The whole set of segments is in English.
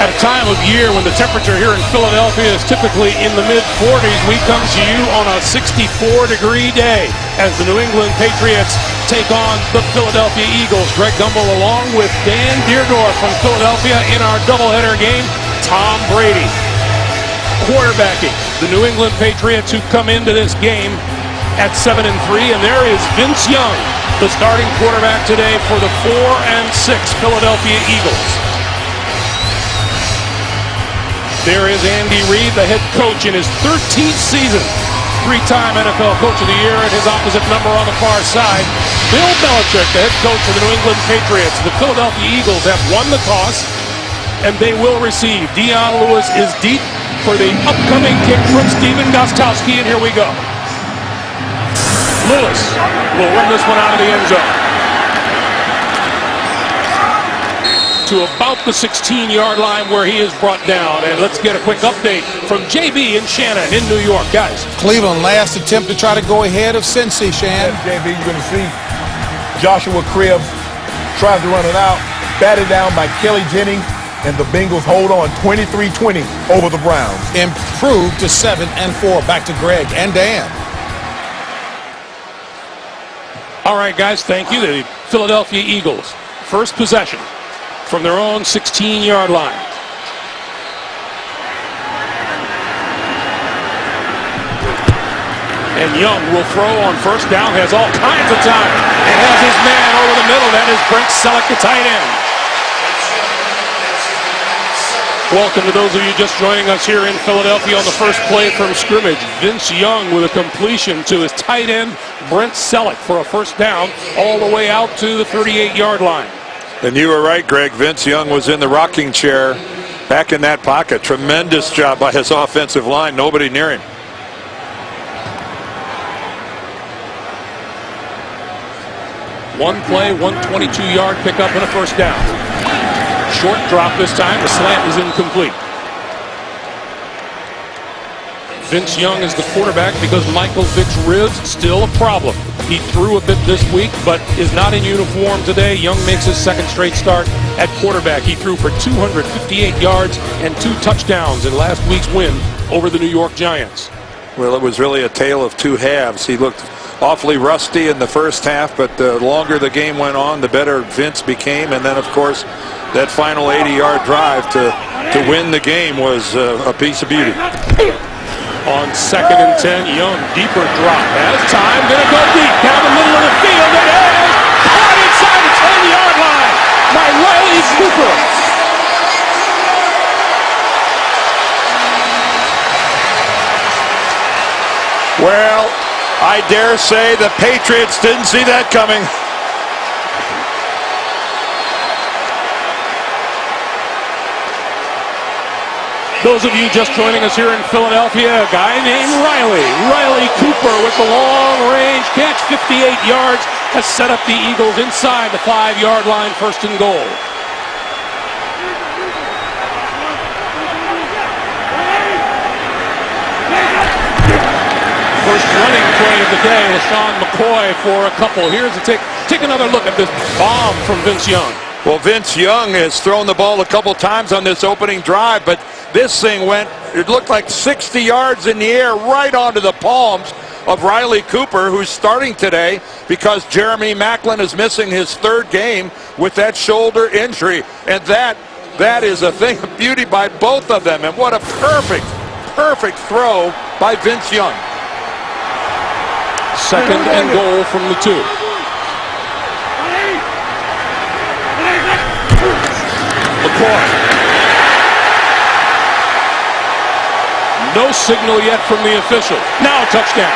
At a time of year when the temperature here in Philadelphia is typically in the mid-40s, we come to you on a 64-degree day as the New England Patriots take on the Philadelphia Eagles. Greg Gumbel along with Dan Deardorff from Philadelphia in our doubleheader game. Tom Brady quarterbacking the New England Patriots, who come into this game at 7-3, and there is Vince Young, the starting quarterback today for the 4-6 Philadelphia Eagles. There is Andy Reid, the head coach in his 13th season, three-time NFL Coach of the Year, and his opposite number on the far side, Bill Belichick, the head coach of the New England Patriots. The Philadelphia Eagles have won the toss, and they will receive. Dion Lewis is deep for the upcoming kick from Steven Gostkowski, and here we go. Lewis will run this one out of the end zone to about the 16-yard line, where he is brought down. And let's get a quick update from JB and Shannon in New York. Guys, Cleveland last attempt to try to go ahead of Cincy, Shan. Yes, JB, you're going to see Joshua Cribbs tries to run it out, batted down by Kelly Jennings, and the Bengals hold on 23-20 over the Browns. Improved to 7-4. Back to Greg and Dan. All right, guys, thank you. The Philadelphia Eagles, first possession from their own 16-yard line. And Young will throw on first down, has all kinds of time, and has his man over the middle. That is Brent Selleck, the tight end. Welcome to those of you just joining us here in Philadelphia on the first play from scrimmage. Vince Young with a completion to his tight end, Brent Selleck, for a first down all the way out to the 38-yard line. And you were right, Greg. Vince Young was in the rocking chair back in that pocket. Tremendous job by his offensive line. Nobody near him. One play, 122-yard pickup and a first down. Short drop this time. The slant is incomplete. Vince Young is the quarterback because Michael Vick's ribs still a problem. He threw a bit this week, but is not in uniform today. Young makes his second straight start at quarterback. He threw for 258 yards and 2 touchdowns in last week's win over the New York Giants. Well, it was really a tale of two halves. He looked awfully rusty in the first half, but the longer the game went on, the better Vince became. And then, of course, that final 80-yard drive to win the game was a piece of beauty. On 2nd and 10, Young, deeper drop. Has time, gonna go deep, down the middle of the field. It is caught inside the 10-yard line by Riley Cooper. Well, I dare say the Patriots didn't see that coming. Those of you just joining us here in Philadelphia, a guy named Riley Cooper with the long-range catch, 58 yards, has set up the Eagles inside the 5-yard line, first and goal. First running play of the day, LaShawn McCoy for a couple. Here's a take another look at this bomb from Vince Young. Well, Vince Young has thrown the ball a couple times on this opening drive, but this thing went, it looked like 60 yards in the air right onto the palms of Riley Cooper, who's starting today because Jeremy Maclin is missing his 3rd game with that shoulder injury. And that is a thing of beauty by both of them. And what a perfect throw by Vince Young. 2nd and goal from the 2. McCoy. No signal yet from the official. Now a touchdown.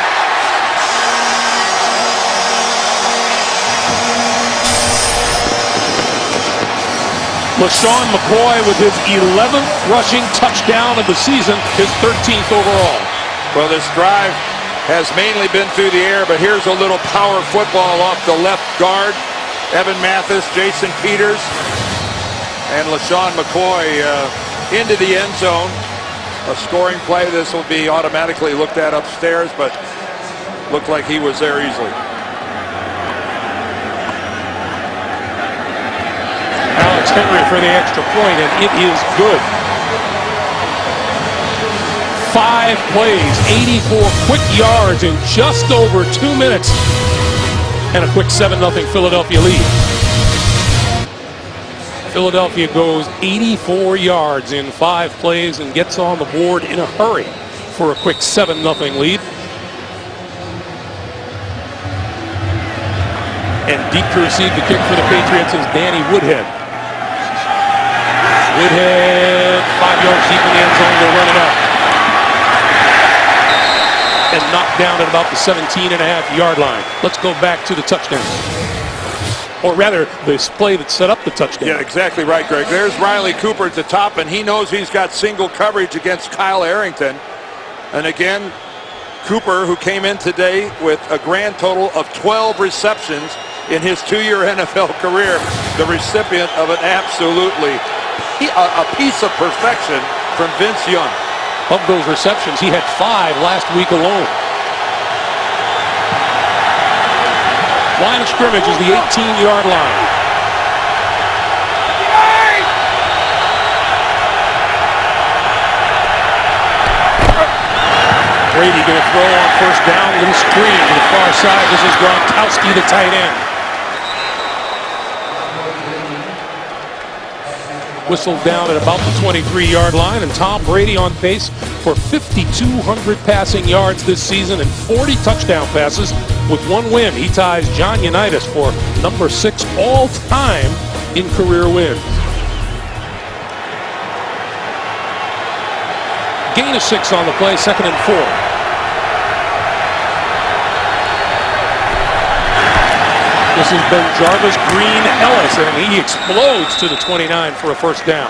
LaShawn McCoy with his 11th rushing touchdown of the season, his 13th overall. Well, this drive has mainly been through the air, but here's a little power football off the left guard. Evan Mathis, Jason Peters, and LaShawn McCoy into the end zone. A scoring play. This will be automatically looked at upstairs, but looked like he was there easily. Alex Henry for the extra point, and it is good. 5 plays, 84 quick yards in just over 2 minutes, and a quick 7-0 Philadelphia lead. Philadelphia goes 84 yards in 5 plays and gets on the board in a hurry for a quick 7-0 lead. And deep to receive the kick for the Patriots is Danny Woodhead. Woodhead, 5 yards deep in the end zone, they'll run it up. And knocked down at about the 17.5-yard line. Let's go back to the touchdown. Or rather, this play that set up the touchdown. Yeah, exactly right, Greg. There's Riley Cooper at the top, and he knows he's got single coverage against Kyle Arrington. And again, Cooper, who came in today with a grand total of 12 receptions in his 2-year NFL career, the recipient of an absolutely a piece of perfection from Vince Young. Of those receptions, he had 5 last week alone. Line of scrimmage is the 18-yard line. Brady going to throw on first down, little screen to the far side. This is Gronkowski, the tight end. Whistled down at about the 23-yard line, and Tom Brady on pace for 5,200 passing yards this season and 40 touchdown passes. With 1 win, he ties John Unitas for number 6 all-time in career wins. Gain of 6 on the play, 2nd and 4. This is Ben Jarvis, Green, Ellis, and he explodes to the 29 for a first down.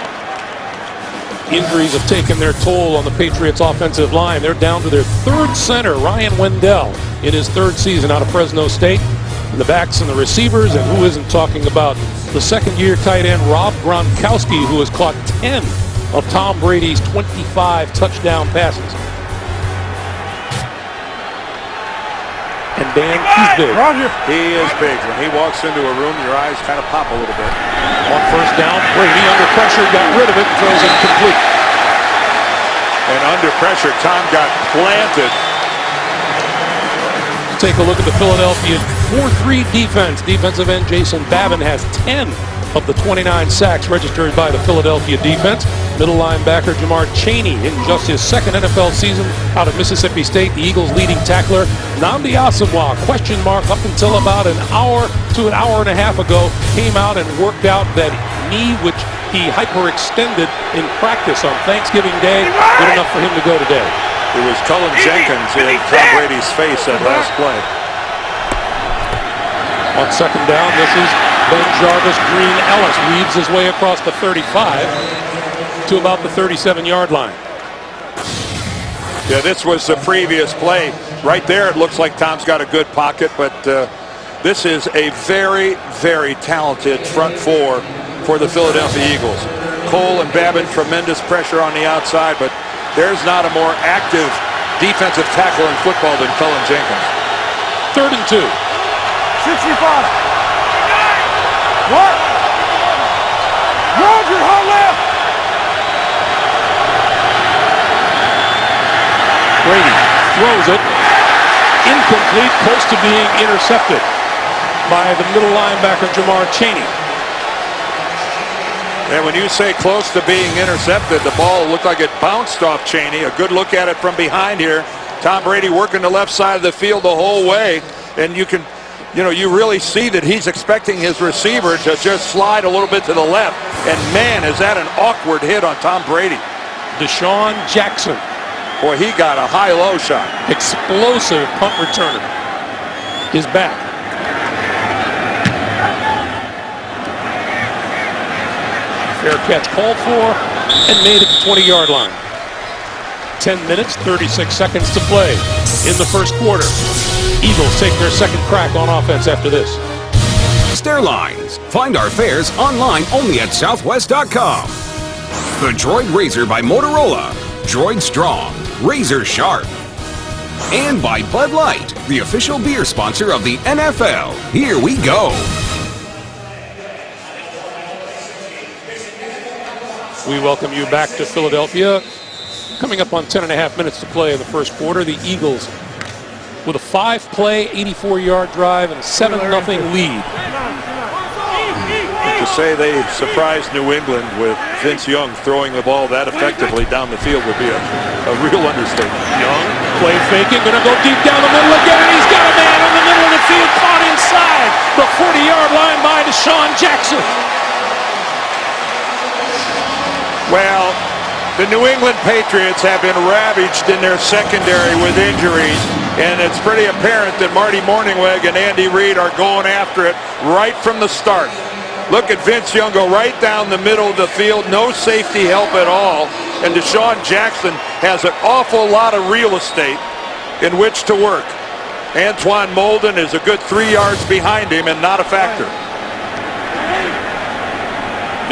Injuries have taken their toll on the Patriots offensive line. They're down to their 3rd center, Ryan Wendell, in his 3rd season out of Fresno State. And the backs and the receivers, and who isn't talking about the 2nd-year tight end, Rob Gronkowski, who has caught 10 of Tom Brady's 25 touchdown passes. And Dan, he's big. He is big. When he walks into a room, your eyes kind of pop a little bit. On first down, Brady under pressure, got rid of it, and throws it complete. And under pressure, Tom got planted. Take a look at the Philadelphia 4-3 defense. Defensive end Jason Babin has 10 of the 29 sacks registered by the Philadelphia defense. Middle linebacker Jamar Chaney in just his 2nd NFL season out of Mississippi State. The Eagles' leading tackler Nnamdi Asomugha, question mark up until about an hour to an hour and a half ago, came out and worked out that knee which he hyperextended in practice on Thanksgiving Day. Good enough for him to go today. It was Cullen Jenkins in Tom Brady's face that last play. On 2nd down, this is Ben Jarvis, Green, Ellis weaves his way across the 35 to about the 37-yard line. Yeah, this was the previous play. Right there, it looks like Tom's got a good pocket, but this is a very, very talented front 4 for the Philadelphia Eagles. Cole and Babin, tremendous pressure on the outside, but there's not a more active defensive tackle in football than Cullen Jenkins. 3rd and 2. 65. What? Roger, hold left. Brady throws it. Incomplete, close to being intercepted by the middle linebacker Jamar Chaney. And when you say close to being intercepted, the ball looked like it bounced off Chaney. A good look at it from behind here. Tom Brady working the left side of the field the whole way. And you can, you really see that he's expecting his receiver to just slide a little bit to the left. And man, is that an awkward hit on Tom Brady. Deshaun Jackson. Boy, he got a high-low shot. Explosive punt returner is back. Fair catch called for and made it to the 20-yard line. 10 minutes, 36 seconds to play in the first quarter. Eagles take their 2nd crack on offense after this. Stairlines. Find our fares online only at southwest.com. The Droid Razor by Motorola. Droid Strong. Razor Sharp. And by Bud Light, the official beer sponsor of the NFL. Here we go. We welcome you back to Philadelphia. Coming up on 10.5 minutes to play in the first quarter, the Eagles with a 5-play, 84-yard drive and a 7-0 lead. To say they surprised New England with Vince Young throwing the ball that effectively down the field would be a real understatement. Young, play faking, gonna go deep down the middle again, and he's got a man on the middle of the field, caught inside the 40-yard line by Deshaun Jackson. Well, the New England Patriots have been ravaged in their secondary with injuries, and it's pretty apparent that Marty Mornhinweg and Andy Reid are going after it right from the start. Look at Vince Young go right down the middle of the field, no safety help at all, and Deshaun Jackson has an awful lot of real estate in which to work. Antoine Molden is a good 3 yards behind him and not a factor.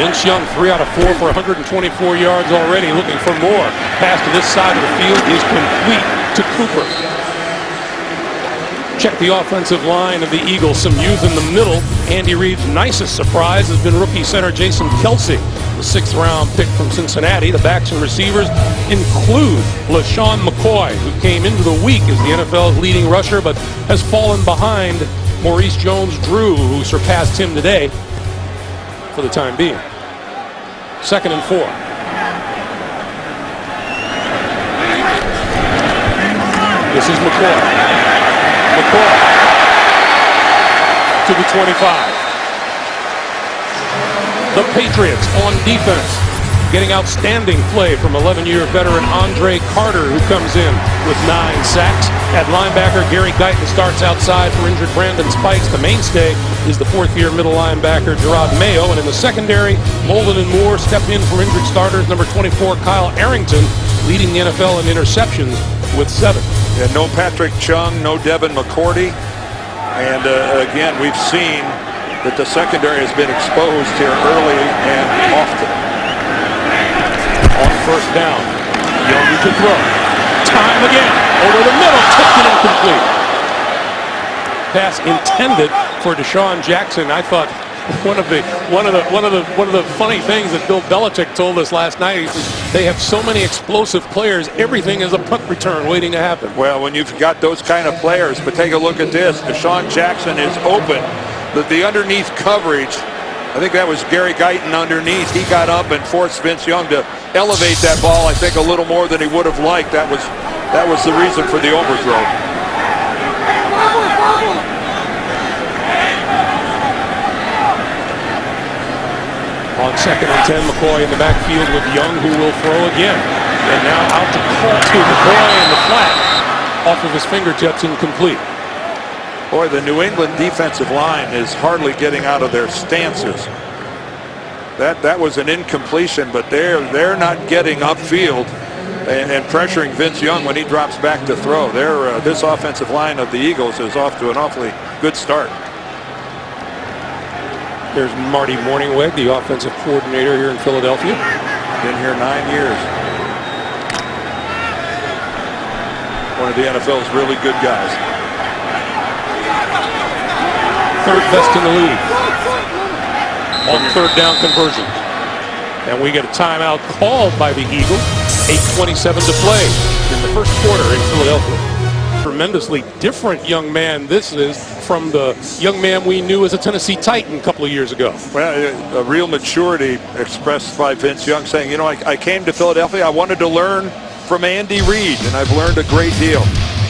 Vince Young, 3 out of 4 for 124 yards already, looking for more. Pass to this side of the field is complete to Cooper. Check the offensive line of the Eagles. Some youth in the middle. Andy Reid's nicest surprise has been rookie center Jason Kelce, the 6th-round pick from Cincinnati. The backs and receivers include LaShawn McCoy, who came into the week as the NFL's leading rusher, but has fallen behind Maurice Jones-Drew, who surpassed him today for the time being. 2nd and 4. This is McCoy. McCoy to the 25. The Patriots on defense, getting outstanding play from 11-year veteran Andre Carter, who comes in with 9 sacks. At linebacker, Gary Guyton starts outside for injured Brandon Spikes. The mainstay is the 4th-year middle linebacker Gerard Mayo. And in the secondary, Molden and Moore step in for injured starters. Number 24, Kyle Arrington, leading the NFL in interceptions with 7. Yeah, no Patrick Chung, no Devin McCourty. And again, we've seen that the secondary has been exposed here early and often. On 1st down, Young to throw. Time again, over the middle, tipped it incomplete. Pass intended for Deshaun Jackson. I thought one of the funny things that Bill Belichick told us last night, he said, they have so many explosive players, everything is a punt return waiting to happen. Well, when you've got those kind of players, but take a look at this. Deshaun Jackson is open. The underneath coverage, I think that was Gary Guyton underneath. He got up and forced Vince Young to elevate that ball, I think, a little more than he would have liked. That was the reason for the overthrow. On 2nd and 10, McCoy in the backfield with Young, who will throw again. And now out to McCoy in the flat. Off of his fingertips, incomplete. Boy, the New England defensive line is hardly getting out of their stances. That was an incompletion, but they're not getting upfield and pressuring Vince Young when he drops back to throw. This offensive line of the Eagles is off to an awfully good start. There's Marty Mornhinweg, the offensive coordinator here in Philadelphia. Been here 9 years. One of the NFL's really good guys. 3rd best in the league on 3rd down conversion. And we get a timeout called by the Eagles. 8:27 to play in the first quarter in Philadelphia. Tremendously different young man this is from the young man we knew as a Tennessee Titan a couple of years ago. Well, a real maturity expressed by Vince Young, saying, you know, I came to Philadelphia, I wanted to learn from Andy Reid, and I've learned a great deal.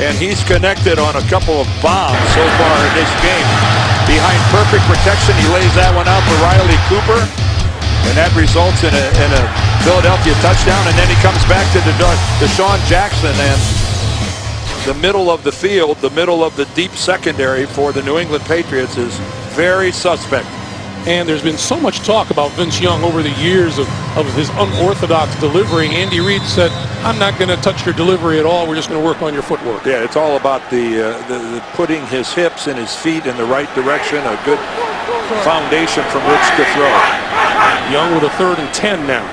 And he's connected on a couple of bombs so far in this game. Behind perfect protection, he lays that one out for Riley Cooper, and that results in a Philadelphia touchdown. And then he comes back to Deshaun Jackson, and the middle of the field, the middle of the deep secondary for the New England Patriots is very suspect. And there's been so much talk about Vince Young over the years of his unorthodox delivery. Andy Reid said, I'm not going to touch your delivery at all. We're just going to work on your footwork. Yeah, it's all about the putting his hips and his feet in the right direction, a good foundation from which to throw. Young with a 3rd and 10 now.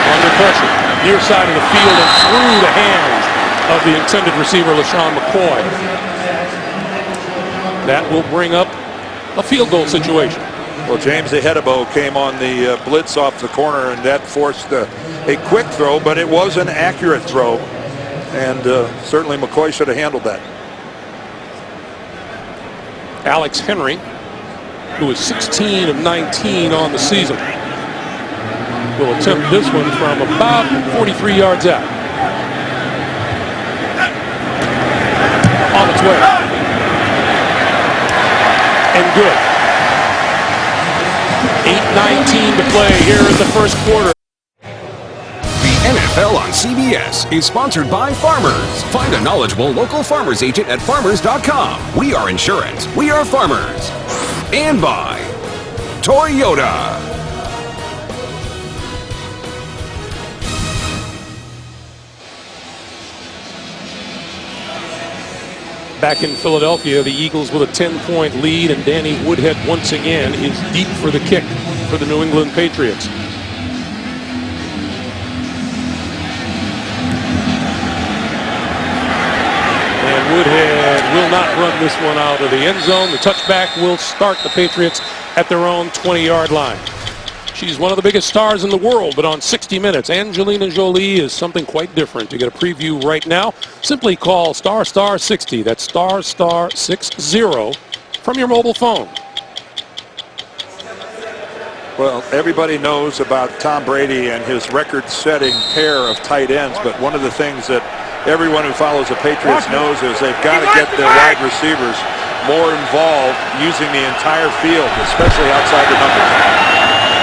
Under pressure, near side of the field and through the hands of the intended receiver, LaShawn McCoy. that will bring up a field goal situation. Well, James Ehedebo came on the blitz off the corner, and that forced a quick throw, but it was an accurate throw. And certainly McCoy should have handled that. Alex Henry, who is 16 of 19 on the season, will attempt this one from about 43 yards out. On its way. And good. 8:19 to play here in the first quarter. The NFL on CBS is sponsored by Farmers. Find a knowledgeable local farmers agent at farmers.com. We are insurance. We are farmers. And by Toyota. Back in Philadelphia, the Eagles with a 10-point lead, and Danny Woodhead once again is deep for the kick for the New England Patriots. And Woodhead will not run this one out of the end zone. The touchback will start the Patriots at their own 20-yard line. She's one of the biggest stars in the world, but on 60 Minutes, Angelina Jolie is something quite different. To get a preview right now, simply call *60. That's *60 from your mobile phone. Well, everybody knows about Tom Brady and his record-setting pair of tight ends, but one of the things that everyone who follows the Patriots knows is they've got to get their wide receivers more involved using the entire field, especially outside the numbers.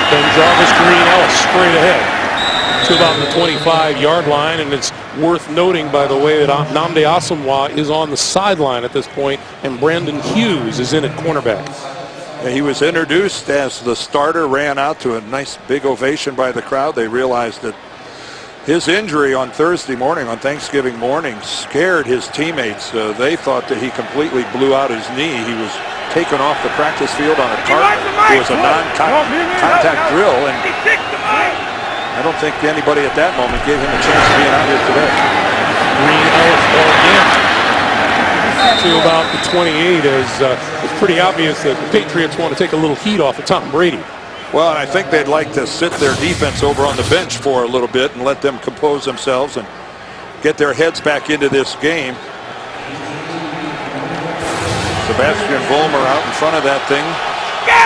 Ben Jarvis, Green, Ellis straight ahead to about the 25-yard line, and it's worth noting, by the way, that Nnamdi Asomugha is on the sideline at this point, and Brandon Hughes is in at cornerback. And he was introduced as the starter, ran out to a nice big ovation by the crowd. They realized that his injury on Thursday morning, on Thanksgiving morning, scared his teammates. They thought that he completely blew out his knee. He was taken off the practice field on a cart. It was a non-contact drill, and I don't think anybody at that moment gave him a chance of being out here today. Green, Ellis ball again to about the 28, as it's pretty obvious that the Patriots want to take a little heat off of Tom Brady. Well, I think they'd like to sit their defense over on the bench for a little bit and let them compose themselves and get their heads back into this game. Sebastian Vollmer out in front of that thing.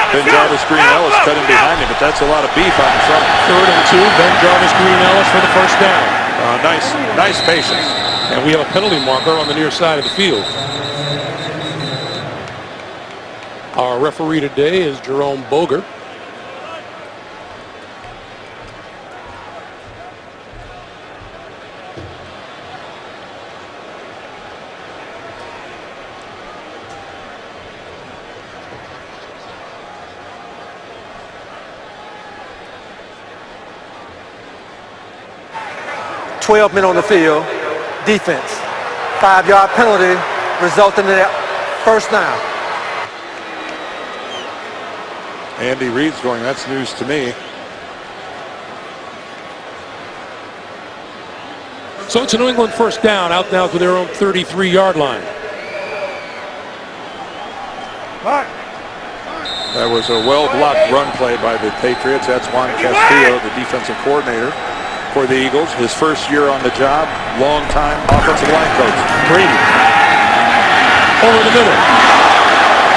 Ben Jarvis, Green, Ellis cutting behind him, but that's a lot of beef out in front. 3rd and 2, Ben Jarvis, Green, Ellis for the first down. Nice patience. And we have a penalty marker on the near side of the field. Our referee today is Jerome Boger. Men on the field, defense. 5-yard penalty resulting in a first down. Andy Reid's going, that's news to me. So it's a New England first down, out now to their own 33-yard line. That was a well-blocked run play by the Patriots. That's Juan Castillo, the defensive coordinator for the Eagles. His first year on the job, long-time offensive line coach. Brady over the middle.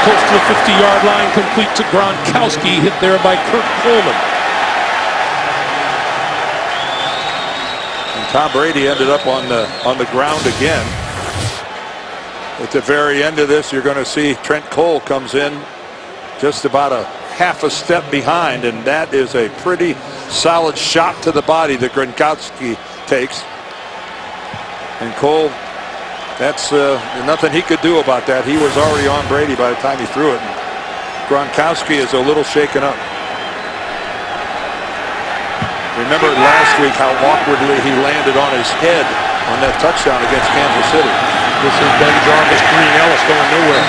Close to the 50-yard line, complete to Gronkowski, hit there by Kurt Coleman. And Tom Brady ended up on the ground again. At the very end of this, you're going to see Trent Cole comes in just about a half a step behind, and that is a pretty solid shot to the body that Gronkowski takes. And Cole, that's nothing he could do about that. He was already on Brady by the time he threw it. And Gronkowski is a little shaken up. Remember last week how awkwardly he landed on his head on that touchdown against Kansas City. This is Ben Jarvis, Green, Ellis going nowhere.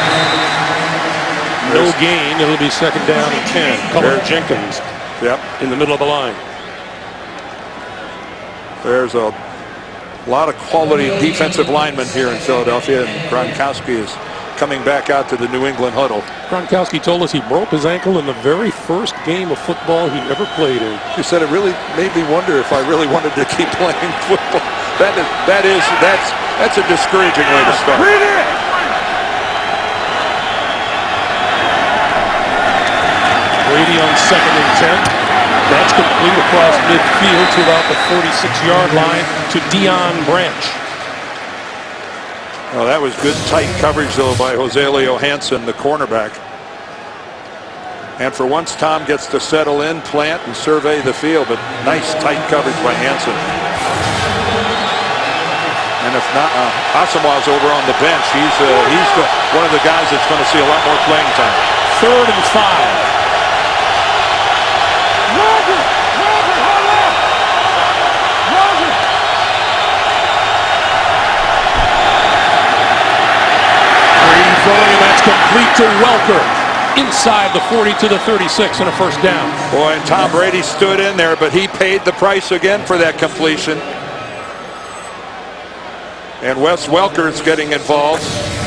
No gain. It'll be second down and 10. Cullen Jenkins in the middle of the line. There's a lot of quality defensive linemen here in Philadelphia, and Gronkowski is coming back out to the New England huddle. Gronkowski told us he broke his ankle in the very first game of football he ever played in. He said it really made me wonder if I really wanted to keep playing football. That's a discouraging way to start. Brady on 2nd and 10. That's complete across midfield to about the 46-yard line to Deion Branch. Oh, that was good tight coverage, though, by Joselio Hansen, the cornerback. And for once, Tom gets to settle in, plant, and survey the field, but nice tight coverage by Hansen. And if not, Asamoah's over on the bench. He's one of the guys that's going to see a lot more playing time. 3rd and 5. And that's complete to Welker inside the 40 to the 36 and a first down. Boy, and Tom Brady stood in there, but he paid the price again for that completion. And Wes Welker's getting involved.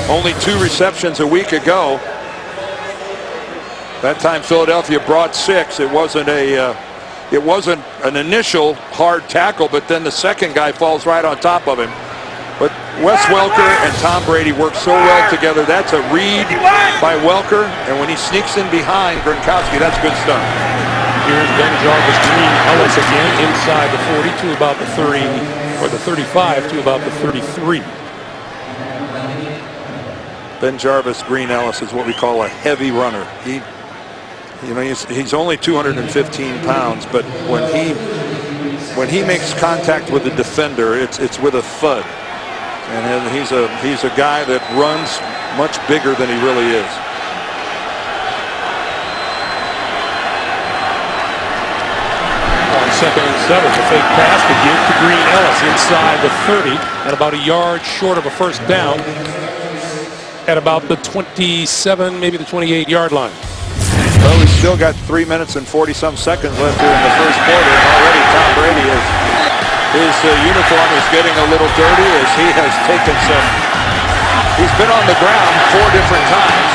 Only 2 receptions a week ago. That time Philadelphia brought 6. It wasn't an initial hard tackle, but then the second guy falls right on top of him. But Wes Welker and Tom Brady work so well together. That's a read by Welker, and when he sneaks in behind Gronkowski, that's good stuff. Here's Ben Jarvis, Green Ellis again inside the 40 to about the 30, or the 35 to about the 33. Ben Jarvis, Green Ellis is what we call a heavy runner. He's only 215 pounds, but when he makes contact with the defender, it's with a thud. And he's a guy that runs much bigger than he really is. On 2nd and 7, a fake pass to give to Green Ellis inside the 30 and about a yard short of a first down at about the 27, maybe the 28-yard line. Well, we've still got 3 minutes and 40-some seconds left here in the first quarter, and already Tom Brady his uniform is getting a little dirty as he has taken he's been on the ground 4 different times,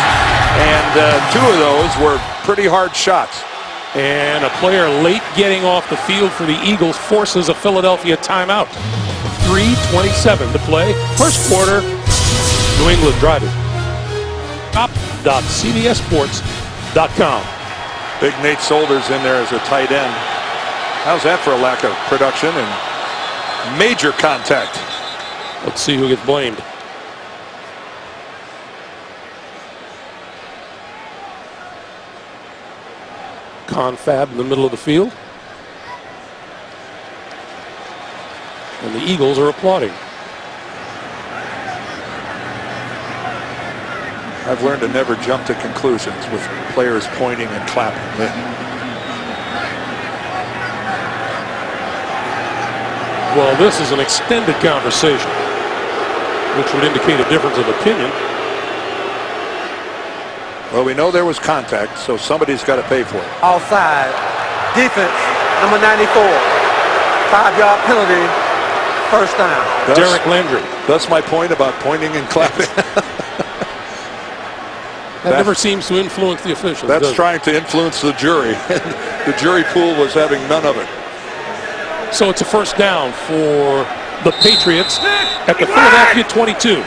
and 2 of those were pretty hard shots. And a player late getting off the field for the Eagles forces a Philadelphia timeout. 3:27 to play. First quarter, New England driving. Top.cbssports.com. Big Nate Solder's in there as a tight end. How's that for a lack of production and major contact? Let's see who gets blamed. Confab in the middle of the field. And the Eagles are applauding. I've learned to never jump to conclusions with players pointing and clapping. Well, this is an extended conversation, which would indicate a difference of opinion. Well, we know there was contact, so somebody's got to pay for it. Offside. Defense, number 94. 5-yard penalty. First down. Derek Landry. That's my point about pointing and clapping. That never seems to influence the officials. That's trying to influence the jury. The jury pool was having none of it. So it's a first down for the Patriots at the Philadelphia 22.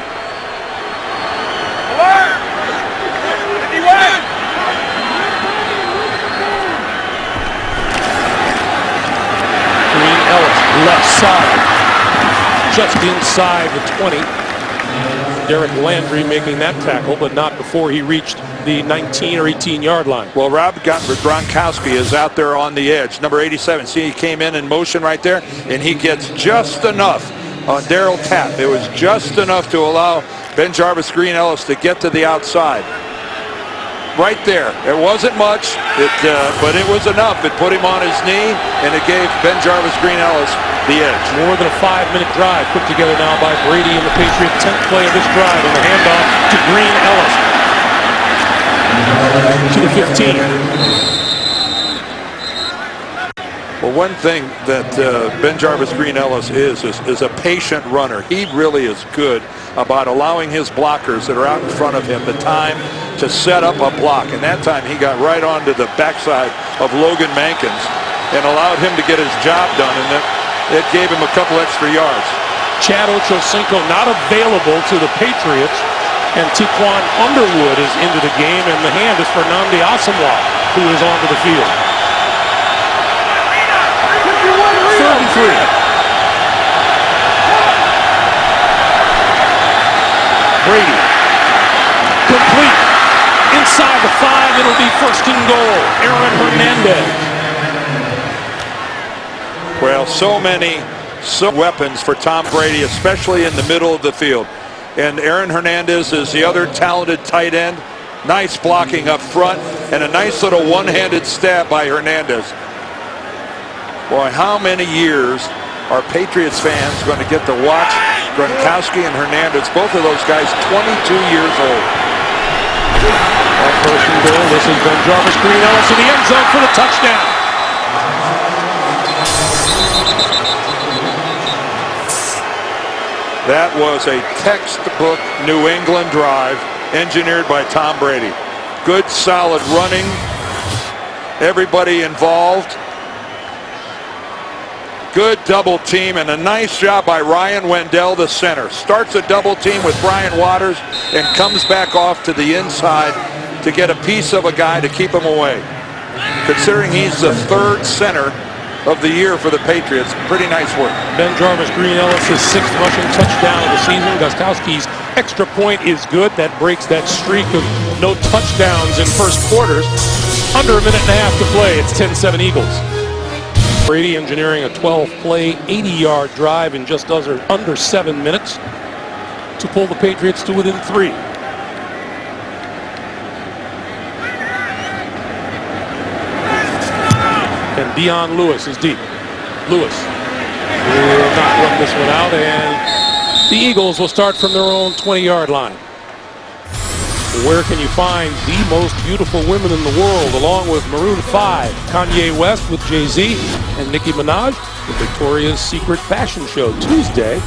Green Ellis, left side, just inside the 20. Derek Landry making that tackle, but not before he reached the 19 or 18-yard line. Well, Rob Gronkowski is out there on the edge. Number 87. See, he came in motion right there, and he gets just enough on Darryl Tapp. It was just enough to allow Ben Jarvis, Green Ellis to get to the outside. Right there. It wasn't much, but it was enough. It put him on his knee, and it gave Ben Jarvis, Green Ellis the edge. More than a 5-minute drive put together now by Brady and the Patriots. 10th play of this drive on the handoff to Green Ellis to the 15. Well, one thing that Ben Jarvis Green Ellis is a patient runner. He really is good about allowing his blockers that are out in front of him the time to set up a block. And that time he got right onto the backside of Logan Mankins and allowed him to get his job done, and it gave him a couple extra yards. Chad Ochocinco not available to the Patriots, and Tiquan Underwood is into the game, and the hand is for Nnamdi Asomugha, who is onto the field. 3rd and 3. Brady. Complete. Inside the 5, it'll be 1st and goal. Aaron Hernandez. Well, so many weapons for Tom Brady, especially in the middle of the field. And Aaron Hernandez is the other talented tight end. Nice blocking up front and a nice little one-handed stab by Hernandez. Boy, how many years are Patriots fans going to get to watch Gronkowski and Hernandez, both of those guys 22 years old. On 1st and goal, this is Ben Jarvis Green Ellis in the end zone for the touchdown. That was a textbook New England drive engineered by Tom Brady. Good, solid running. Everybody involved. Good double team, and a nice job by Ryan Wendell, the center. Starts a double team with Brian Waters and comes back off to the inside to get a piece of a guy to keep him away. Considering he's the 3rd center of the year for the Patriots, pretty nice work. Ben Jarvis Green Ellis, his 6th rushing touchdown of the season. Gostkowski's extra point is good. That breaks that streak of no touchdowns in first quarters. Under a minute and a half to play. It's 10-7 Eagles. Brady engineering a 12-play, 80-yard drive in just under 7 minutes to pull the Patriots to within 3. And Dion Lewis is deep. Lewis will not run this one out, and the Eagles will start from their own 20-yard line. Where can you find the most beautiful women in the world, along with Maroon 5, Kanye West with Jay-Z, and Nicki Minaj, the Victoria's Secret fashion show, Tuesday,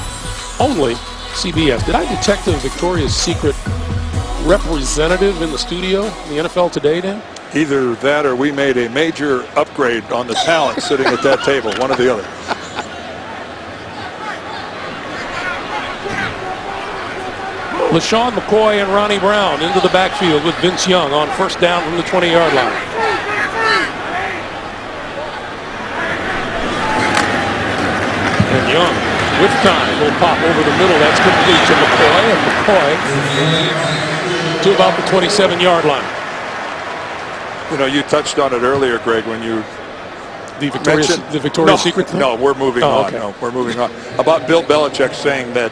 only CBS. Did I detect a Victoria's Secret representative in the studio in the NFL today, Dan? Either that or we made a major upgrade on the talent sitting at that table, one or the other. LaShawn McCoy and Ronnie Brown into the backfield with Vince Young on 1st down from the 20-yard line. And Young, with time, will pop over the middle. That's complete to McCoy, and McCoy to about the 27-yard line. You know, you touched on it earlier, Greg, when you The Victoria's Secret thing? No, we're moving on. Okay. No, we're moving on. About Bill Belichick saying that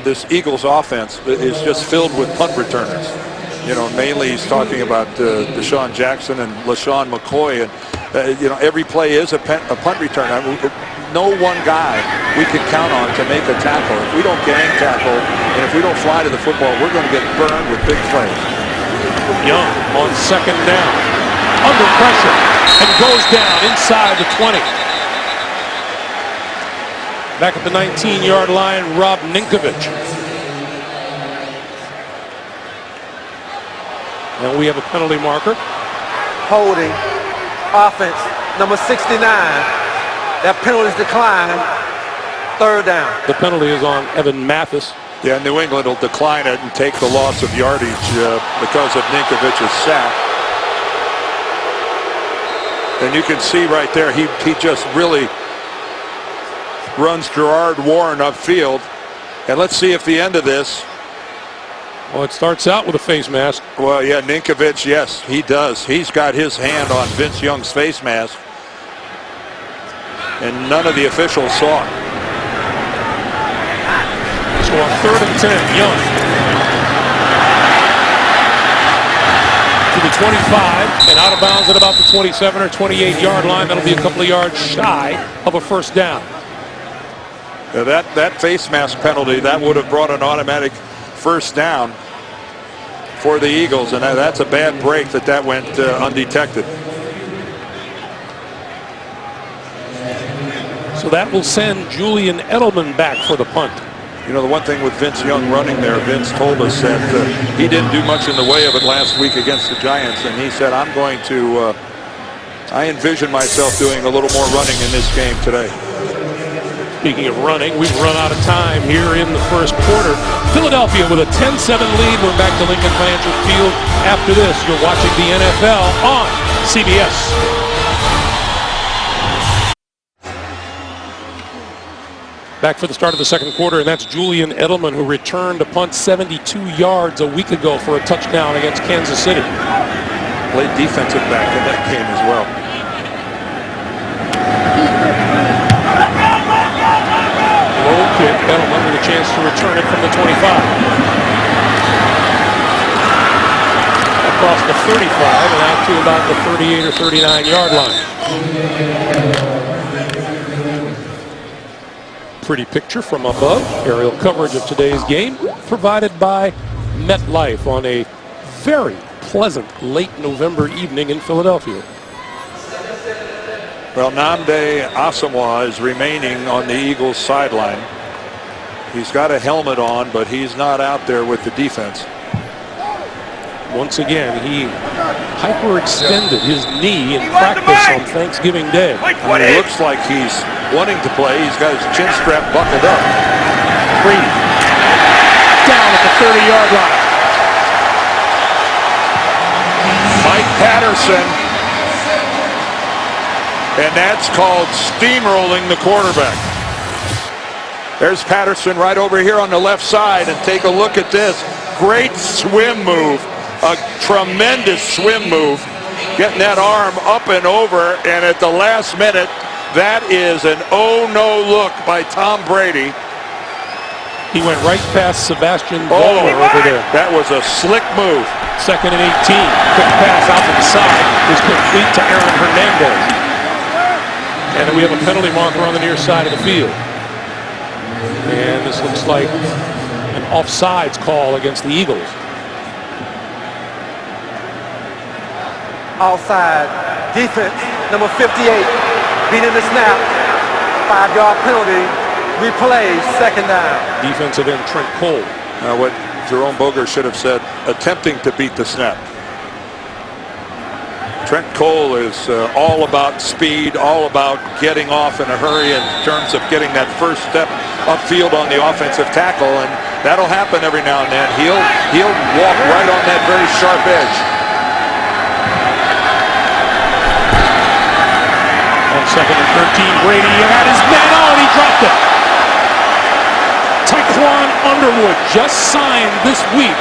this Eagles offense is just filled with punt returners. You know, mainly he's talking about Deshaun Jackson and LaShawn McCoy, and you know, every play is a punt return. I mean, no one guy we can count on to make a tackle. If we don't gang tackle and if we don't fly to the football, we're going to get burned with big plays. Young on 2nd down, under pressure, and goes down inside the 20. Back at the 19-yard line, Rob Ninkovich. And we have a penalty marker. Holding, offense, number 69. That penalty is declined. 3rd down. The penalty is on Evan Mathis. Yeah, New England will decline it and take the loss of yardage because of Ninkovich's sack. And you can see right there, he just really runs Gerard Warren upfield. And let's see if the end of this. Well, it starts out with a face mask. Well, yeah, Ninkovich, yes, he does. He's got his hand on Vince Young's face mask. And none of the officials saw it. So on 3rd and 10, Young to the 25 and out of bounds at about the 27 or 28-yard line. That'll be a couple of yards shy of a 1st down. That face mask penalty, that would have brought an automatic 1st down for the Eagles, and that's a bad break that went undetected. So that will send Julian Edelman back for the punt. You know, the one thing with Vince Young running there, Vince told us that he didn't do much in the way of it last week against the Giants, and he said, I'm going to, I envision myself doing a little more running in this game today. Speaking of running, we've run out of time here in the first quarter. Philadelphia with a 10-7 lead. We're back to Lincoln Financial Field. After this, you're watching the NFL on CBS. Back for the start of the second quarter, and that's Julian Edelman, who returned a punt 72 yards a week ago for a touchdown against Kansas City. Played defensive back in that game as well. Low kick, Edelman with a chance to return it from the 25. Across the 35 and out to about the 38 or 39 yard line. Pretty picture from above. Aerial coverage of today's game provided by MetLife on a very pleasant late November evening in Philadelphia. Well, Nnamdi Asomugha is remaining on the Eagles sideline. He's got a helmet on, but he's not out there with the defense. Once again, he hyperextended his knee in practice on Thanksgiving Day. It looks like he's wanting to play. He's got his chin strap buckled up. Brady down at the 30-yard line. Mike Patterson, and that's called steamrolling the quarterback. There's Patterson right over here on the left side, and take a look at this. Great swim move. A tremendous swim move, getting that arm up and over, and at the last minute, that is an oh-no look by Tom Brady. He went right past Sebastian Vollmer over there. That was a slick move. 2nd and 18. Quick pass out to the side is complete to Aaron Hernandez. And then we have a penalty marker on the near side of the field. And this looks like an offsides call against the Eagles. Outside defense, number 58, beating the snap, 5-yard penalty, replay, 2nd down. Defensive end Trent Cole. Now what Jerome Boger should have said, attempting to beat the snap. Trent Cole is all about speed, all about getting off in a hurry in terms of getting that first step upfield on the offensive tackle, and that'll happen every now and then. He'll walk right on that very sharp edge. On 2nd and 13, Brady had his man on, he dropped it. Taquan Underwood just signed this week.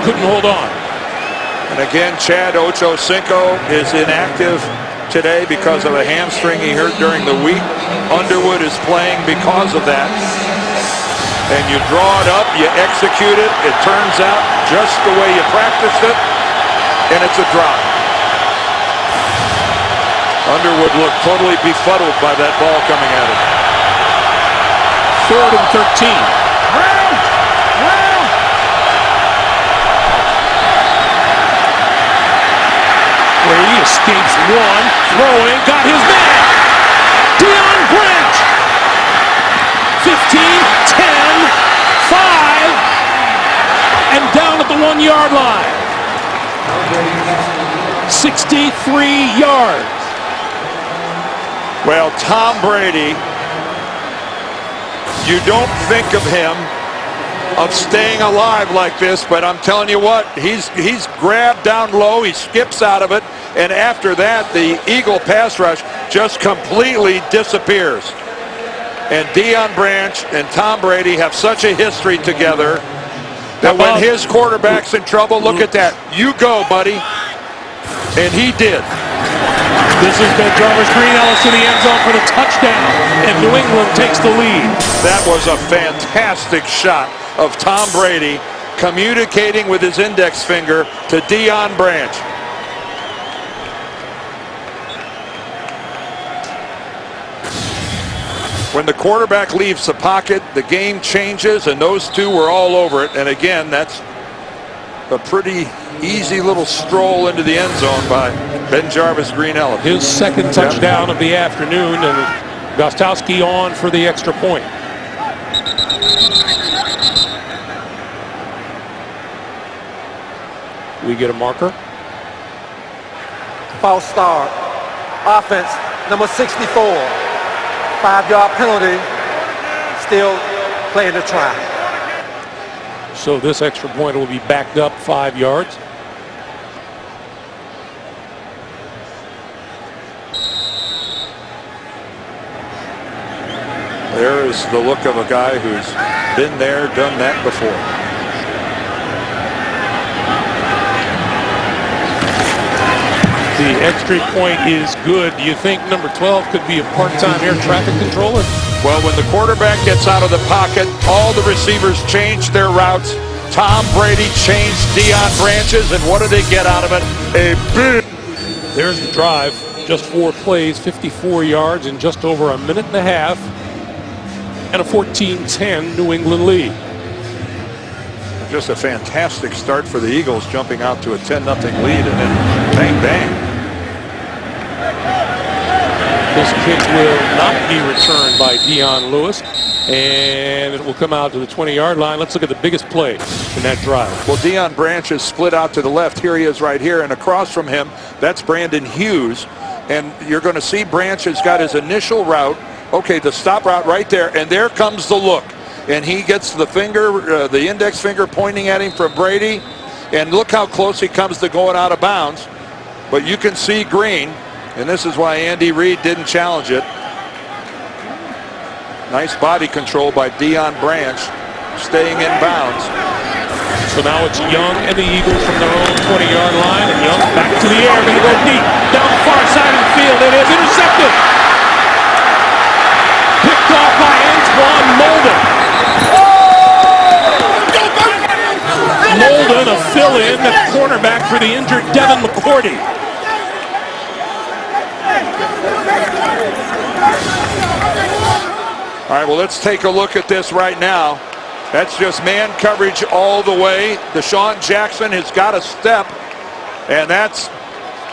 Couldn't hold on. And again, Chad Ochocinco is inactive today because of a hamstring he hurt during the week. Underwood is playing because of that. And you draw it up, you execute it, it turns out just the way you practiced it, and it's a drop. Underwood looked totally befuddled by that ball coming at him. 3rd and 13. Brady escapes one, throwing, got his man. Deion Branch. 15, 10, 5, and down at the 1-yard line. 63 yards. Well, Tom Brady, you don't think of him of staying alive like this, but I'm telling you what, he's grabbed down low, he skips out of it, and after that, the Eagle pass rush just completely disappears. And Deion Branch and Tom Brady have such a history together that when his quarterback's in trouble, look at that. You go, buddy. And he did. This has been Jarvis Green Ellis to the end zone for the touchdown, and New England takes the lead. That was a fantastic shot of Tom Brady communicating with his index finger to Deion Branch. When the quarterback leaves the pocket, the game changes, and those two were all over it. And again, that's a pretty easy little stroll into the end zone by Ben Jarvis Green Ellis. His second touchdown of the afternoon, and Gostowski on for the extra point. We get a marker. False start. Offense, number 64. 5-yard penalty. Still playing the try. So this extra point will be backed up 5 yards. There is the look of a guy who's been there, done that before. The extra point is good. Do you think number 12 could be a part-time air traffic controller? Well, when the quarterback gets out of the pocket, all the receivers change their routes. Tom Brady changed Deion Branches, and what did they get out of it? A big... There's the drive. Just 4 plays, 54 yards in just over a minute and a half, and a 14-10 New England lead. Just a fantastic start for the Eagles, jumping out to a 10-0 lead, and then bang, bang. This kick will not be returned by Dion Lewis, and it will come out to the 20-yard line. Let's look at the biggest play in that drive. Well, Deion Branch is split out to the left. Here he is right here, and across from him, that's Brandon Hughes. And you're going to see Branch has got his initial route. Okay, the stop route right there, and there comes the look. And he gets the finger, the index finger pointing at him from Brady. And look how close he comes to going out of bounds. But you can see green. And this is why Andy Reid didn't challenge it. Nice body control by Deion Branch, staying in bounds. So now it's Young and the Eagles from their own 20-yard line. And Young back to the air, going to go deep. Down the far side of the field. It is intercepted. Picked off by Antoine Molden. Molden, a fill-in, the cornerback for the injured Devin McCourty. All right, well, let's take a look at this right now. That's just man coverage all the way. Deshaun Jackson has got a step, and that's,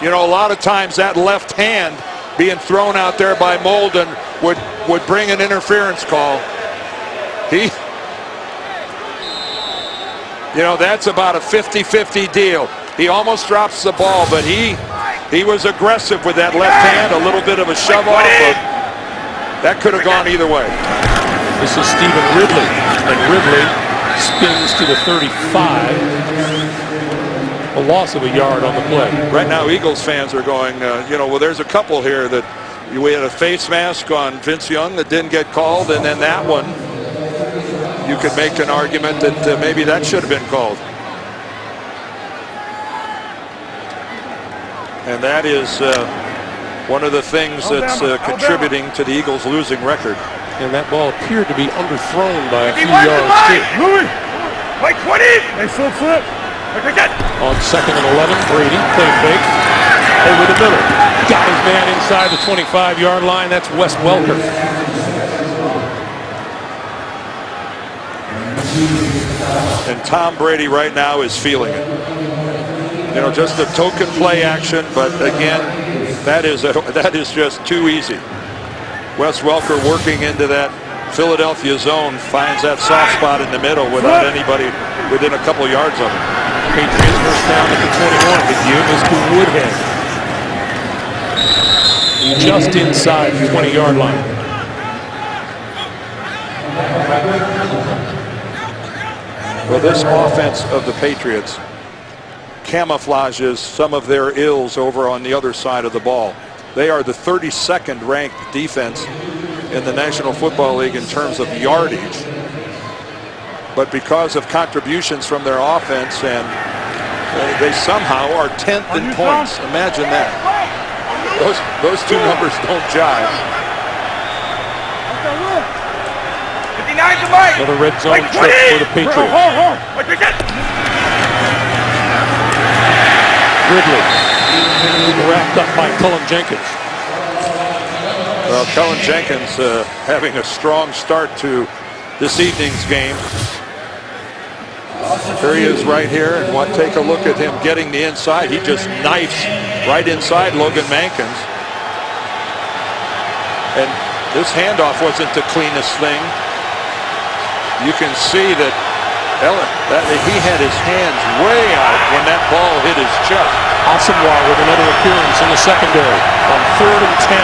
you know, a lot of times that left hand being thrown out there by Molden would bring an interference call. You know, that's about a 50-50 deal. He almost drops the ball, but he was aggressive with that left hand, a little bit of a shove off. That could have gone either way. This is Stephen Ridley, and Ridley spins to the 35. A loss of a yard on the play. Right now, Eagles fans are going, you know, well, there's a couple here that we had a face mask on Vince Young that didn't get called, and then that one, you could make an argument that maybe that should have been called. And that is one of the things that's contributing to the Eagles' losing record. And that ball appeared to be underthrown by a few yards too. Like 20! They flip. On 2nd and 11, Brady, play fake, over the middle. Got his man inside the 25-yard line. That's Wes Welker. And Tom Brady right now is feeling it. You know, just a token play action, but again, that is just too easy. Wes Welker working into that Philadelphia zone, finds that soft spot in the middle without anybody within a couple yards of him. Patriots first down at the 21. The give is to Woodhead. Just inside the 20-yard line. Well, this offense of the Patriots camouflages some of their ills over on the other side of the ball. They are the 32nd ranked defense in the National Football League in terms of yardage. But because of contributions from their offense, and they somehow are 10th in points. Imagine that. Those two numbers don't jive. Another red zone trip for the Patriots. Ridley, wrapped up by Cullen Jenkins. Well, Cullen Jenkins having a strong start to this evening's game. Here he is right here, and take a look at him getting the inside. He just knifes right inside Logan Mankins. And this handoff wasn't the cleanest thing. You can see that he had his hands way out when that ball hit his chest. Asamoah with another appearance in the secondary on 3rd and 10.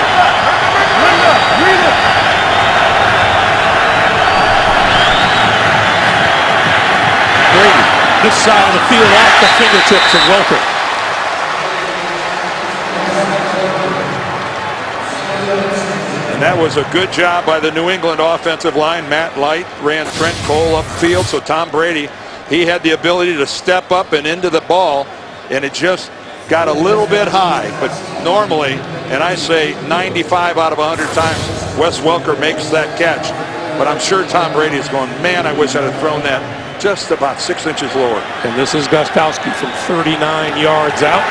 Brady, this side of the field off the fingertips of Welker. And that was a good job by the New England offensive line. Matt Light ran Trent Cole upfield, so Tom Brady, he had the ability to step up and into the ball, and it just got a little bit high. But normally, and I say 95 out of 100 times, Wes Welker makes that catch. But I'm sure Tom Brady is going, man, I wish I'd have thrown that just about 6 inches lower. And this is Gostkowski from 39 yards out.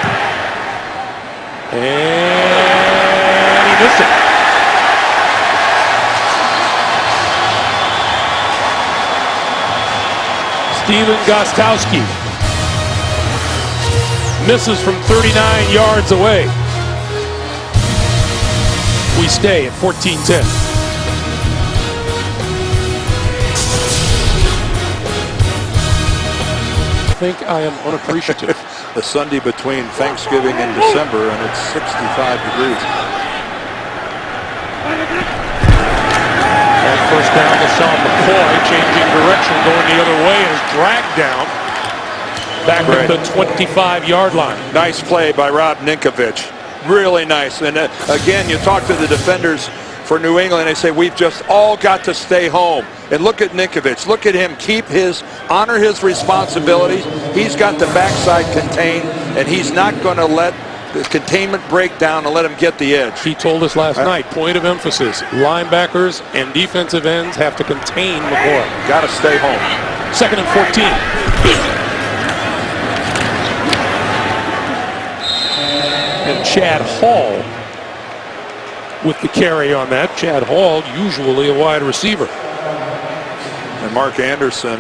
And he missed it. Steven Gostkowski misses from 39 yards away. We stay at 14-10. I think I am unappreciative. The Sunday between Thanksgiving and December, and it's 65 degrees. And first down, LaShawn McCoy changing direction, going the other way, is dragged down back at the 25-yard line. Nice play by Rob Ninkovich. Really nice. And again, you talk to the defenders for New England, they say we've just all got to stay home. And look at Ninkovich. Look at him honor his responsibilities. He's got the backside contained, and he's not going to let the containment break down and let him get the edge. He told us last night, point of emphasis, linebackers and defensive ends have to contain McCoy. Got to stay home. 2nd and 14. And Chad Hall with the carry on that. Chad Hall, usually a wide receiver. And Mark Anderson,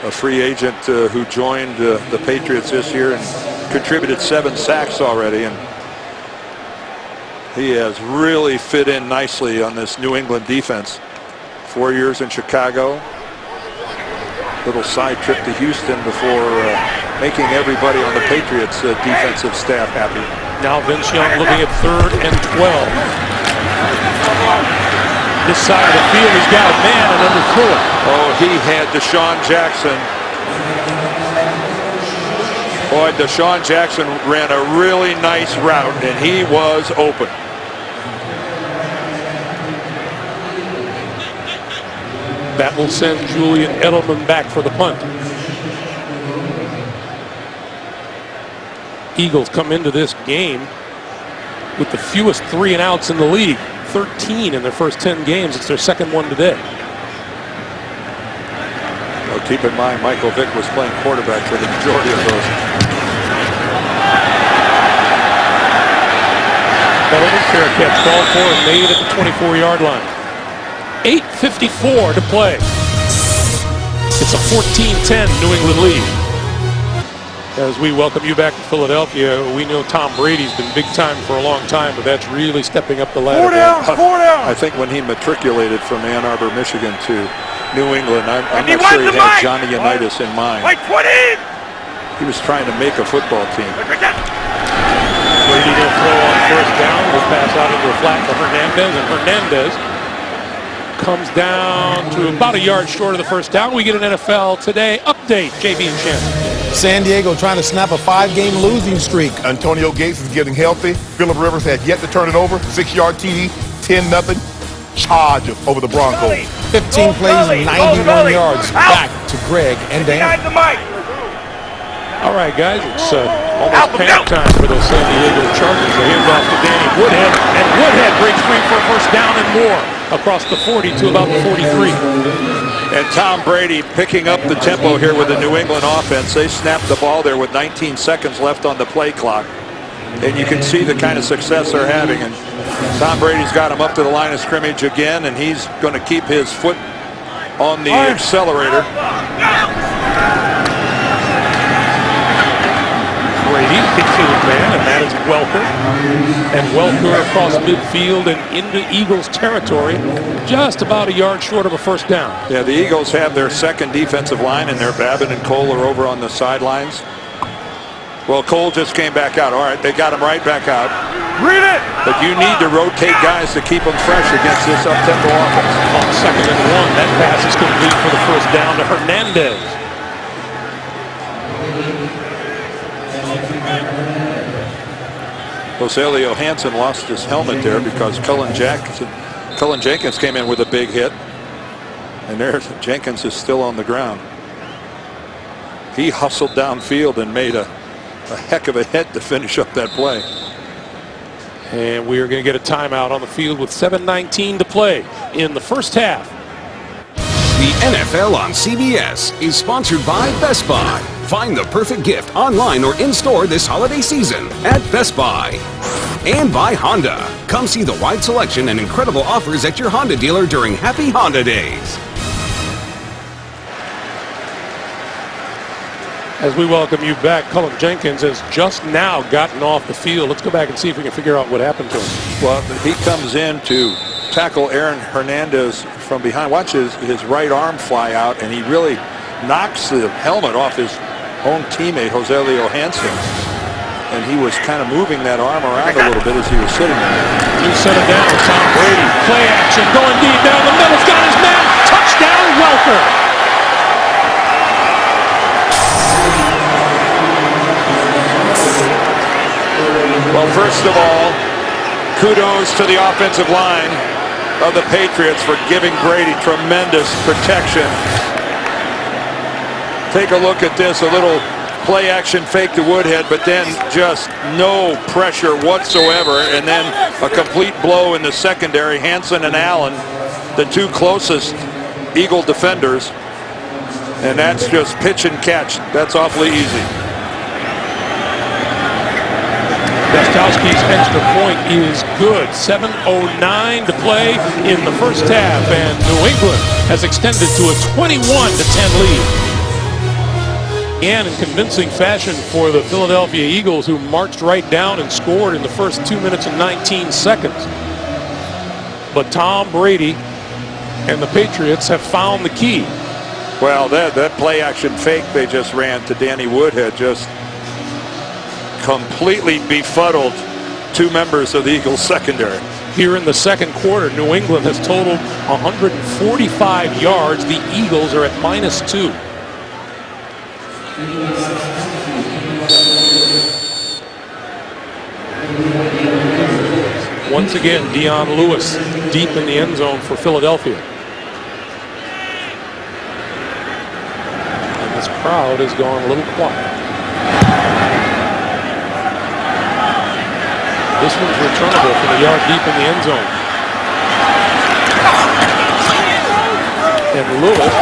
a free agent who joined the Patriots this year and contributed 7 sacks already. And he has really fit in nicely on this New England defense. 4 years in Chicago. Little side trip to Houston before making everybody on the Patriots defensive staff happy. Now Vince Young looking at 3rd and 12. This side of the field, he's got a man and underthrew it. Oh, he had Deshaun Jackson. Boy, Deshaun Jackson ran a really nice route, and he was open. That will send Julian Edelman back for the punt. Eagles come into this game with the fewest 3-and-outs in the league. 13 in their first 10 games. It's their second one today. Well, keep in mind, Michael Vick was playing quarterback for the majority of those. Edelman, fair catch, ball for and made at the 24-yard line. 8:54 to play. It's a 14-10 New England lead. As we welcome you back to Philadelphia, we know Tom Brady's been big time for a long time, but that's really stepping up the ladder. 4 down, 4 down. I think when he matriculated from Ann Arbor, Michigan to New England, I'm not sure he had Johnny Unitas in mind. Like 20. He was trying to make a football team. Brady will throw on first down. Will pass out into a flat for Hernandez, and Hernandez comes down to about a yard short of the first down. We get an NFL Today update. JB and Shannon. San Diego trying to snap a 5-game losing streak. Antonio Gates is getting healthy. Phillip Rivers had yet to turn it over. 6-yard TD, 10-0 charge over the Broncos. 15 plays and 91 yards. Back to Greg and Dan. All right, guys, it's almost panic time for those San Diego Chargers. The handoff to Danny Woodhead, and Woodhead breaks free for a first down and more across the 40 to about the 43. And Tom Brady picking up the tempo here with the New England offense. They snapped the ball there with 19 seconds left on the play clock. And you can see the kind of success they're having. And Tom Brady's got him up to the line of scrimmage again, and he's going to keep his foot on the accelerator. infield man, and that is Welker. And Welker across midfield and into Eagles territory, just about a yard short of a first down. Yeah, the Eagles have their second defensive line, and their Babin and Cole are over on the sidelines. Well, Cole just came back out. All right, they got him right back out. Read it! But you need to rotate guys to keep them fresh against this up-tempo offense. On 2nd and 1, that pass is complete for the first down to Hernandez. Rosalio Hansen lost his helmet there because Cullen Jenkins came in with a big hit. And there, Jenkins is still on the ground. He hustled downfield and made a heck of a hit to finish up that play. And we are going to get a timeout on the field with 7:19 to play in the first half. The NFL on CBS is sponsored by Best Buy. Find the perfect gift online or in-store this holiday season at Best Buy. And by Honda. Come see the wide selection and incredible offers at your Honda dealer during Happy Honda Days. As we welcome you back, Cullen Jenkins has just now gotten off the field. Let's go back and see if we can figure out what happened to him. Well, he comes in to tackle Aaron Hernandez from behind. Watch his right arm fly out, and he really knocks the helmet off his own teammate, Rosalio Hansen. And he was kind of moving that arm around a little bit as he was sitting there. You set it down, Tom Brady. Play action, going deep down the middle. Got his man. Touchdown, Welker. Well, first of all, kudos to the offensive line of the Patriots for giving Brady tremendous protection. Take a look at this, a little play action fake to Woodhead, but then just no pressure whatsoever, and then a complete blow in the secondary. Hansen and Allen, the two closest Eagle defenders, and that's just pitch and catch. That's awfully easy. Gostkowski's extra point is good. 7:09 to play in the first half, and New England has extended to a 21-10 lead. And in convincing fashion for the Philadelphia Eagles, who marched right down and scored in the first 2 minutes and 19 seconds. But Tom Brady and the Patriots have found the key. Well, that play action fake they just ran to Danny Woodhead just completely befuddled two members of the Eagles secondary. Here in the second quarter, New England has totaled 145 yards. The Eagles are at -2. Once again, Dion Lewis deep in the end zone for Philadelphia. And this crowd has gone a little quiet. This one's returnable from a yard deep in the end zone. And Lewis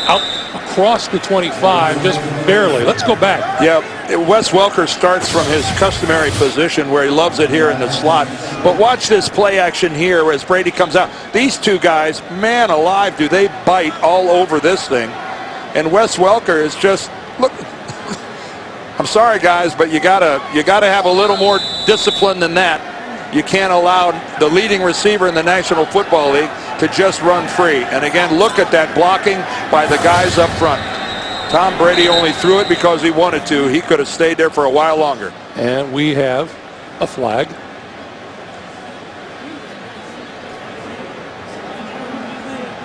out across the 25, just barely. Let's go back. Yeah, Wes Welker starts from his customary position where he loves it here in the slot. But watch this play action here as Brady comes out. These two guys, man alive, do they bite all over this thing. And Wes Welker is just, look, I'm sorry guys, but you gotta have a little more discipline than that. You can't allow the leading receiver in the National Football League to just run free. And again, look at that blocking by the guys up front. Tom Brady only threw it because he wanted to. He could have stayed there for a while longer. And we have a flag.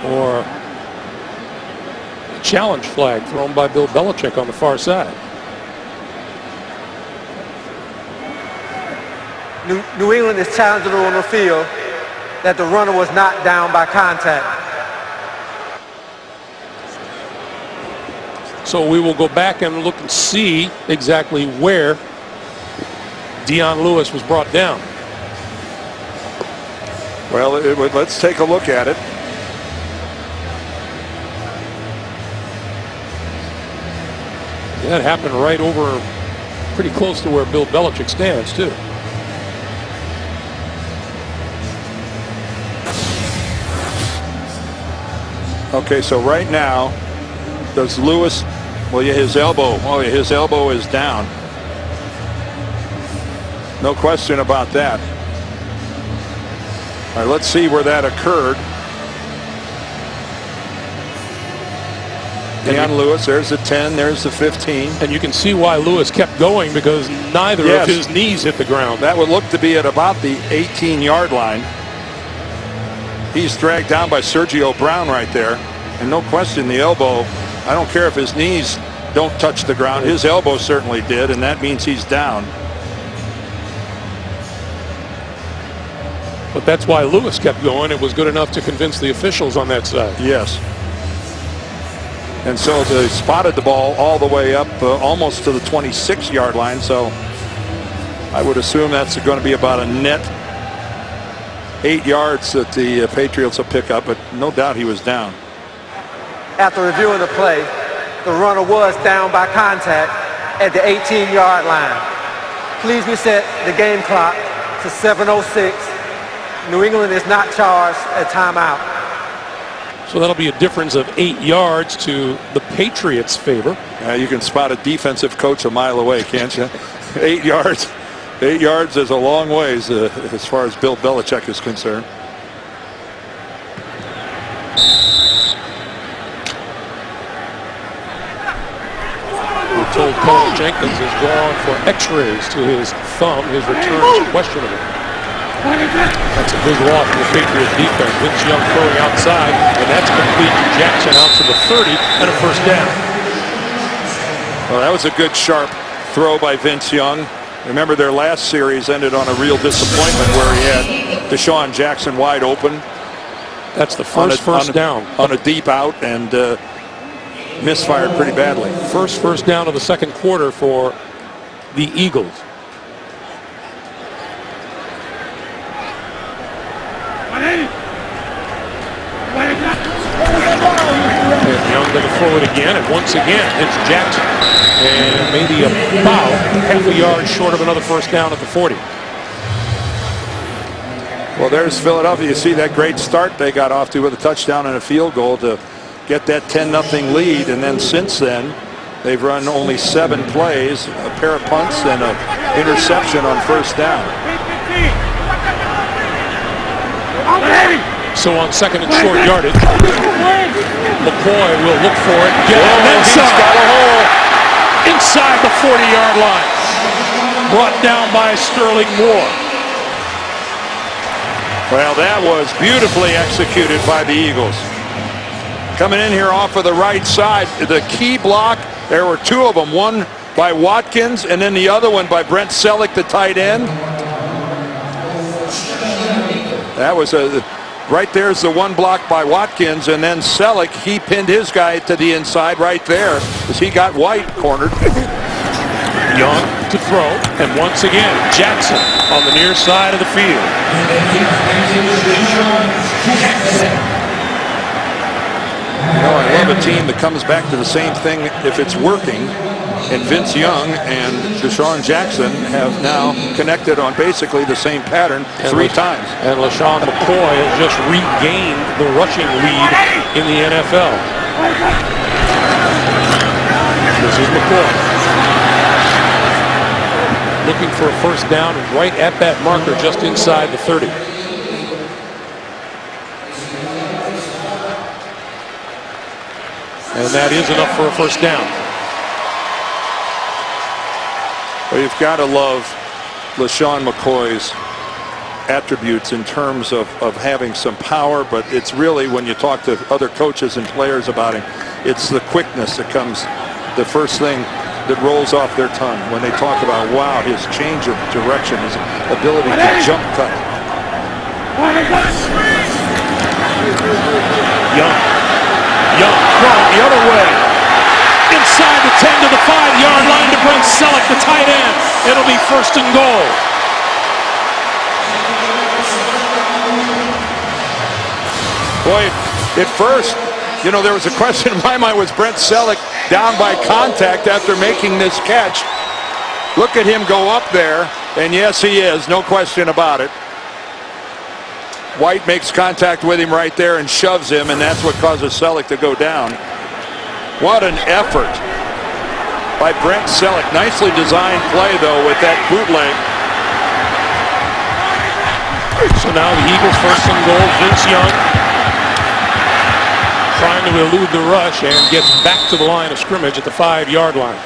Or a challenge flag thrown by Bill Belichick on the far side. New England is challenging on the field that the runner was not down by contact. So we will go back and look and see exactly where Dion Lewis was brought down. Well, let's take a look at it. That happened right over, pretty close to where Bill Belichick stands, too. Okay, so right now, does Lewis Well, yeah, his elbow. Oh, yeah, his elbow is down. No question about that. All right, let's see where that occurred. Deion Lewis, there's the 10, there's the 15. And you can see why Lewis kept going, because neither of his knees hit the ground. That would look to be at about the 18-yard line. He's dragged down by Sergio Brown right there. And no question, the elbow, I don't care if his knees don't touch the ground. His elbow certainly did, and that means he's down. But that's why Lewis kept going. It was good enough to convince the officials on that side. Yes. And so they spotted the ball all the way up almost to the 26-yard line. So I would assume that's going to be about a net 8 yards that the Patriots will pick up. But no doubt he was down. After reviewing the play, the runner was down by contact at the 18-yard line. Please reset the game clock to 7:06. New England is not charged a timeout. So that'll be a difference of 8 yards to the Patriots' favor. You can spot a defensive coach a mile away, can't you? 8 yards. 8 yards is a long ways as far as Bill Belichick is concerned. We're told Cole Jenkins has gone for x-rays to his thumb. His return is questionable. That's a big loss for the Patriots defense. Vince Young throwing outside, and that's complete to Jackson out to the 30 and a first down. Well, that was a good sharp throw by Vince Young. Remember, their last series ended on a real disappointment where he had Deshaun Jackson wide open. That's the first down on a deep out, and misfired pretty badly. First down of the second quarter for the Eagles. And Young going to throw it again, and once again it's Jackson, and maybe about half a yard short of another first down at the 40. Well, there's Philadelphia. You see that great start they got off to with a touchdown and a field goal to get that 10-0 lead, and then since then they've run only 7 plays, a pair of punts and an interception on first down. So on second and short yardage, McCoy will look for it. Get it He's got a hole inside the 40-yard line. Brought down by Sterling Moore. Well, that was beautifully executed by the Eagles. Coming in here off of the right side, the key block, there were 2 of them. One by Watkins, and then the other one by Brent Selleck, the tight end. That was right there's the one block by Watkins, and then Selleck, he pinned his guy to the inside right there as he got White cornered. Young to throw, and once again Jackson on the near side of the field. You know, I love a team that comes back to the same thing if it's working. And Vince Young and Deshaun Jackson have now connected on basically the same pattern 3 times. And LaShawn McCoy has just regained the rushing lead in the NFL. This is McCoy. Looking for a first down and right at that marker just inside the 30. And that is enough for a first down. Well, you've got to love LaShawn McCoy's attributes in terms of having some power, but it's really, when you talk to other coaches and players about him, it's the quickness that comes, the first thing that rolls off their tongue when they talk about, wow, his change of direction, his ability to jump cut. Young throwing the other way. Inside the 10 to the 5-yard line to Brent Selleck, the tight end. It'll be first and goal. Boy, at first, you know, there was a question in my mind, was Brent Selleck down by contact after making this catch? Look at him go up there, and yes, he is, no question about it. White makes contact with him right there and shoves him, and that's what causes Selleck to go down. What an effort by Brent Selleck. Nicely designed play, though, with that bootleg. So now the Eagles first and goal. Vince Young trying to elude the rush and gets back to the line of scrimmage at the 5-yard line.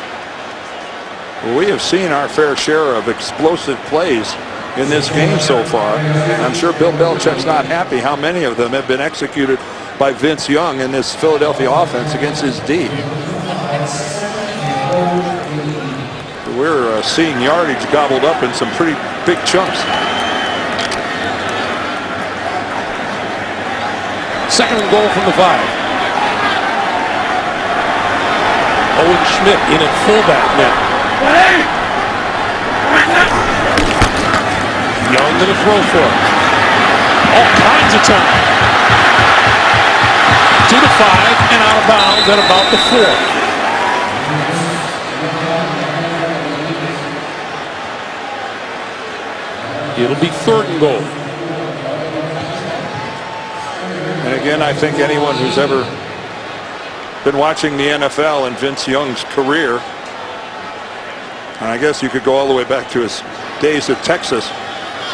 Well, we have seen our fair share of explosive plays in this game so far. I'm sure Bill Belichick's not happy how many of them have been executed by Vince Young in this Philadelphia offense against his D. We're seeing yardage gobbled up in some pretty big chunks. Second and goal from the 5. Owen Schmidt in at fullback now. Young to the throw for it. All kinds of time. To the 5 and out of bounds at about the 4. It'll be third and goal. And again, I think anyone who's ever been watching the NFL and Vince Young's career, and I guess you could go all the way back to his days at Texas,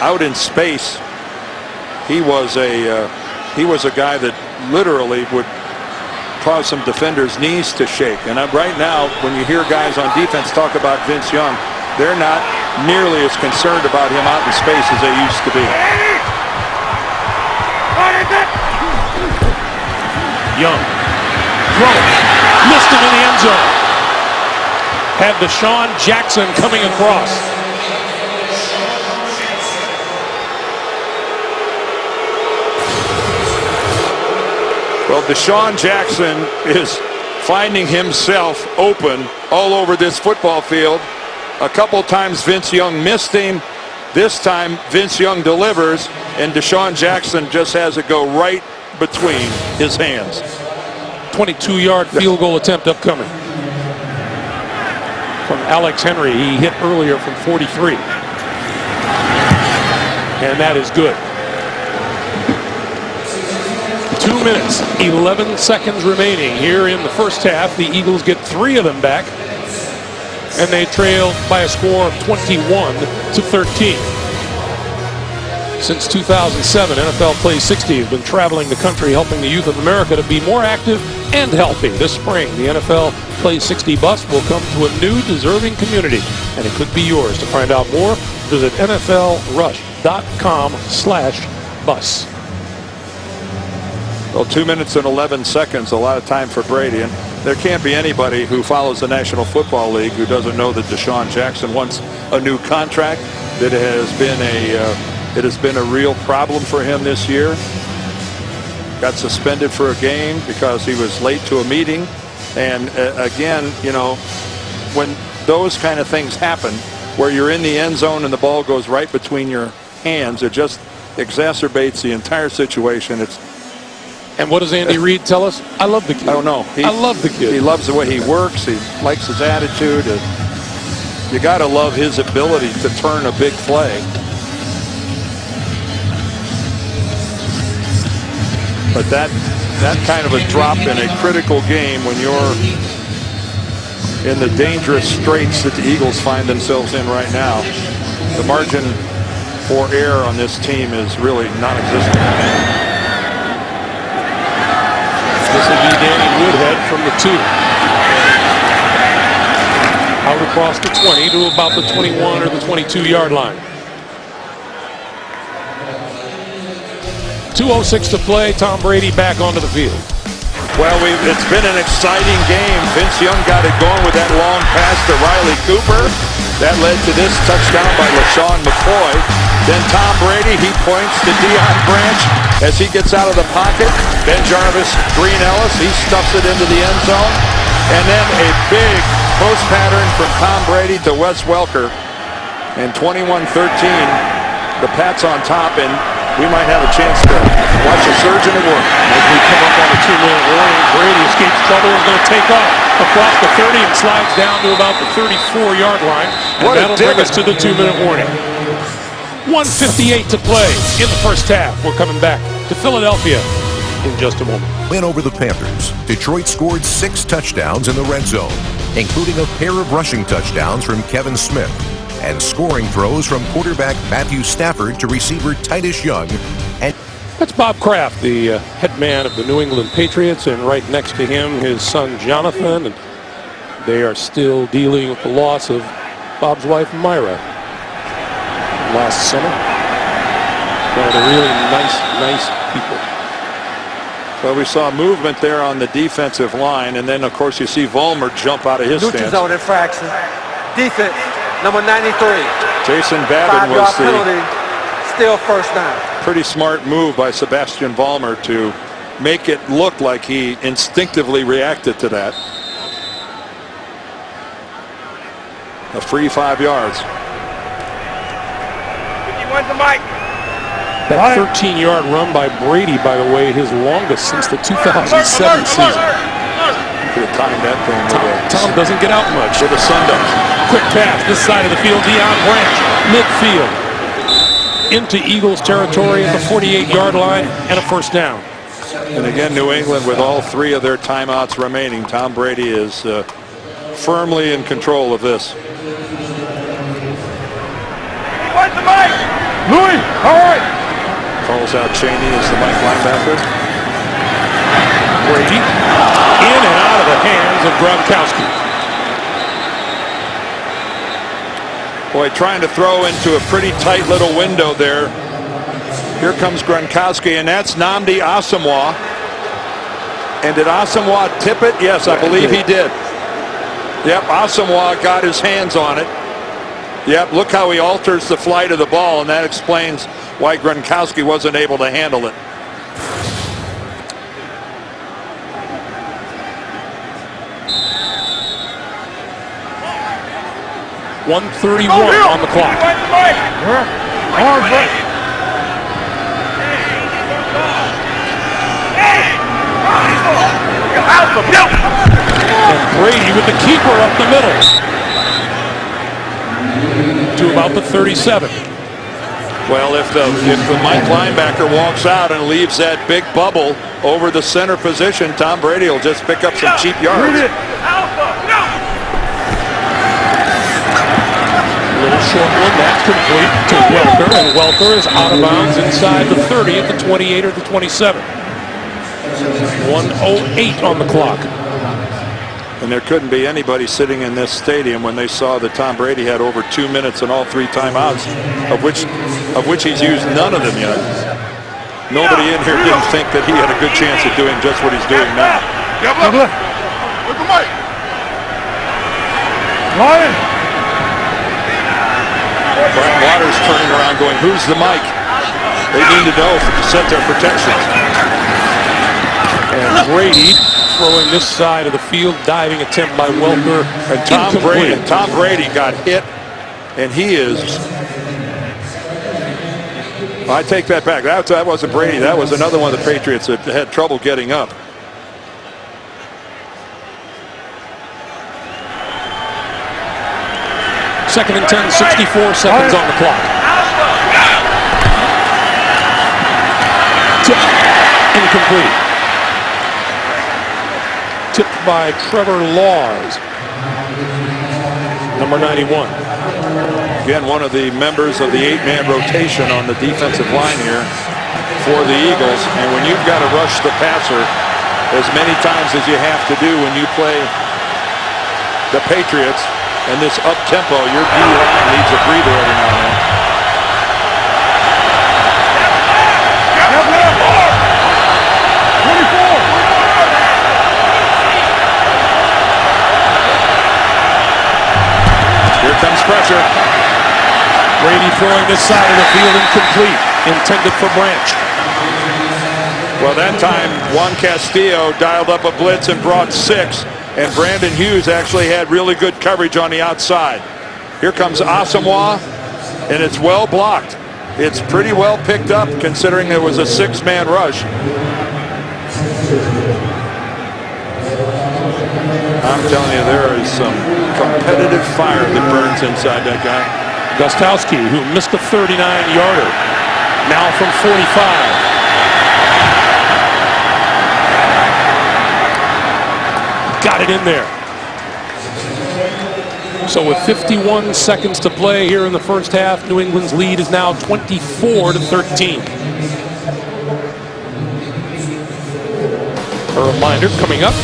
out in space, he was a guy that literally would cause some defenders' knees to shake. And right now, when you hear guys on defense talk about Vince Young, they're not nearly as concerned about him out in space as they used to be. Young throw, missed him in the end zone. Had DeSean Jackson coming across. Well, DeSean Jackson is finding himself open all over this football field. A couple times Vince Young missed him. This time Vince Young delivers, and DeSean Jackson just has it go right between his hands. 22-yard field goal attempt upcoming from Alex Henry. He hit earlier from 43. And that is good. 2 minutes, 11 seconds remaining here in the first half. The Eagles get 3 of them back, and they trail by a score of 21-13. Since 2007, NFL Play 60 has been traveling the country helping the youth of America to be more active and healthy. This spring, the NFL Play 60 bus will come to a new deserving community, and it could be yours. To find out more, visit nflrush.com/bus. Well, 2 minutes and 11 seconds, a lot of time for Brady. And there can't be anybody who follows the National Football League who doesn't know that DeSean Jackson wants a new contract, that it has been a real problem for him this year. Got suspended for a game because he was late to a meeting. And again, you know, when those kind of things happen, where you're in the end zone and the ball goes right between your hands, it just exacerbates the entire situation. And what does Andy Reid tell us? I love the kid. I don't know. I love the kid. He loves the way he works. He likes his attitude. You got to love his ability to turn a big play. But that kind of a drop in a critical game when you're in the dangerous straits that the Eagles find themselves in right now, the margin for error on this team is really non-existent. This will be Danny Woodhead from the 2. Out across the 20 to about the 21 or the 22-yard line. 2:06 to play. Tom Brady back onto the field. Well, it's been an exciting game. Vince Young got it going with that long pass to Riley Cooper. That led to this touchdown by LaShawn McCoy. Then Tom Brady, he points to Deion Branch as he gets out of the pocket. Ben Jarvis, Green Ellis, he stuffs it into the end zone. And then a big post pattern from Tom Brady to Wes Welker. And 21-13, the Pats on top, and we might have a chance to watch a surgeon at work. As we come up on a 2-minute warning, Brady escapes trouble and is going to take off across the 30 and slides down to about the 34-yard line. And that'll bring us to the 2-minute warning. 1:58 to play in the first half. We're coming back to Philadelphia in just a moment. Win over the Panthers. Detroit scored 6 touchdowns in the red zone. including a pair of rushing touchdowns from Kevin Smith and scoring throws from quarterback Matthew Stafford to receiver Titus Young. And that's Bob Kraft, the head man of the New England Patriots, and right next to him, his son Jonathan. And they are still dealing with the loss of Bob's wife Myra last summer. One of the really nice people. Well, we saw movement there on the defensive line, and then, of course, you see Vollmer jump out of his Neutral stance. zone infraction. Defense, number 93. Jason Babin was 5-yard penalty, still first down. Pretty smart move by Sebastian Vollmer to make it look like he instinctively reacted to that. A free 5 yards. That 13-yard run by Brady, by the way, his longest since the 2007 season. Could have timed that thing. Tom doesn't get out much. With a sundown. Quick pass this side of the field. Deion Branch, midfield, into Eagles territory at the 48-yard line, and a first down. And again, New England with all 3 of their timeouts remaining. Tom Brady is firmly in control of this. Louis, all right. Calls out Cheney as the Mike linebacker. Brady in and out of the hands of Gronkowski. Boy, trying to throw into a pretty tight little window there. Here comes Gronkowski, and that's Nnamdi Asomugha. And did Asomugha tip it? Yes, I believe he did. Yep, Asomugha got his hands on it. Yep, look how he alters the flight of the ball, and that explains why Gronkowski wasn't able to handle it. .131 on the clock. And Brady with the keeper up the middle to about the 37. Well, if the Mike linebacker walks out and leaves that big bubble over the center position, Tom Brady will just pick up some cheap yards. Little short one, that's complete to Welker, and Welker is out of bounds inside the 30 at the 28 or the 27. 1:08 on the clock. And there couldn't be anybody sitting in this stadium when they saw that Tom Brady had over 2 minutes and all 3 timeouts, of which he's used none of them yet. Nobody in here didn't think that he had a good chance of doing just what he's doing now. Look at Mike. Lion. Brian Waters turning around going, who's the Mike? They need to know to set their protections. And Brady throwing this side of the field, diving attempt by Welker. And Tom Brady got hit, and he is... I take that back. That wasn't Brady. That was another one of the Patriots that had trouble getting up. Second and 10, 64 seconds on the clock. Incomplete. Tipped by Trevor Laws, number 91. Again, one of the members of the 8-man rotation on the defensive line here for the Eagles. And when you've got to rush the passer as many times as you have to do when you play the Patriots and this up-tempo, your D-line needs a breather every now and then. Here comes pressure. Brady throwing this side of the field incomplete, intended for Branch. Well, that time Juan Castillo dialed up a blitz and brought 6, and Brandon Hughes actually had really good coverage on the outside. Here comes Asomugha, and it's well blocked. It's pretty well picked up considering it was a 6-man rush. I'm telling you, there is some competitive fire that burns inside that guy. Gostowski, who missed a 39-yarder, now from 45. Got it in there. So with 51 seconds to play here in the first half, New England's lead is now 24-13. A reminder coming up,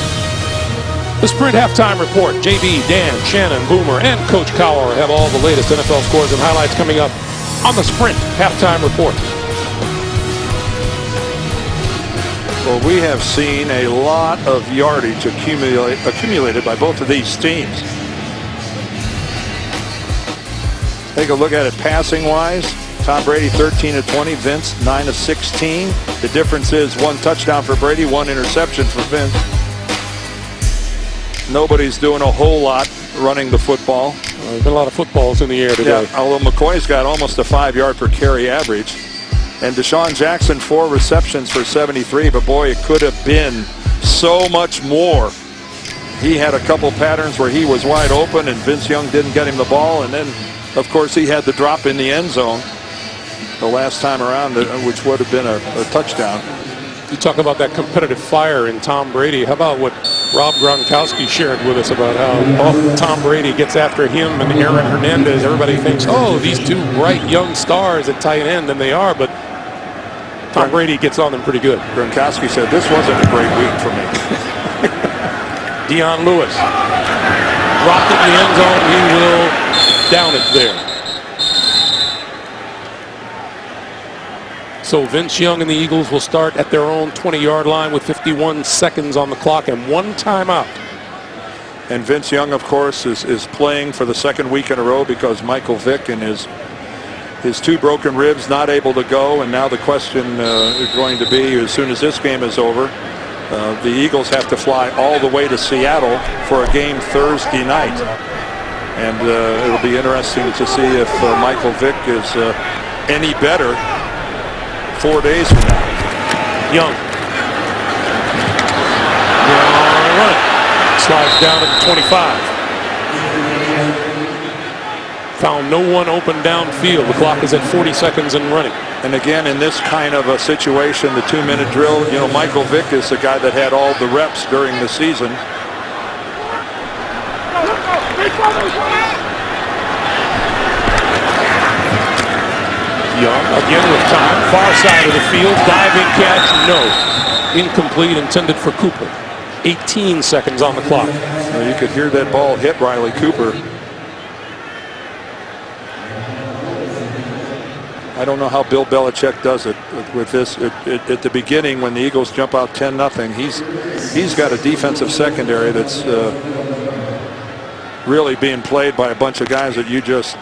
the Sprint Halftime Report. JB, Dan, Shannon, Boomer, and Coach Cowher have all the latest NFL scores and highlights coming up on the Sprint Halftime Report. Well, we have seen a lot of yardage accumulated by both of these teams. Take a look at it passing-wise. Tom Brady 13 of 20, Vince 9 of 16. The difference is 1 touchdown for Brady, 1 interception for Vince. Nobody's doing a whole lot running the football. There's been a lot of footballs in the air today. Yeah, although McCoy's got almost a 5-yard per carry average. And Deshaun Jackson 4 receptions for 73, but boy, it could have been so much more. He had a couple patterns where he was wide open and Vince Young didn't get him the ball, and then of course he had the drop in the end zone the last time around, which would have been a touchdown. You talk about that competitive fire in Tom Brady. How about what Rob Gronkowski shared with us about how Tom Brady gets after him and Aaron Hernandez? Everybody thinks, oh, these two bright young stars at tight end, and they are, but Tom Brady gets on them pretty good. Gronkowski said, this wasn't a great week for me. Dion Lewis dropped it in the end zone. He will down it there. So Vince Young and the Eagles will start at their own 20-yard line with 51 seconds on the clock and 1 timeout. And Vince Young, of course, is playing for the second week in a row because Michael Vick and his 2 broken ribs not able to go. And now the question is going to be, as soon as this game is over, the Eagles have to fly all the way to Seattle for a game Thursday night. And it'll be interesting to see if Michael Vick is any better 4 days from now. Young. Run. Slides down at the 25. Found no one open downfield. The clock is at 40 seconds and running. And again, in this kind of a situation, the 2-minute drill, you know, Michael Vick is the guy that had all the reps during the season. Young again with time, far side of the field, diving catch, no. Incomplete, intended for Cooper. 18 seconds on the clock. Well, you could hear that ball hit Riley Cooper. I don't know how Bill Belichick does it with this. At the beginning, when the Eagles jump out 10-0, he's got a defensive secondary that's really being played by a bunch of guys that you just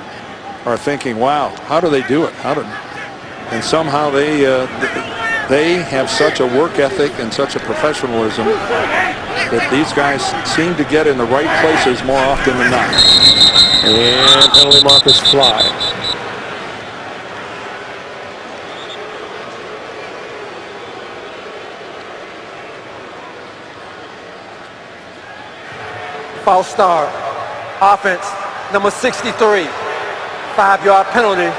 are thinking, wow, how do they do it? And somehow they have such a work ethic and such a professionalism that these guys seem to get in the right places more often than not. And penalty markers fly. False start. Offense, number 63. 5-yard penalty.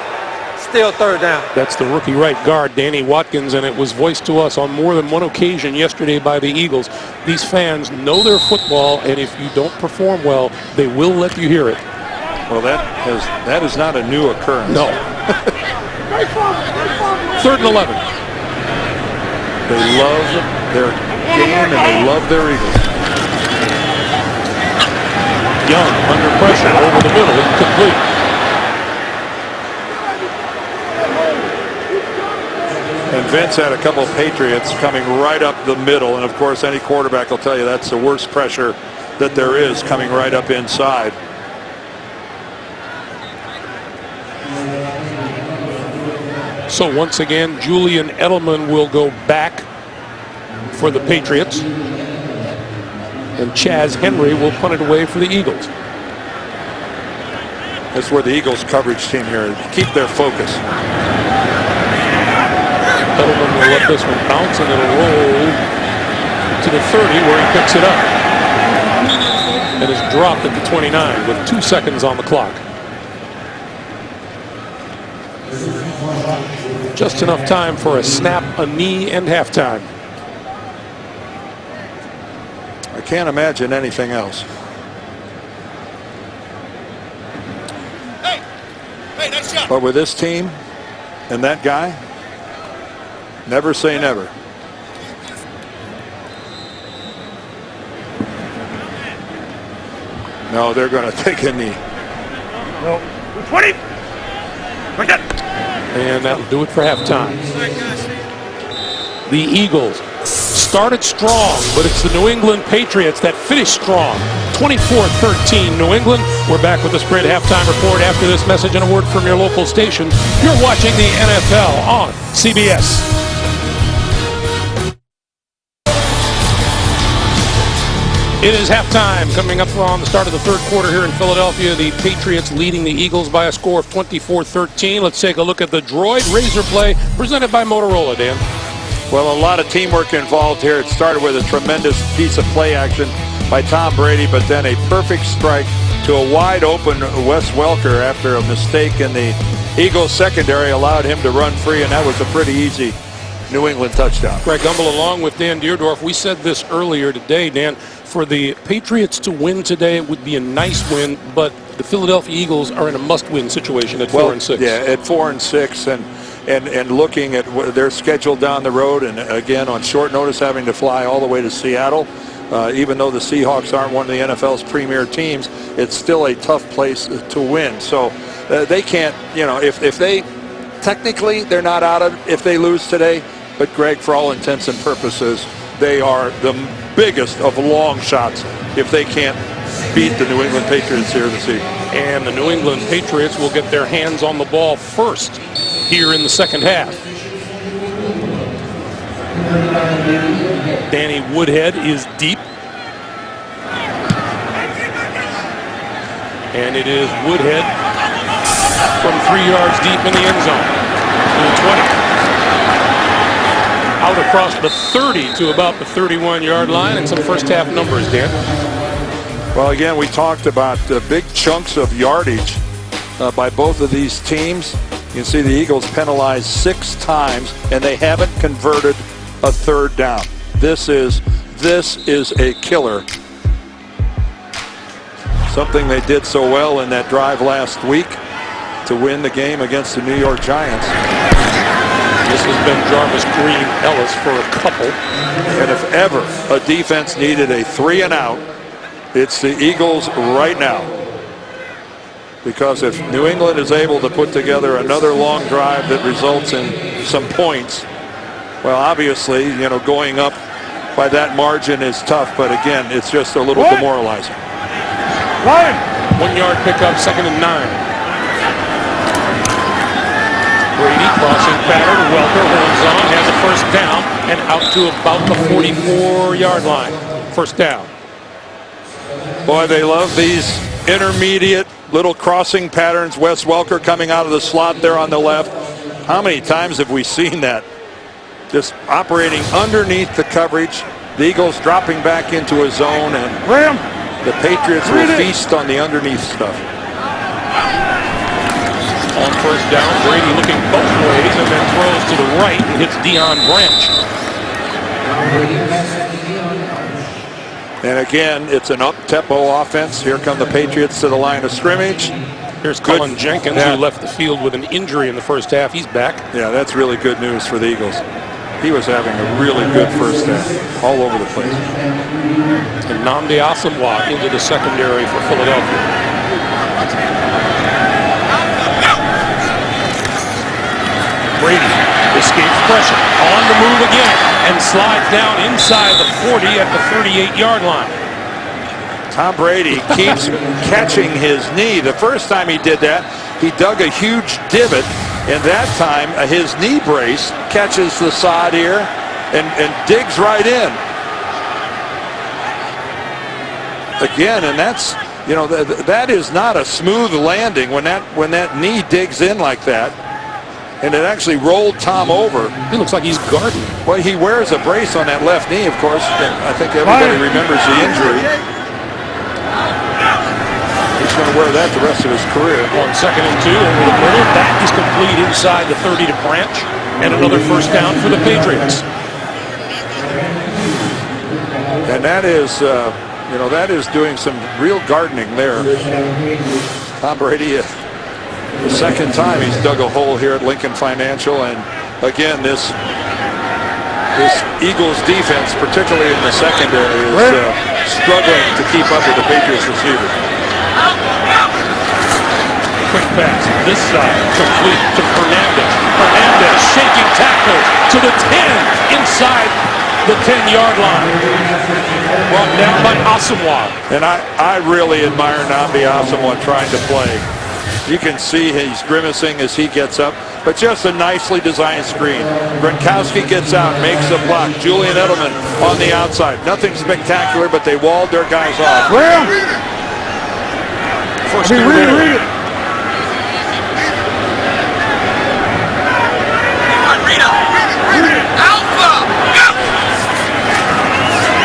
Still 3rd down. That's the rookie right guard, Danny Watkins, and it was voiced to us on more than one occasion yesterday by the Eagles. These fans know their football, and if you don't perform well, they will let you hear it. Well, that is not a new occurrence. No. 3rd and 11. They love their game and they love their Eagles. Young under pressure over the middle, incomplete. And Vince had a couple of Patriots coming right up the middle, and of course any quarterback will tell you that's the worst pressure that there is, coming right up inside. So once again, Julian Edelman will go back for the Patriots, and Chaz Henry will punt it away for the Eagles. That's where the Eagles coverage team here keep their focus. Edelman will let this one bounce, and it'll roll to the 30 where he picks it up. It is dropped at the 29 with 2 seconds on the clock. Just enough time for a snap, a knee, and halftime. I can't imagine anything else. But with this team and that guy, never say never. No, they're going to take a knee. No. 20. And that'll do it for halftime. The Eagles started strong, but it's the New England Patriots that finished strong. 24-13 New England. We're back with the Spread halftime report after this message and a word from your local station. You're watching the NFL on CBS. It is halftime coming up on the start of the third quarter here in Philadelphia. The Patriots leading the Eagles by a score of 24-13. Let's take a look at the Droid Razor play presented by Motorola, Dan. Well, a lot of teamwork involved here. It started with a tremendous piece of play action by Tom Brady, but then a perfect strike to a wide open Wes Welker after a mistake in the Eagles secondary allowed him to run free, and that was a pretty easy New England touchdown. Greg Gumbel along with Dan Deerdorf. We said this earlier today, Dan. For the Patriots to win today, it would be a nice win, but the Philadelphia Eagles are in a must-win situation at 4-6. Yeah, at 4-6, and looking at their schedule down the road, and again on short notice having to fly all the way to Seattle. Even though the Seahawks aren't one of the NFL's premier teams, it's still a tough place to win. So they can't, you know, if they technically they're not out of if they lose today, but Greg, for all intents and purposes, they are the biggest of long shots if they can't beat the New England Patriots here this evening. And the New England Patriots will get their hands on the ball first here in the second half. Danny Woodhead is deep. And it is Woodhead from 3 yards deep in the end zone to the 20. Out across the 30 to about the 31-yard line, and some first half numbers, Dan. Well, again, we talked about big chunks of yardage by both of these teams. You can see the Eagles penalized 6 times, and they haven't converted a third down. This is a killer. Something they did so well in that drive last week to win the game against the New York Giants. This has been Jarvis Green Ellis for a couple. And if ever a defense needed a 3-and-out, it's the Eagles right now. Because if New England is able to put together another long drive that results in some points, well, obviously, you know, going up by that margin is tough, but again, it's just a little demoralizing. 1 yard pickup, 2nd and 9. Brady crossing pattern. Welker holds on, has a first down, and out to about the 44-yard line. First down. Boy, they love these intermediate little crossing patterns. Wes Welker coming out of the slot there on the left. How many times have we seen that? Just operating underneath the coverage. The Eagles dropping back into a zone, and the Patriots will feast on the underneath stuff. On first down, Brady looking both ways and then throws to the right and hits Deion Branch. And again, it's an up-tempo offense. Here come the Patriots to the line of scrimmage. Here's Cullen Jenkins, who left the field with an injury in the first half. He's back. Yeah, that's really good news for the Eagles. He was having a really good first half, all over the place. And Nnamdi Asomugha into the secondary for Philadelphia. Brady escapes pressure, on the move again, and slides down inside the 40 at the 38-yard line. Tom Brady keeps catching his knee. The first time he did that, he dug a huge divot, and that time his knee brace catches the side here and digs right in. Again, and that's, you know, that is not a smooth landing when that knee digs in like that. And it actually rolled Tom over. He looks like he's guarding. Well, he wears a brace on that left knee, of course. I think everybody remembers the injury. He's going to wear that the rest of his career. On 2nd and 2 over the middle. That is complete inside the 30 to Branch. And another first down for the Patriots. And that is, you know, that is doing some real gardening there. Tom Brady The second time he's dug a hole here at Lincoln Financial, and again, this Eagles defense, particularly in the secondary, is struggling to keep up with the Patriots receiver. Quick pass this side, complete to Hernandez. Hernandez shaking tackle to the 10, inside the 10-yard line. Brought down by Asamoah. And I really admire Nnamdi Asamoah trying to play. You can see he's grimacing as he gets up, but just a nicely designed screen. Gronkowski gets out, makes a block. Julian Edelman on the outside. Nothing spectacular, but they walled their guys off. First and goal.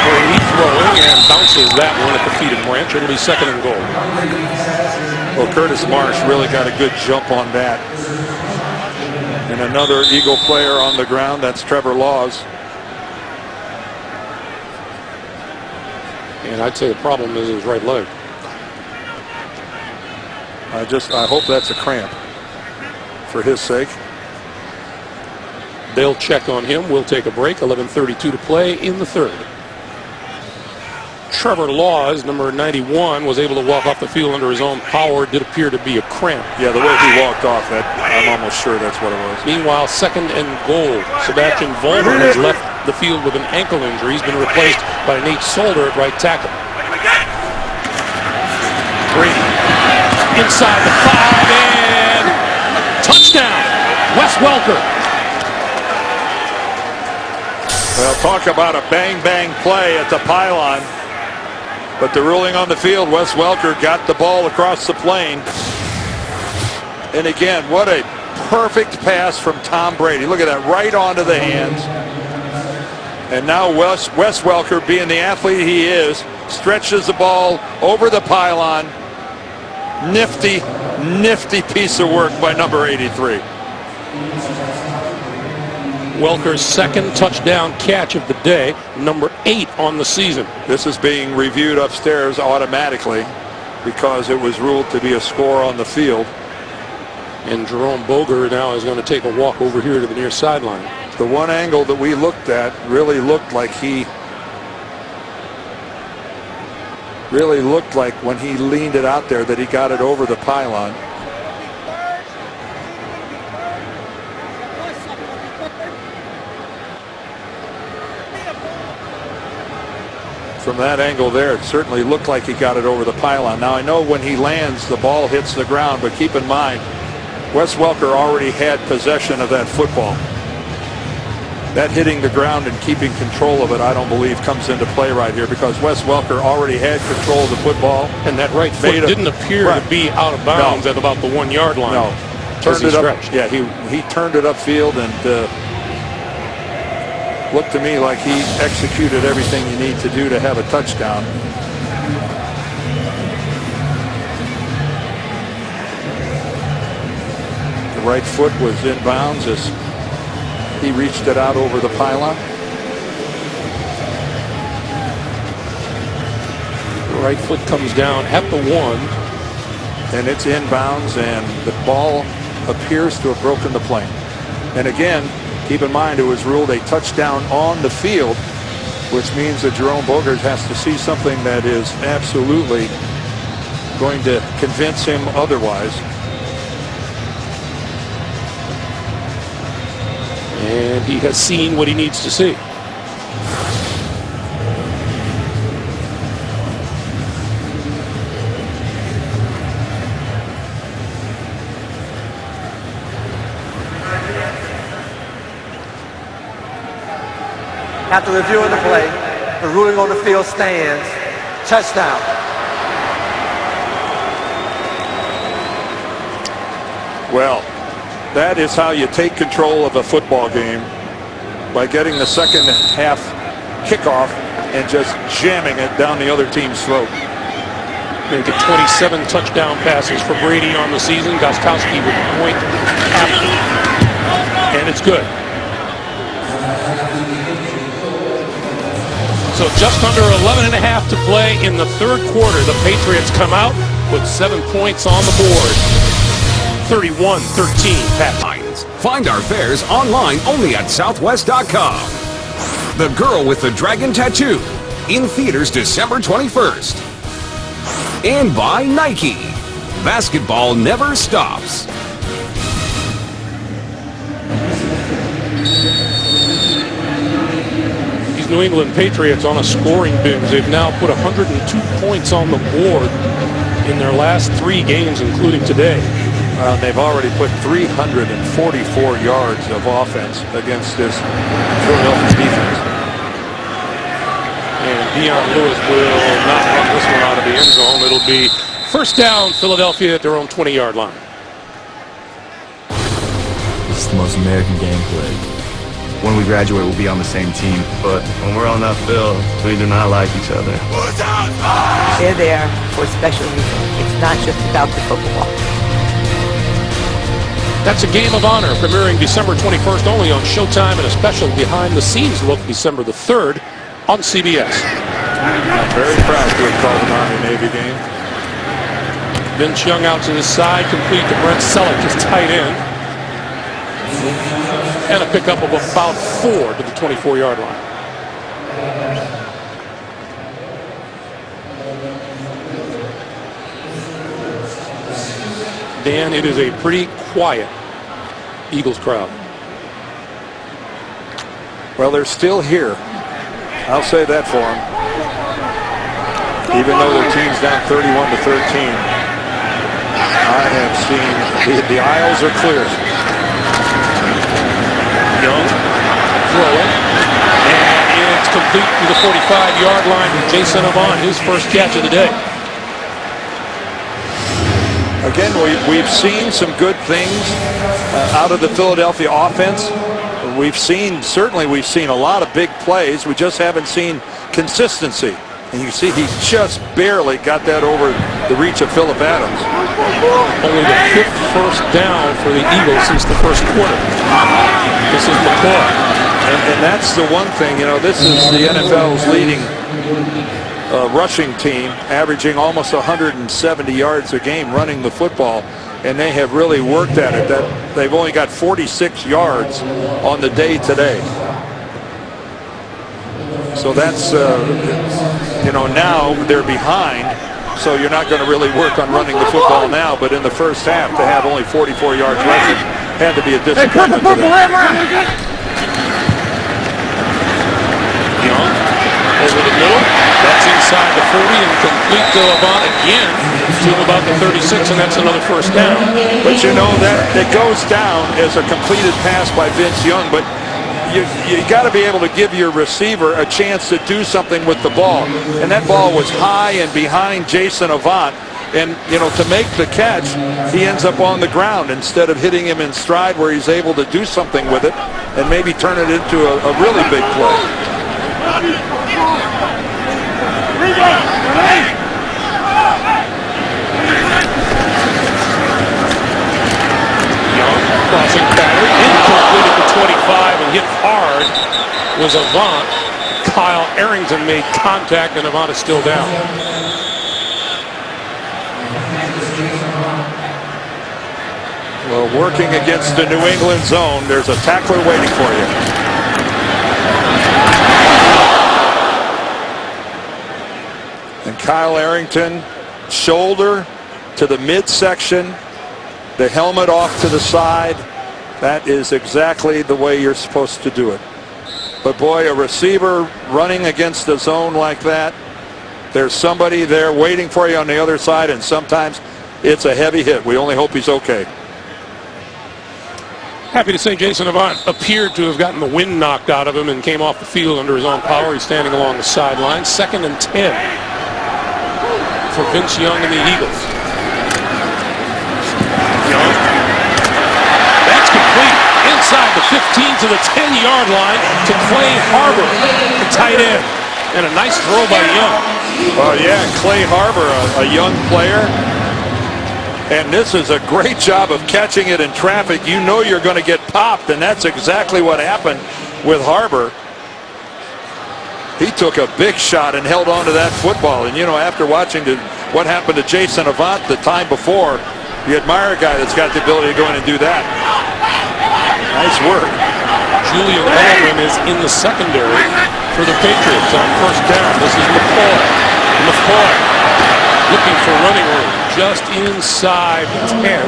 Brady throwing and bounces that one at the feet of Branch. It'll be second and goal. Well, Curtis Marsh really got a good jump on that. And another Eagle player on the ground, that's Trevor Laws. And I'd say the problem is his right leg. I hope that's a cramp for his sake. They'll check on him. We'll take a break. 11:32 to play in the third. Trevor Laws, number 91, was able to walk off the field under his own power. Did appear to be a cramp. Yeah, the way he walked off, I'm almost sure that's what it was. Meanwhile, second and goal. Sebastian Volmer has left the field with an ankle injury. He's been replaced by Nate Solder at right tackle. Brady inside the 5 and touchdown. Wes Welker. Well, talk about a bang-bang play at the pylon. But the ruling on the field, Wes Welker got the ball across the plane. And again, what a perfect pass from Tom Brady. Look at that, right onto the hands. And now Wes Welker, being the athlete he is, stretches the ball over the pylon. Nifty, nifty piece of work by number 83. Welker's second touchdown catch of the day, number 8 on the season. This is being reviewed upstairs automatically because it was ruled to be a score on the field. And Jerome Boger now is going to take a walk over here to the near sideline. The one angle that we looked at really looked like when he leaned it out there that he got it over the pylon. From that angle there, it certainly looked like he got it over the pylon. Now, I know when he lands, the ball hits the ground, but keep in mind, Wes Welker already had possession of that football. That hitting the ground and keeping control of it, I don't believe, comes into play right here because Wes Welker already had control of the football. And that right foot didn't appear to be out of bounds at about the 1 yard line. No, turned it up. Yeah, he turned it upfield and looked to me like he executed everything you need to do to have a touchdown. The right foot was in bounds as he reached it out over the pylon. The right foot comes down at the 1. And it's in bounds, and the ball appears to have broken the plane. And again, keep in mind, it was ruled a touchdown on the field, which means that Jerome Boger has to see something that is absolutely going to convince him otherwise. And he has seen what he needs to see. After reviewing the play, the ruling on the field stands. Touchdown. Well, that is how you take control of a football game, by getting the second half kickoff and just jamming it down the other team's throat. Make it 27 touchdown passes for Brady on the season. Gostkowski with a point after. And it's good. So just under 11 and a half to play in the third quarter. The Patriots come out with 7 points on the board. 31-13, Patriots. Find our fares online only at southwest.com. The Girl with the Dragon Tattoo, in theaters December 21st. And by Nike. Basketball never stops. These New England Patriots on a scoring binge. They've now put 102 points on the board in their last 3 games, including today. They've already put 344 yards of offense against this Philadelphia defense. And Dion Lewis will not run this one out of the end zone. It'll be first down, Philadelphia at their own 20-yard line. This is the most American gameplay. When we graduate, we'll be on the same team, but when we're on that field, we do not like each other. They're there for a special reason. It's not just about the football. That's a Game of Honor premiering December 21st only on Showtime, and a special behind-the-scenes look December the 3rd on CBS. I'm very proud to have called an Army-Navy game. Vince Young out to the side, complete to Brent Selleck, his tight end. And a pickup of about 4 to the 24-yard line. Dan, it is a pretty quiet Eagles crowd. Well, they're still here. I'll say that for them. Even though their team's down 31-13, I have seen the aisles are clear. Young throwing, and it's complete to the 45-yard line with Jason Avant, his first catch of the day. Again, we've seen some good things out of the Philadelphia offense. We've seen a lot of big plays. We just haven't seen consistency. And you see he just barely got that over the reach of Phillip Adams. Only the 5th first down for the Eagles since the first quarter. This is McCoy. And that's the one thing, this is the NFL's leading rushing team, averaging almost 170 yards a game running the football, and they have really worked at it. They've only got 46 yards on the day today. So that's, now they're behind, so you're not going to really work on running the football now, but in the first half to have only 44 yards rushing had to be a disappointment to them. Young over the middle. That's inside the 40 and complete to Avant again to about the 36, and that's another first down. But that goes down as a completed pass by Vince Young, but you got to be able to give your receiver a chance to do something with the ball. And that ball was high and behind Jason Avant. And, to make the catch, he ends up on the ground instead of hitting him in stride where he's able to do something with it and maybe turn it into a really big play. Young crossing pattern, incomplete at the 25 and hit hard was Avant. Kyle Arrington made contact and Avant is still down. Well, working against the New England zone, there's a tackler waiting for you. And Kyle Arrington, shoulder to the midsection, the helmet off to the side. That is exactly the way you're supposed to do it. But boy, a receiver running against the zone like that, there's somebody there waiting for you on the other side, and sometimes it's a heavy hit. We only hope he's okay. Happy to say Jason Avant appeared to have gotten the wind knocked out of him and came off the field under his own power. He's standing along the sideline. 2nd and 10 for Vince Young and the Eagles. Young. That's complete. Inside the 15 to the 10-yard line to Clay Harbor, the tight end. And a nice throw by Young. Oh, yeah, Clay Harbor, a young player. And this is a great job of catching it in traffic. You know you're going to get popped, and that's exactly what happened with Harbor. He took a big shot and held on to that football. And, after watching what happened to Jason Avant the time before, You admire a guy that's got the ability to go in and do that. Nice work. Julian Edelman is in the secondary for the Patriots on first down. This is McCoy. McCoy looking for running room just inside 10.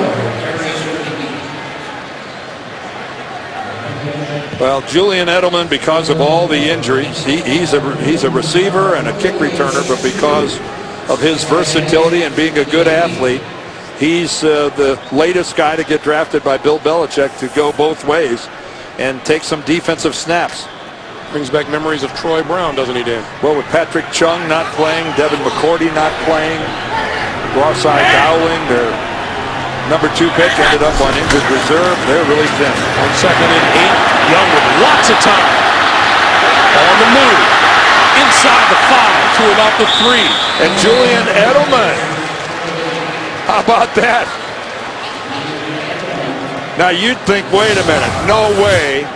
Well, Julian Edelman, because of all the injuries, he's a receiver and a kick returner, but because of his versatility and being a good athlete, he's the latest guy to get drafted by Bill Belichick to go both ways and take some defensive snaps. Brings back memories of Troy Brown, doesn't he, Dan? Well, with Patrick Chung not playing, Devin McCourty not playing, Ross-eye Dowling, their number 2 pick ended up on injured reserve. They're really thin. On 2nd and 8, Young with lots of time. On the move. Inside the 5 to about the 3. And Julian Edelman. How about that? Now you'd think, wait a minute, no way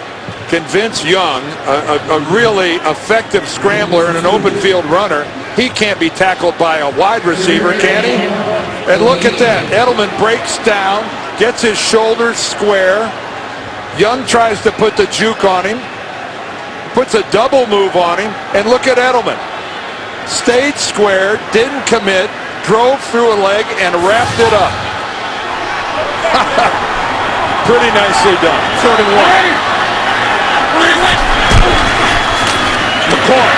can Vince Young, a really effective scrambler and an open field runner, he can't be tackled by a wide receiver, can he? And look at that. Edelman breaks down, gets his shoulders square. Young tries to put the juke on him, puts a double move on him, and look at Edelman. Stayed square, didn't commit, drove through a leg, and wrapped it up. Pretty nicely done. 3rd and 1. McCoy.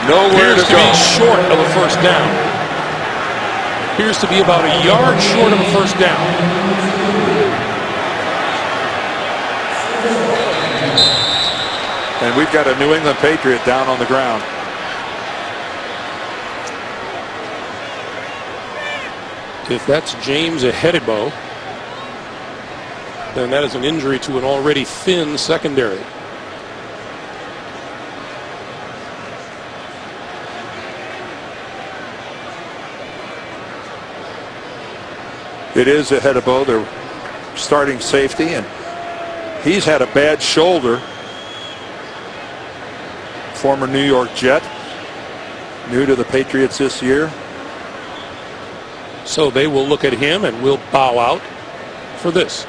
Nowhere Appears to to go. be short of a first down. Appears to be about a yard short of a first down. And we've got a New England Patriot down on the ground. If that's James Ahedibo, then that is an injury to an already thin secondary. It is Ahedibo, their starting safety, and he's had a bad shoulder. Former New York Jet, new to the Patriots this year. So they will look at him and will bow out for this.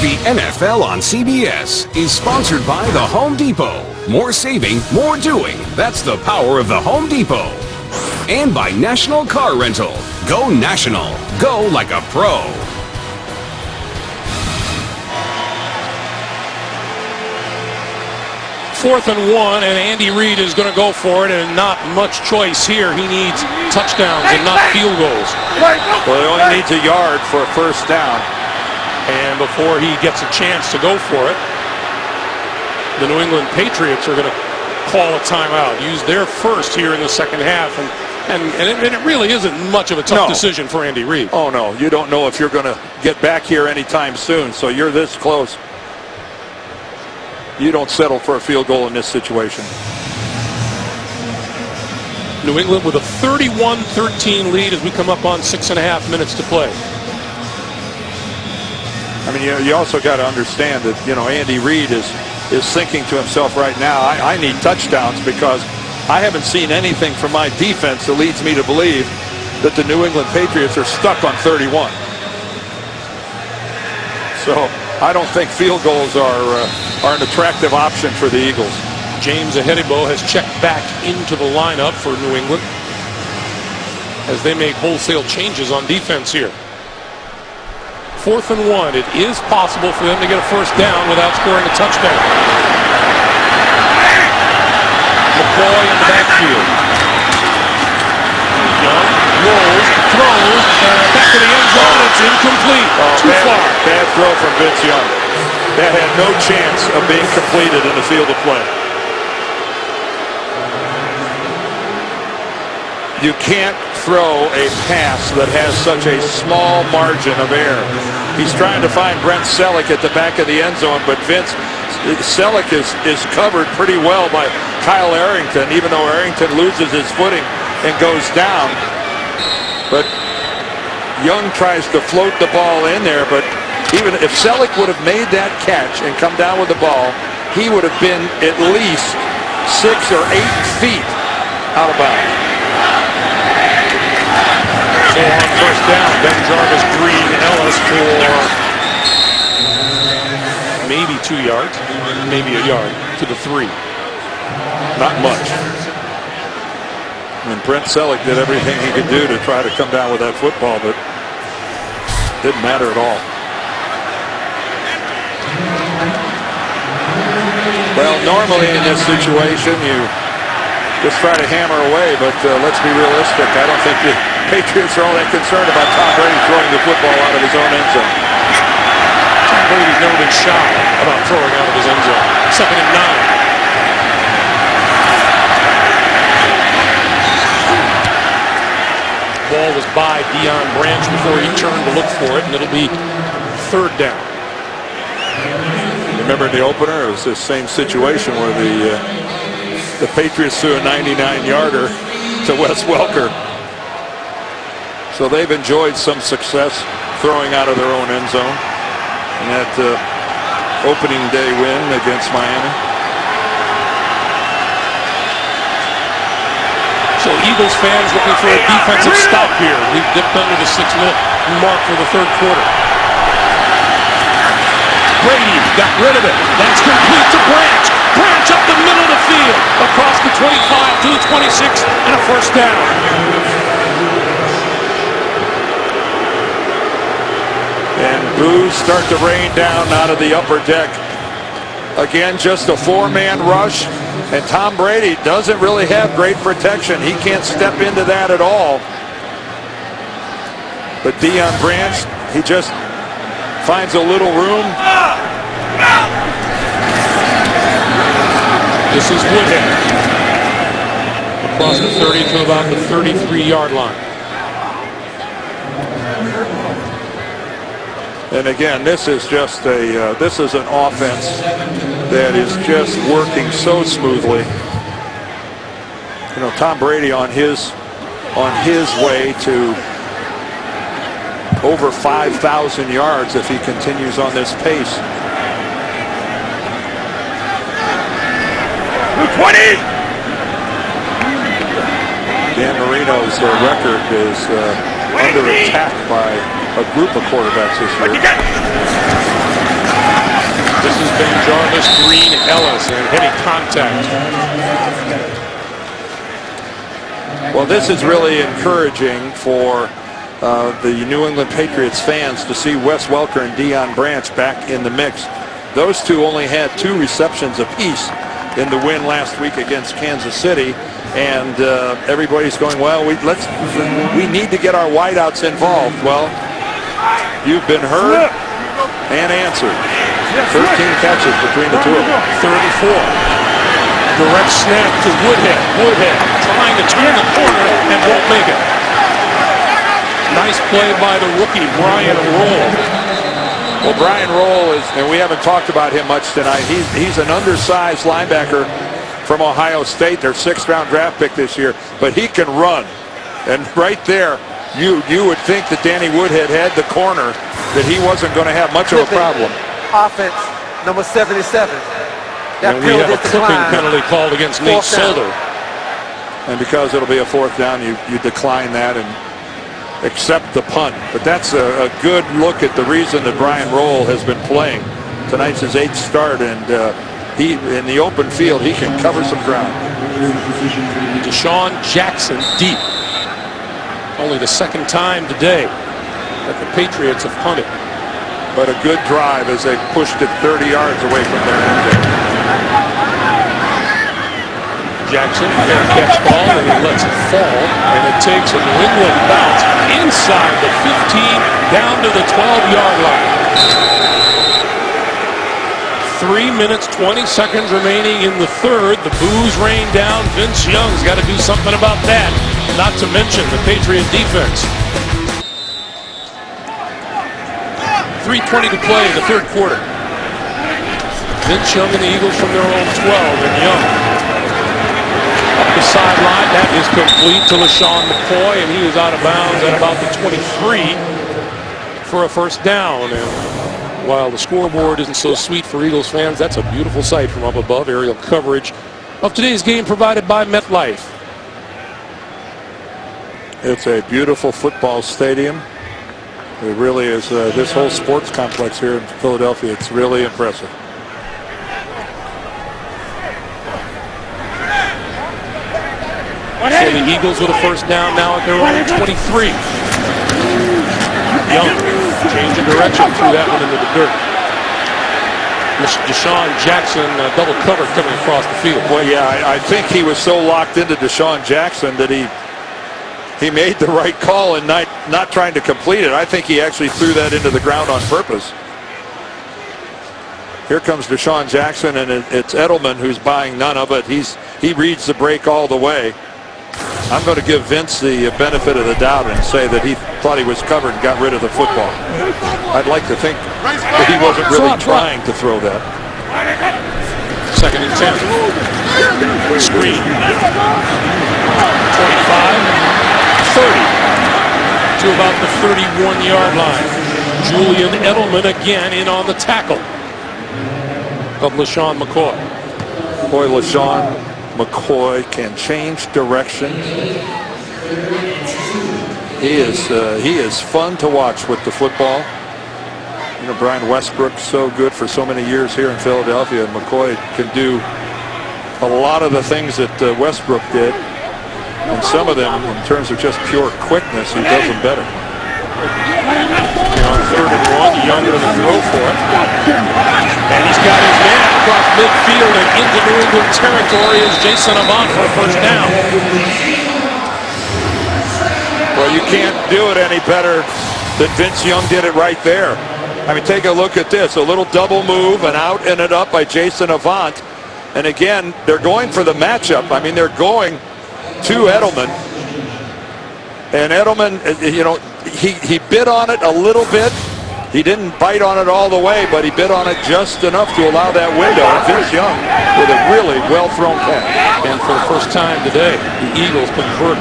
The NFL on CBS is sponsored by the Home Depot. More saving, more doing. That's the power of the Home Depot. And by National Car Rental. Go national. Go like a pro. Fourth and 1, and Andy Reid is going to go for it, and not much choice here. He needs touchdowns and not field goals. Well, he only needs a yard for a first down. And before he gets a chance to go for it, the New England Patriots are going to call a timeout. Use their first here in the second half, and it really isn't much of a tough decision for Andy Reid. Oh, no. You don't know if you're going to get back here anytime soon, so you're this close. You don't settle for a field goal in this situation. New England with a 31-13 lead as we come up on 6.5 minutes to play. I mean, you also got to understand that, you know, Andy Reid is thinking to himself right now, I need touchdowns because I haven't seen anything from my defense that leads me to believe that the New England Patriots are stuck on 31. So I don't think field goals are an attractive option for the Eagles. James Ahedibo has checked back into the lineup for New England as they make wholesale changes on defense here. 4th and 1. It is possible for them to get a first down without scoring a touchdown. McCoy in the backfield. Young rolls, throws, back to the end zone. It's incomplete. Too far. Bad throw from Vince Young. That had no chance of being completed in the field of play. You can't throw a pass that has such a small margin of error. He's trying to find Brent Selleck at the back of the end zone, but Selleck is covered pretty well by Kyle Arrington, even though Arrington loses his footing and goes down. But Young tries to float the ball in there, but even if Selleck would have made that catch and come down with the ball, he would have been at least 6 or 8 feet Out of bounds. So on first down, Ben Jarvis, Green, Ellis for maybe 2 yards, maybe a yard to the 3. Not much. And Brent Selleck did everything he could do to try to come down with that football, but didn't matter at all. Well, normally in this situation, you just try to hammer away, but let's be realistic. I don't think the Patriots are all that concerned about Tom Brady throwing the football out of his own end zone. Tom Brady's never been shy about throwing out of his end zone. 2nd and 9. Ball was by Deion Branch before he turned to look for it, and it'll be 3rd down. Remember in the opener, it was this same situation where the Patriots threw a 99-yarder to Wes Welker. So they've enjoyed some success throwing out of their own end zone in that opening day win against Miami. So Eagles fans looking for a defensive stop here. We've dipped under the 6-minute mark for the 3rd quarter. Brady got rid of it. That's complete to Branch. Branch up the middle of the field. Across the 25 to the 26 and a first down. And boos start to rain down out of the upper deck. Again, just a 4-man rush. And Tom Brady doesn't really have great protection. He can't step into that at all. But Deion Branch, he just finds a little room. This is Woodhead. Across the 30 to about the 33-yard line. And again, this is just this is an offense that is just working so smoothly. You know, Tom Brady on his way to over 5,000 yards if he continues on this pace. 20. Dan Marino's record is under attack by a group of quarterbacks this year. This has been Jarvis, Green, Ellis, and heavy contact. Well, this is really encouraging for the New England Patriots fans to see Wes Welker and Deion Branch back in the mix. Those two only had 2 receptions apiece in the win last week against Kansas City, and everybody's going, well, we need to get our wideouts involved. Well, you've been heard and answered. 13 catches between the two of them. 34. Direct snap to Woodhead. Woodhead trying to turn the corner and won't make it. Nice play by the rookie, Brian Roll. Well, Brian Roll is, and we haven't talked about him much tonight. He's an undersized linebacker from Ohio State, their 6th-round draft pick this year, but he can run. And right there, you would think that Danny Woodhead had the corner, that he wasn't going to have much of a problem. Offense, number 77. That and we have a clipping penalty called against Nate Solder. And because it'll be a 4th down, you decline that and accept the punt. But that's a good look at the reason that Brian Roll has been playing. Tonight's his 8th start, and he in the open field, he can cover some ground. Deshaun Jackson deep. Only the 2nd time today that the Patriots have punted. But a good drive as they pushed it 30 yards away from their end zone. Jackson, fair catch ball, and he lets it fall, and it takes a New England bounce inside the 15 down to the 12-yard line. 3 minutes, 20 seconds remaining in the 3rd. The boos rain down. Vince Young's got to do something about that, not to mention the Patriot defense. 3:20 to play in the 3rd quarter. Vince Young and the Eagles from their own 12, and Young up the sideline. That is complete to LaShawn McCoy, and he is out of bounds at about the 23 for a first down. And while the scoreboard isn't so sweet for Eagles fans, that's a beautiful sight from up above. Aerial coverage of today's game provided by MetLife. It's a beautiful football stadium. It really is. This whole sports complex here in Philadelphia, it's really impressive. So the Eagles with a first down now at their own 23. Young changing direction threw that one into the dirt. Deshaun Jackson double cover coming across the field. Well, yeah, I think he was so locked into Deshaun Jackson that he made the right call and not trying to complete it. I think he actually threw that into the ground on purpose. Here comes Deshaun Jackson, and it's Edelman who's buying none of it. He reads the break all the way. I'm going to give Vince the benefit of the doubt and say that he thought he was covered and got rid of the football. I'd like to think that he wasn't really trying to throw that. Second and 10. Screen. 25. 30. To about the 31-yard line. Julian Edelman again in on the tackle of LaShawn McCoy. Boy, LaShawn McCoy can change direction. He is fun to watch with the football. You know, Brian Westbrook's so good for so many years here in Philadelphia, and McCoy can do a lot of the things that Westbrook did, and some of them, in terms of just pure quickness, he does them better. On 3rd and 1, Young going to throw for it. And he's got his man across midfield and into New England territory is Jason Avant for a first down. Well, you can't do it any better than Vince Young did it right there. I mean, take a look at this. A little double move and out and it up by Jason Avant. And again, they're going for the matchup. I mean, they're going to Edelman. And Edelman, you know, he bit on it a little bit. He didn't bite on it all the way, but he bit on it just enough to allow that window. And Vince Young with a really well-thrown pass. And for the first time today, the Eagles convert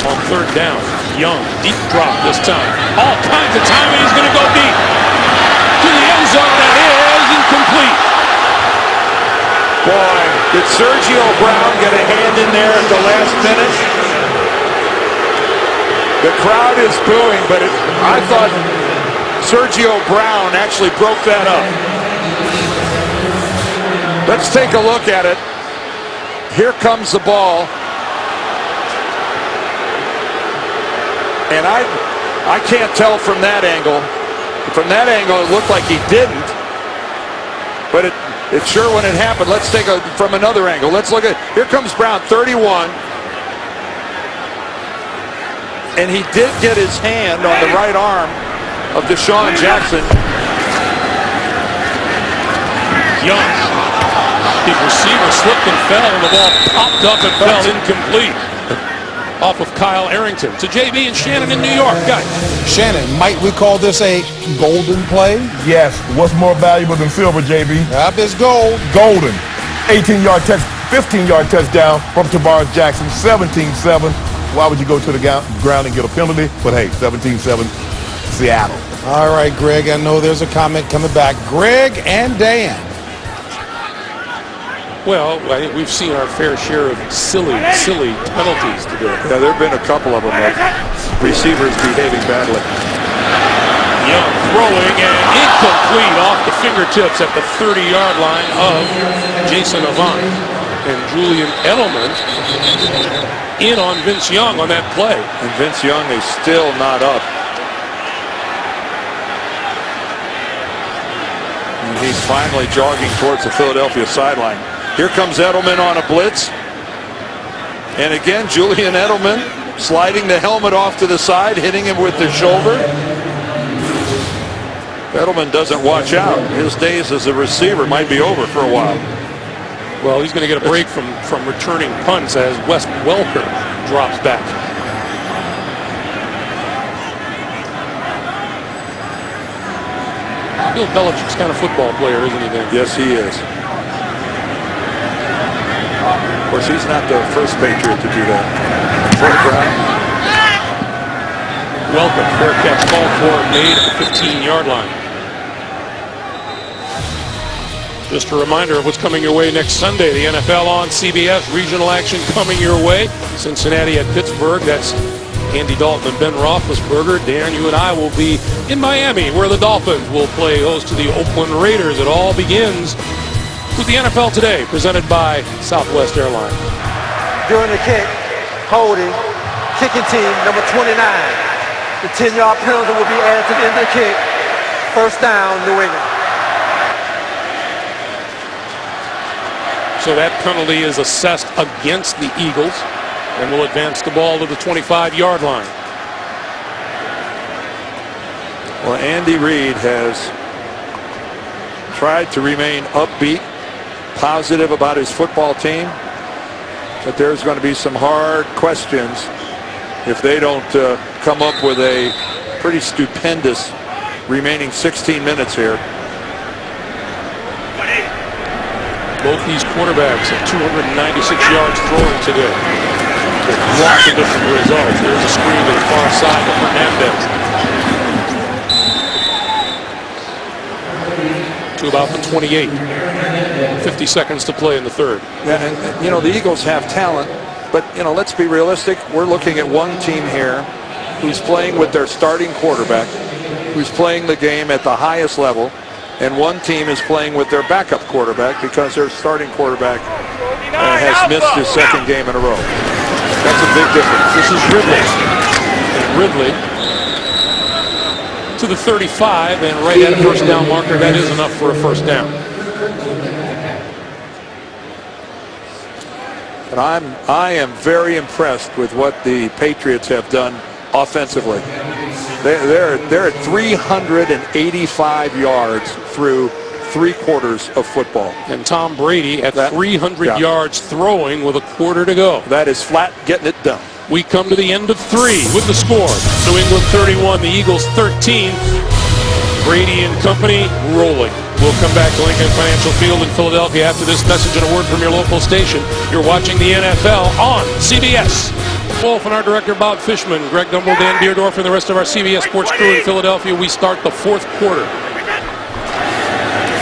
on 3rd down. Young, deep drop this time. All kinds of timing. He's going to go deep to the end zone. That is incomplete. Boy, did Sergio Brown get a hand in there at the last minute? The crowd is booing, but I thought Sergio Brown actually broke that up. Let's take a look at it. Here comes the ball. And I can't tell from that angle. From that angle, it looked like he didn't. But it sure when it happened. Let's take a from another angle. Let's look at, here comes Brown, 31. And he did get his hand on the right arm of Deshaun Jackson. Young. The receiver slipped and fell, and the ball popped up and fell incomplete. Off of Kyle Arrington to JB and Shannon in New York. Guys. Shannon, might we call this a golden play? Yes. What's more valuable than silver, JB? It's gold. Golden. 18-yard touch, 15-yard touchdown from Tavares Jackson, 17-7. Why would you go to the ground and get a penalty? But hey, 17-7, Seattle. All right, Greg, I know there's a comment coming back. Greg and Dan. Well, I think we've seen our fair share of silly penalties today. Yeah, there have been a couple of them, like receivers behaving badly. Young throwing and incomplete off the fingertips at the 30-yard line of Jason Avant. And Julian Edelman in on Vince Young on that play. And Vince Young is still not up. And he's finally jogging towards the Philadelphia sideline. Here comes Edelman on a blitz. And again, Julian Edelman sliding the helmet off to the side, hitting him with the shoulder. Edelman doesn't watch out. His days as a receiver might be over for a while. Well, he's going to get a break from returning punts as Wes Welker drops back. Bill Belichick's kind of football player, isn't he, then? Yes, he is. Of course, he's not the first Patriot to do that. Welker, fair catch, called for, made at the 15-yard line. Just a reminder of what's coming your way next Sunday. The NFL on CBS, regional action coming your way. Cincinnati at Pittsburgh. That's Andy Dalton and Ben Roethlisberger. Dan, you and I will be in Miami, where the Dolphins will play host to the Oakland Raiders. It all begins with the NFL Today, presented by Southwest Airlines. During the kick, holding, kicking team, number 29. The 10-yard penalty will be added to the end of the kick. First down, New England. So that penalty is assessed against the Eagles and will advance the ball to the 25-yard line. Well, Andy Reid has tried to remain upbeat, positive about his football team, but there's going to be some hard questions if they don't come up with a pretty stupendous remaining 16 minutes here. Both these quarterbacks have 296 yards throwing today. Lots of different results. There's a screen to the far side of Hernandez. To about the 28. 50 seconds to play in the third. Yeah, and you know, the Eagles have talent, but you know, let's be realistic. We're looking at one team here who's playing with their starting quarterback, who's playing the game at the highest level, and one team is playing with their backup quarterback because their starting quarterback has missed his second game in a row. That's a big difference. This is Ridley. And Ridley to the 35, and right at a first down marker. That is enough for a first down. And I am very impressed with what the Patriots have done offensively. They're at 385 yards through 3 quarters of football. And Tom Brady at 300 yards throwing with a quarter to go. That is flat getting it done. We come to the end of 3 with the score. New England 31, the Eagles 13. Brady and company rolling. We'll come back to Lincoln Financial Field in Philadelphia after this message and a word from your local station. You're watching the NFL on CBS. Wolf and our director Bob Fishman, Greg Gumbel, Dan Beardorf, and the rest of our CBS Sports crew in Philadelphia. We start the 4th quarter.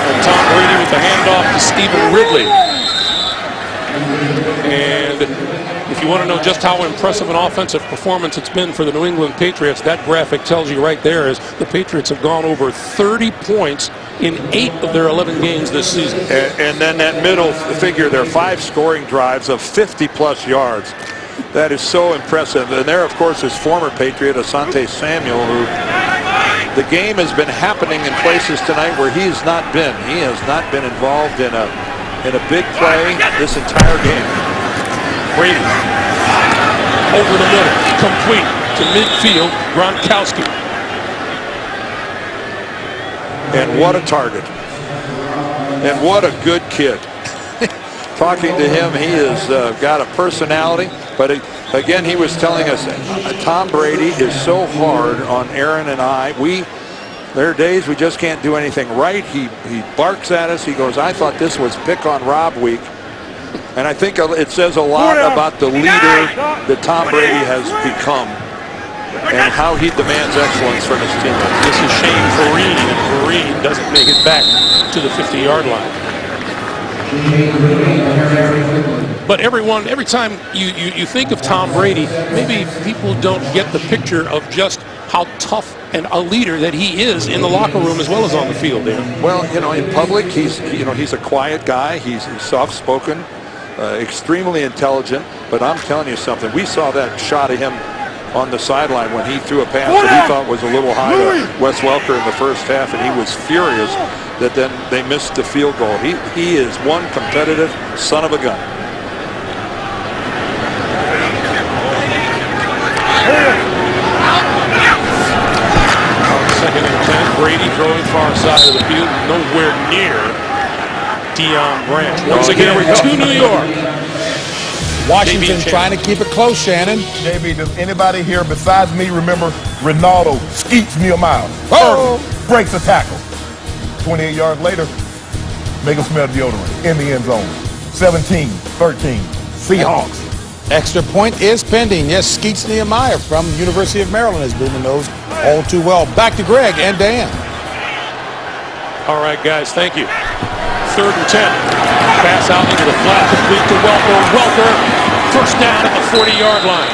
And Tom Brady with the handoff to Stephen Ridley. And if you want to know just how impressive an offensive performance it's been for the New England Patriots, that graphic tells you right there is the Patriots have gone over 30 points in 8 of their 11 games this season. And then that middle figure, their 5 scoring drives of 50-plus yards. That is so impressive. And there, of course, is former Patriot Asante Samuel, who the game has been happening in places tonight where he has not been. He has not been involved in a big play this entire game. Brady over the middle, complete to midfield, Gronkowski. And what a target. And what a good kid. Talking to him, he has got a personality. But again, he was telling us Tom Brady is so hard on Aaron and I. There are days we just can't do anything right. He barks at us. He goes, I thought this was pick on Rob week. And I think it says a lot about the leader that Tom Brady has become and how he demands excellence from his teammates. This is Shane Vereen, and Vereen doesn't make it back to the 50-yard line. But every time you think of Tom Brady, maybe people don't get the picture of just how tough and a leader that he is in the locker room as well as on the field, Dan. Well, you know, in public, he's a quiet guy. He's soft-spoken, extremely intelligent. But I'm telling you something. We saw that shot of him on the sideline when he threw a pass that he thought was a little high to Wes Welker in the first half, and he was furious that then they missed the field goal. He is one competitive son of a gun. Second and 10. Brady throwing far side of the field, nowhere near Deion Branch. Once again, we're to New York. Washington trying to keep it close, Shannon. JB, does anybody here besides me remember Ronaldo skeets Nehemiah? Oh! Breaks a tackle. 28 yards later, make him smell deodorant in the end zone. 17-13, Seahawks. Extra point is pending. Yes, Skeets Nehemiah from the University of Maryland has been in those all too well. Back to Greg and Dan. All right, guys, thank you. 3rd and 10. Pass out into the flat, complete to Welker. Welker, first down at the 40-yard line.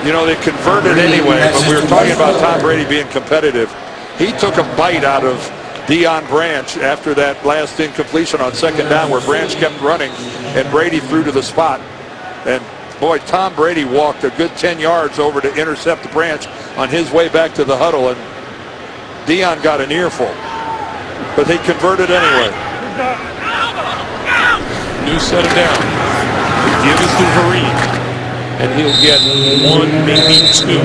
You know, they converted anyway, but we were talking about Tom Brady being competitive. He took a bite out of Deion Branch after that last incompletion on 2nd down where Branch kept running and Brady threw to the spot. And boy, Tom Brady walked a good 10 yards over to intercept the Branch on his way back to the huddle, and Deion got an earful. But they converted anyway. New set of down. The give is to Vereen. And he'll get 1, maybe 2.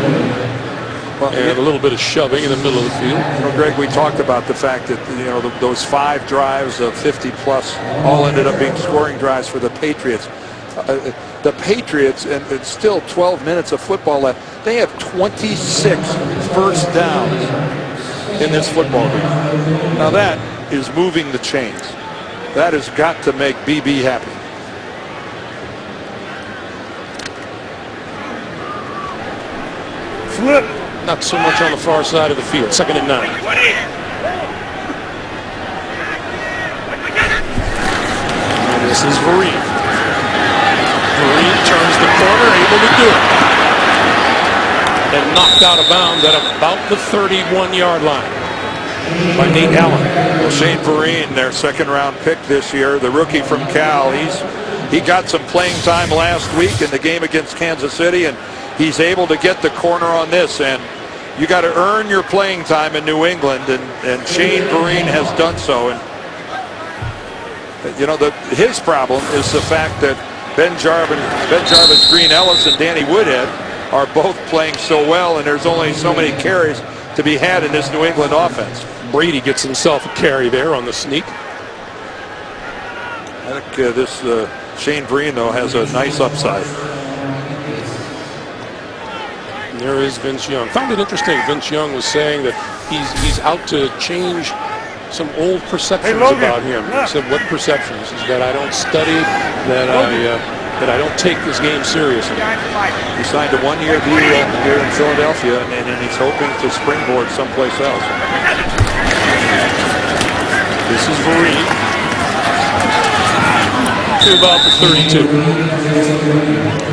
And a little bit of shoving in the middle of the field. You know, Greg, we talked about the fact that, you know, those 5 drives of 50-plus all ended up being scoring drives for the Patriots. The Patriots, and it's still 12 minutes of football left, they have 26 first downs in this football game. Now that is moving the chains. That has got to make BB happy. Flip. Not so much on the far side of the field. 2nd and 9. And this is Vereen. Vereen turns the corner, able to do it. And knocked out of bounds at about the 31-yard line by Nate Allen. Well, Shane Vereen, their 2nd-round pick this year, the rookie from Cal, he got some playing time last week in the game against Kansas City, and he's able to get the corner on this. And you got to earn your playing time in New England, and Shane Vereen has done so. And you know, his problem is the fact that Ben Jarvis, Green Ellis, and Danny Woodhead are both playing so well, and there's only so many carries to be had in this New England offense. Brady gets himself a carry there on the sneak. I think this Shane Vereen, though, has a nice upside. There is Vince Young. Found it interesting. Vince Young was saying that he's out to change some old perceptions about him. He said, "What perceptions?" He said, "That I don't study, that I don't take this game seriously." He signed a 1-year deal here in Philadelphia, and he's hoping to springboard someplace else. This is Vereen. To about the 32.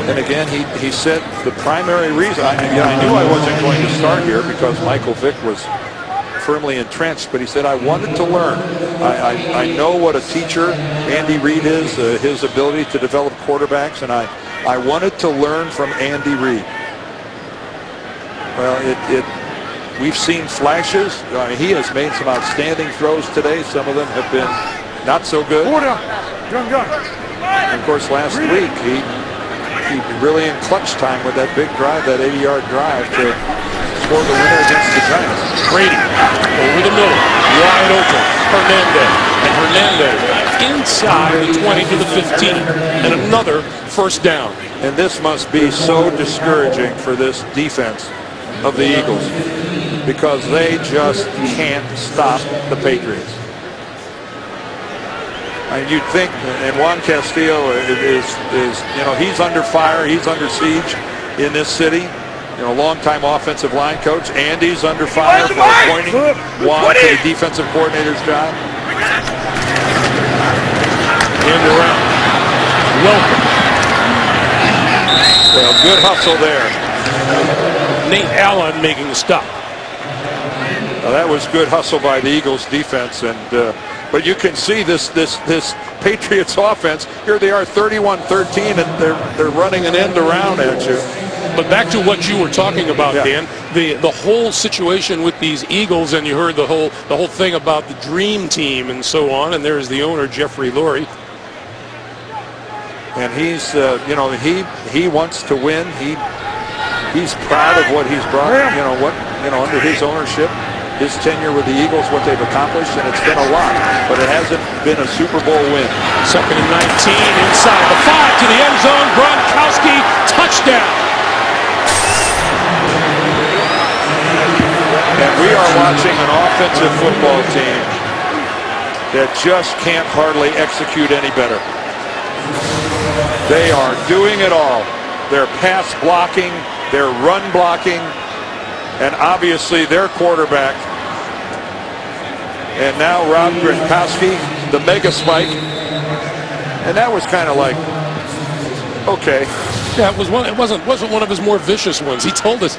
And again, he said the primary reason, I knew I wasn't going to start here because Michael Vick was firmly entrenched, but he said, I wanted to learn. I know what a teacher Andy Reid is, his ability to develop quarterbacks, and I wanted to learn from Andy Reid. Well, we've seen flashes. He has made some outstanding throws today. Some of them have been not so good. And of course, last week, he really in clutch time with that big drive, that 80-yard drive to score the winner against the Giants. Brady over the middle, wide open. Hernandez, and Hernandez inside the 20 to the 15, and another first down. And this must be so discouraging for this defense of the Eagles because they just can't stop the Patriots. I mean, you'd think, and Juan Castillo is he's under fire, he's under siege in this city. You know, longtime offensive line coach. Andy's under fire for appointing Juan to the defensive coordinator's job. And around. Welcome. Well, good hustle there. Nate Allen making the stop. Well, that was good hustle by the Eagles defense, and but you can see this Patriots offense. Here they are, 31-13, and they're running an end around at you. But back to what you were talking about, yeah. Dan, the whole situation with these Eagles, and you heard the whole thing about the dream team and so on. And there's the owner, Jeffrey Lurie. And he's he wants to win. He's proud of what he's brought. Under his ownership. His tenure with the Eagles, what they've accomplished, and it's been a lot, but it hasn't been a Super Bowl win. 2nd and 19, inside the 5 to the end zone. Gronkowski, touchdown. And we are watching an offensive football team that just can't hardly execute any better. They are doing it all. Their pass blocking, their run blocking, and obviously their quarterback. And now Rob Gronkowski the mega spike. And that was kind of like, okay. Yeah, it wasn't one of his more vicious ones. He told us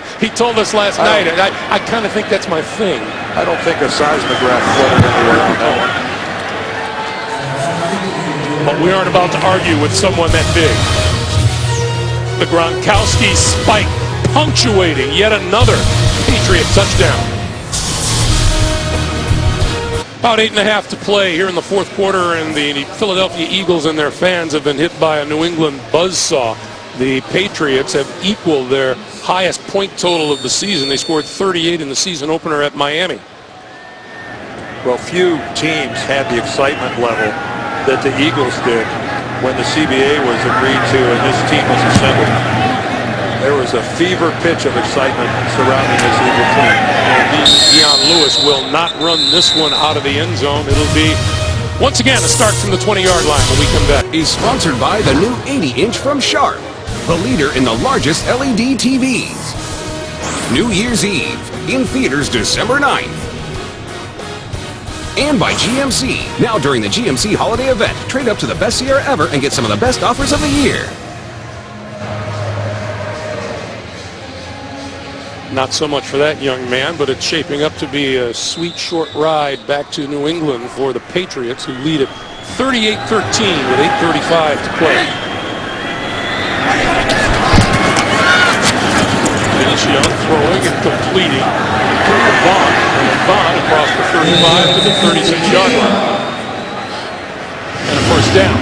last night, and I kind of think that's my thing. I don't think a seismograph floated anywhere on that one. But we aren't about to argue with someone that big. The Gronkowski spike punctuating yet another Patriot touchdown. About 8.5 to play here in the fourth quarter, and the Philadelphia Eagles and their fans have been hit by a New England buzzsaw. The Patriots have equaled their highest point total of the season. They scored 38 in the season opener at Miami. Well, few teams had the excitement level that the Eagles did when the CBA was agreed to and this team was assembled. There was a fever pitch of excitement surrounding this Eagle team. And Deion Lewis will not run this one out of the end zone. It'll be, once again, a start from the 20-yard line when we come back. Is sponsored by the new 80-inch from Sharp, the leader in the largest LED TVs. New Year's Eve, in theaters December 9th. And by GMC. Now during the GMC holiday event, trade up to the best Sierra ever and get some of the best offers of the year. Not so much for that young man, but it's shaping up to be a sweet short ride back to New England for the Patriots, who lead at 38-13 with 8:35 to play. Dennis Young throwing and completing to Vaughn. And Vaughn across the 35 to the 36-yard line. And a first down.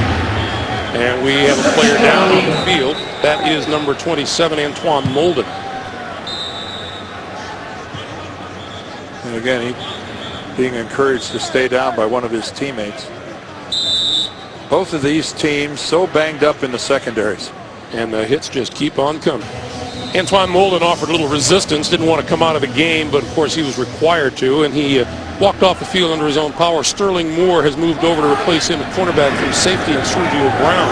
And we have a player down on the field. That is number 27, Antoine Molden. And again, he being encouraged to stay down by one of his teammates. Both of these teams so banged up in the secondaries. And the hits just keep on coming. Antoine Molden offered a little resistance, didn't want to come out of the game, but of course he was required to, and he walked off the field under his own power. Sterling Moore has moved over to replace him at cornerback from safety, and Sergio Brown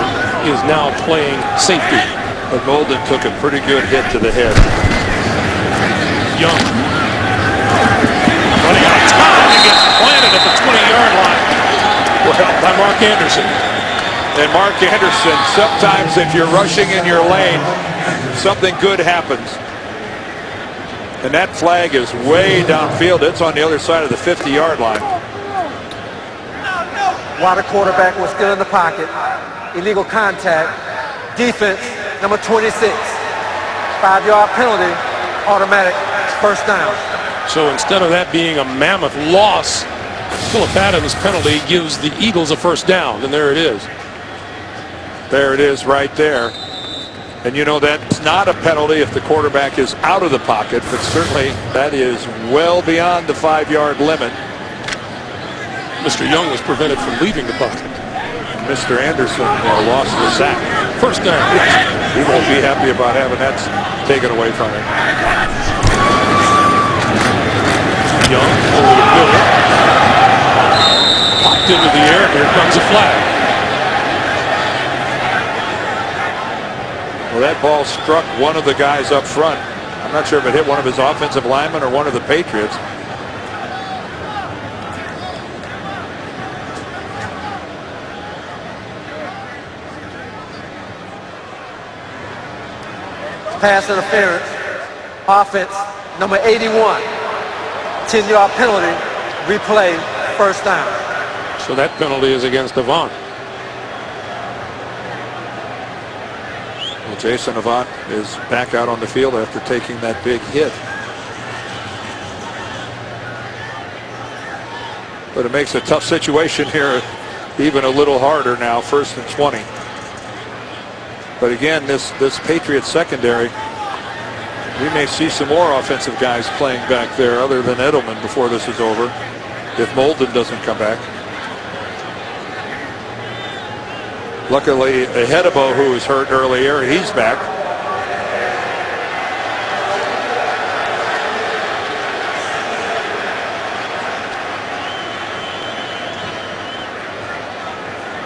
is now playing safety. But Molden took a pretty good hit to the head. Young running out of time and gets planted at the 20-yard line. Well, by Mark Anderson. And Mark Anderson, sometimes if you're rushing in your lane, something good happens. And that flag is way downfield. It's on the other side of the 50-yard line. While the quarterback was still in the pocket, illegal contact, defense, number 26, 5-yard penalty, automatic first down. So instead of that being a mammoth loss, Phillip Adams' penalty gives the Eagles a first down, and there it is. There it is right there. And you know that's not a penalty if the quarterback is out of the pocket, but certainly that is well beyond the 5-yard limit. Mr. Young was prevented from leaving the pocket. Mr. Anderson lost the sack. First down. He won't be happy about having that taken away from him. Young over the middle. Popped into the air. Here comes a flag. Well, that ball struck one of the guys up front. I'm not sure if it hit one of his offensive linemen or one of the Patriots. Pass interference, offense, number 81, 10-yard penalty, replay, first down. So that penalty is against Avant. Well, Jason Avant is back out on the field after taking that big hit. But it makes a tough situation here even a little harder now, 1st and 20. But again, this Patriots secondary, we may see some more offensive guys playing back there other than Edelman before this is over, if Molden doesn't come back. Luckily, Hedebo, who was hurt earlier, he's back.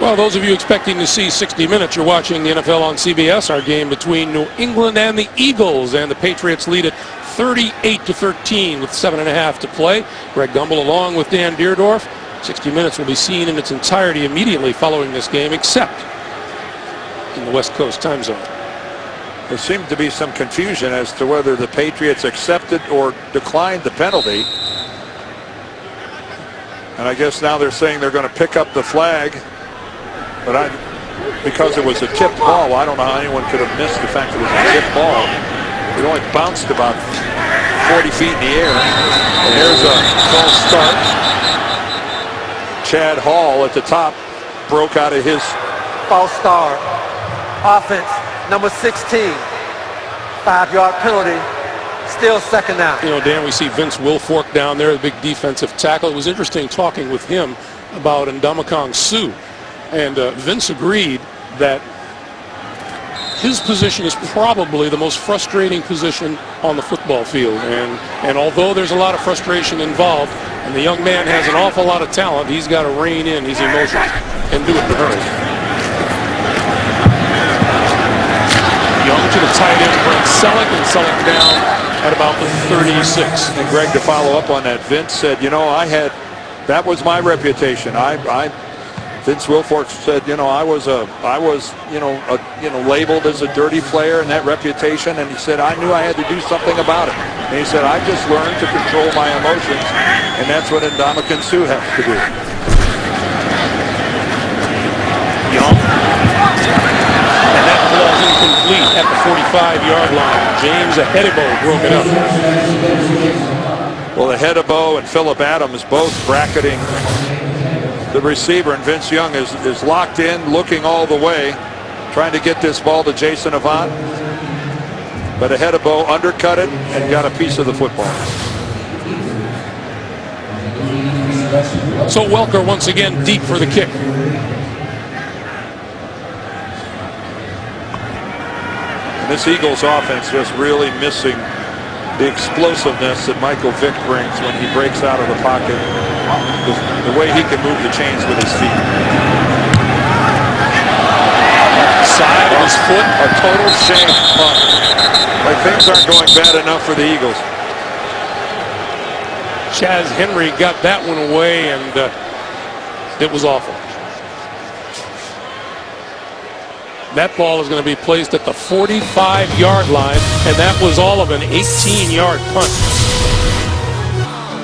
Well, those of you expecting to see 60 minutes, you're watching the NFL on CBS, our game between New England and the Eagles, and the Patriots lead at 38-13 with 7.5 to play. Greg Gumbel along with Dan Deerdorf. 60 Minutes will be seen in its entirety immediately following this game, except in the West Coast time zone. There seemed to be some confusion as to whether the Patriots accepted or declined the penalty. And I guess now they're saying they're going to pick up the flag. But because it was a tipped ball, I don't know how anyone could have missed the fact that it was a tipped ball. It only bounced about 40 feet in the air. And there's a false start. Chad Hall at the top broke out of his false start. Offense, number 16. 5-yard penalty. Still second down. You know, Dan, we see Vince Wilfork down there, the big defensive tackle. It was interesting talking with him about Ndamukong Suh. And Vince agreed that his position is probably the most frustrating position on the football field. And although there's a lot of frustration involved, and the young man has an awful lot of talent, he's got to rein in his emotions and do it in a hurry. Young to the tight end, Brent Selleck, and Selleck down at about the 36. And Greg, to follow up on that, Vince said, you know, that was my reputation. Vince Wilfork said, you know, I was labeled as a dirty player and that reputation, and he said I knew I had to do something about it. And he said I just learned to control my emotions, and that's what Ndamukong Suh has to do. Young, and that ball's incomplete at the 45-yard line. James Ahedibo broke it up. Well, Ahedibo and Phillip Adams both bracketing the receiver, and Vince Young is locked in, looking all the way, trying to get this ball to Jason Avant. But Ahedibo undercut it and got a piece of the football. So Welker once again deep for the kick. And this Eagles offense just really missing the explosiveness that Michael Vick brings when he breaks out of the pocket. The way he can move the chains with his feet. Side of his foot. A total shame punt. Like things aren't going bad enough for the Eagles. Chaz Henry got that one away, and it was awful. That ball is going to be placed at the 45-yard line, and that was all of an 18-yard punt.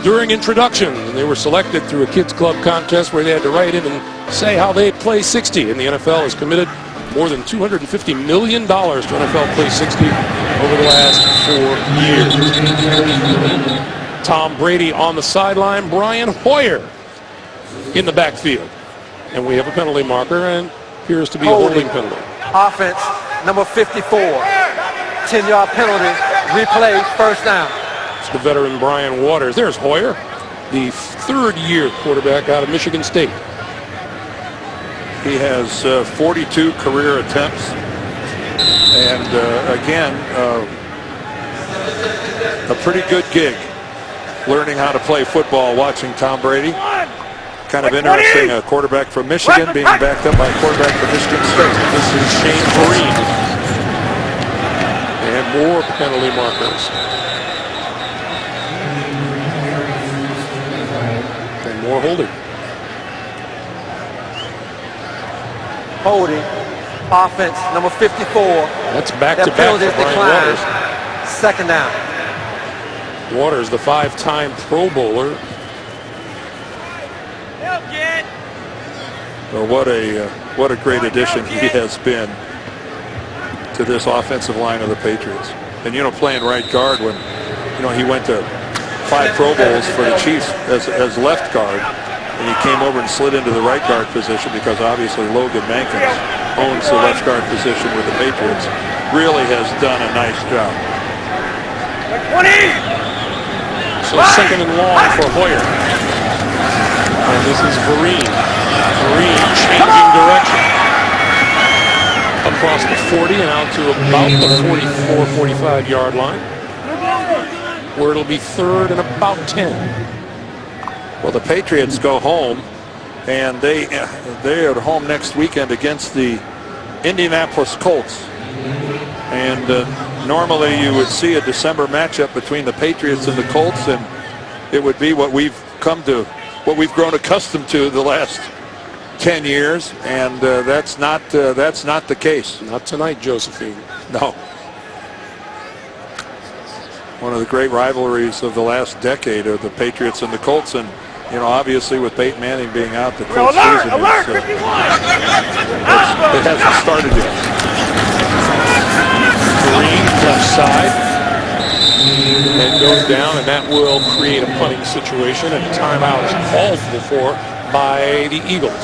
During introduction, they were selected through a kids club contest where they had to write in and say how they play 60. And the NFL has committed more than $250 million to NFL Play 60 over the last 4 years. Tom Brady on the sideline, Brian Hoyer in the backfield. And we have a penalty marker, and appears to be a holding penalty. Offense, number 54. 10-yard penalty, replay, first down. It's the veteran Brian Waters. There's Hoyer, the third-year quarterback out of Michigan State. He has 42 career attempts. And again, a pretty good gig learning how to play football watching Tom Brady. Kind of interesting, a quarterback from Michigan being backed up by a quarterback from Michigan State. This is Shane Vereen. And more penalty markers. And more holding. Holding. Offense, number 54. That's back-to-back for Brian Waters. Second down. Waters, the 5-time Pro Bowler. Well, what a great addition he has been to this offensive line of the Patriots. And, you know, playing right guard when, you know, he went to 5 Pro Bowls for the Chiefs as left guard. And he came over and slid into the right guard position because obviously Logan Mankins owns the left guard position with the Patriots. Really has done a nice job. 20! So second and long for Hoyer. And this is Vereen. Vereen changing direction. Across the 40 and out to about the 44, 45-yard line. Where it'll be third and about 10. Well, the Patriots go home, and they are at home next weekend against the Indianapolis Colts. And normally you would see a December matchup between the Patriots and the Colts, and it would be what we've come to what we've grown accustomed to the last 10 years, and that's not the case. Not tonight, Josephine. No. One of the great rivalries of the last decade are the Patriots and the Colts, and you know, obviously with Peyton Manning being out, the Colts season Alert! is, 51! it hasn't started yet. Green left side. And goes down, and that will create a punting situation, and timeout is called for by the Eagles.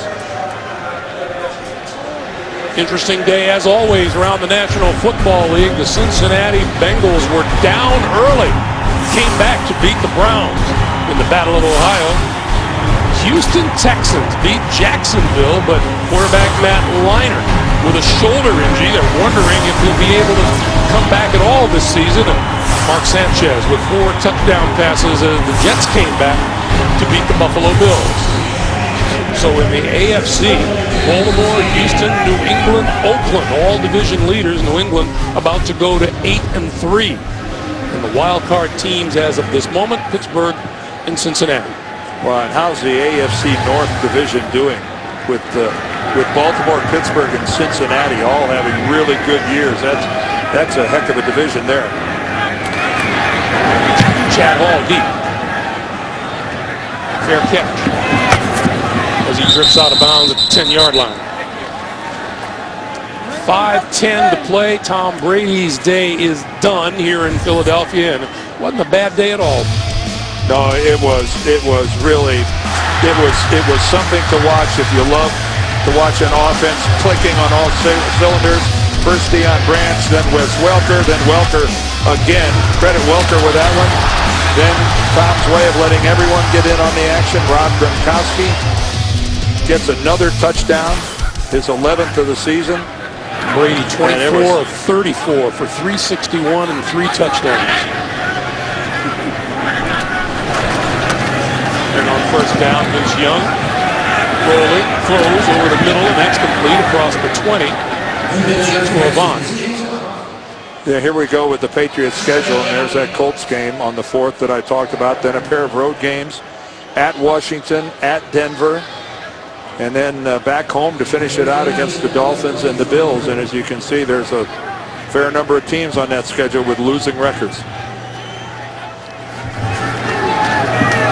Interesting day, as always, around the National Football League. The Cincinnati Bengals were down early, came back to beat the Browns in the Battle of Ohio. Houston Texans beat Jacksonville, but quarterback Matt Leinart with a shoulder injury. They're wondering if he'll be able to come back at all this season. And Mark Sanchez with 4 touchdown passes as the Jets came back to beat the Buffalo Bills. So in the AFC, Baltimore, Houston, New England, Oakland, all division leaders. New England about to go to 8-3. And the wild card teams as of this moment, Pittsburgh and Cincinnati. Well, and how's the AFC North division doing with Baltimore, Pittsburgh, and Cincinnati all having really good years? That's a heck of a division there. Chad Hall deep. Fair catch as he drifts out of bounds at the 10-yard line. 5:10 to play. Tom Brady's day is done here in Philadelphia, and it wasn't a bad day at all. No, it was really something to watch if you love to watch an offense clicking on all cylinders. First Deion Branch, then Wes Welker, then Welker again. Credit Welker with that one. Then Tom's way of letting everyone get in on the action. Rob Gronkowski gets another touchdown, his 11th of the season. Brady 24 of 34 for 361 and 3 touchdowns. And on first down, Vince Young rolling, throws over the middle, and that's complete across the 20 to Avant. Yeah, here we go with the Patriots schedule, and there's that Colts game on the 4th that I talked about. Then a pair of road games at Washington, at Denver, and then back home to finish it out against the Dolphins and the Bills. And as you can see, there's a fair number of teams on that schedule with losing records.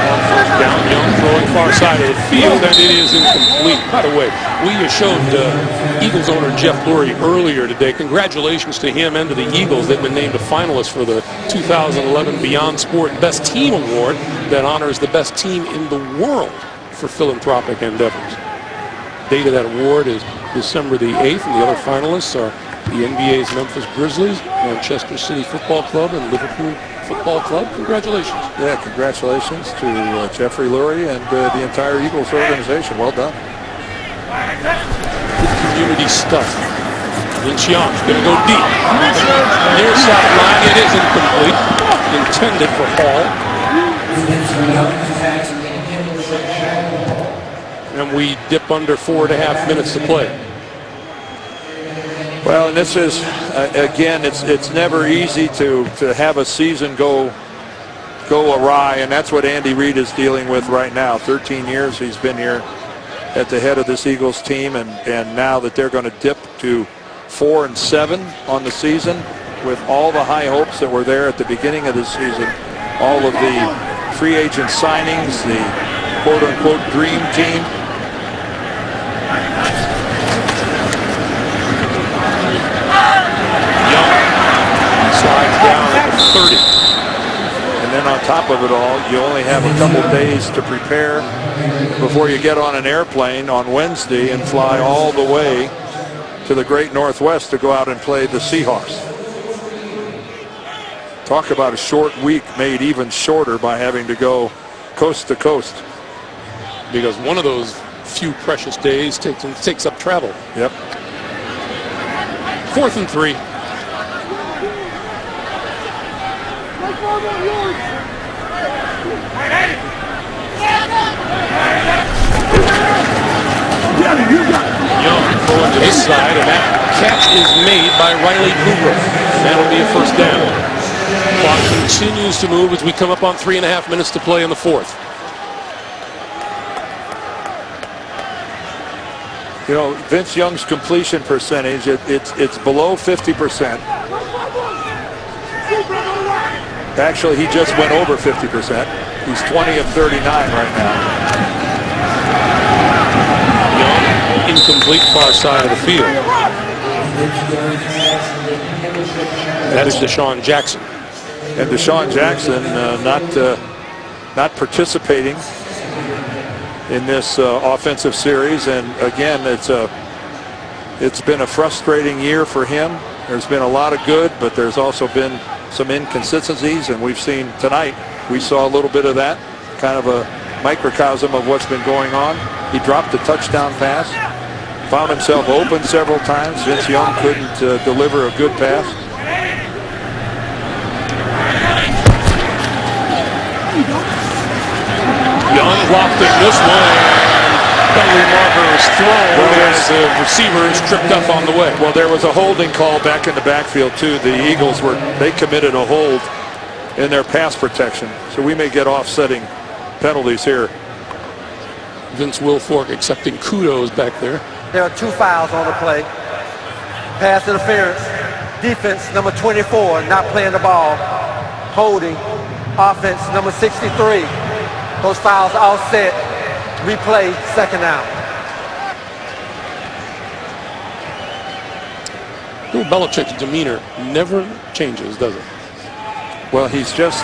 On first down, Young throwing far side of the field, and it is incomplete. By the way, we showed Eagles owner Jeff Lurie earlier today. Congratulations to him and to the Eagles. They've been named a finalist for the 2011 Beyond Sport Best Team Award that honors the best team in the world for philanthropic endeavors. Date of that award is December the 8th, and the other finalists are the NBA's Memphis Grizzlies, Manchester City Football Club, and Liverpool Football Club. Congratulations. Yeah, congratulations to Jeffrey Lurie and the entire Eagles organization. Well done. Good community stuff. Vince Young going to go deep. Near sideline, it is incomplete. Intended for Hall. And we dip under 4.5 minutes to play. Well, and this is, again, it's never easy to have a season go awry, and that's what Andy Reid is dealing with right now. 13 years he's been here at the head of this Eagles team, and now that they're going to dip to 4-7 on the season with all the high hopes that were there at the beginning of the season, all of the free agent signings, the quote-unquote dream team. Slides down at the 30. And then on top of it all, you only have a couple days to prepare before you get on an airplane on Wednesday and fly all the way to the great Northwest to go out and play the Seahawks. Talk about a short week made even shorter by having to go coast to coast. Because one of those few precious days takes up travel. Yep. 4th and 3. Young throwing to this side, and that catch is made by Riley Cooper. And that'll be a first down. Clock continues to move as we come up on 3.5 minutes to play in the 4th. You know, Vince Young's completion percentage, it's below 50%. Actually, he just went over 50%. He's 20 of 39 right now. Young, incomplete, far side of the field. That is Deshaun Jackson. And Deshaun Jackson not participating in this offensive series. And again, it's been a frustrating year for him. There's been a lot of good, but there's also been some inconsistencies, and we've seen tonight, we saw a little bit of that, kind of a microcosm of what's been going on. He dropped a touchdown pass, found himself open several times. Vince Young couldn't deliver a good pass. Young blocking this one, and penalty marker is thrown as the receiver is tripped up on the way. Well, there was a holding call back in the backfield too. The Eagles they committed a hold in their pass protection, so we may get offsetting penalties here. Vince Wilfork accepting kudos back there. There are 2 fouls on the play. Pass interference. Defense number 24 not playing the ball. Holding. Offense number 63. Those fouls offset. Replay, second down. Bill Belichick's demeanor never changes, does it? Well, he's just,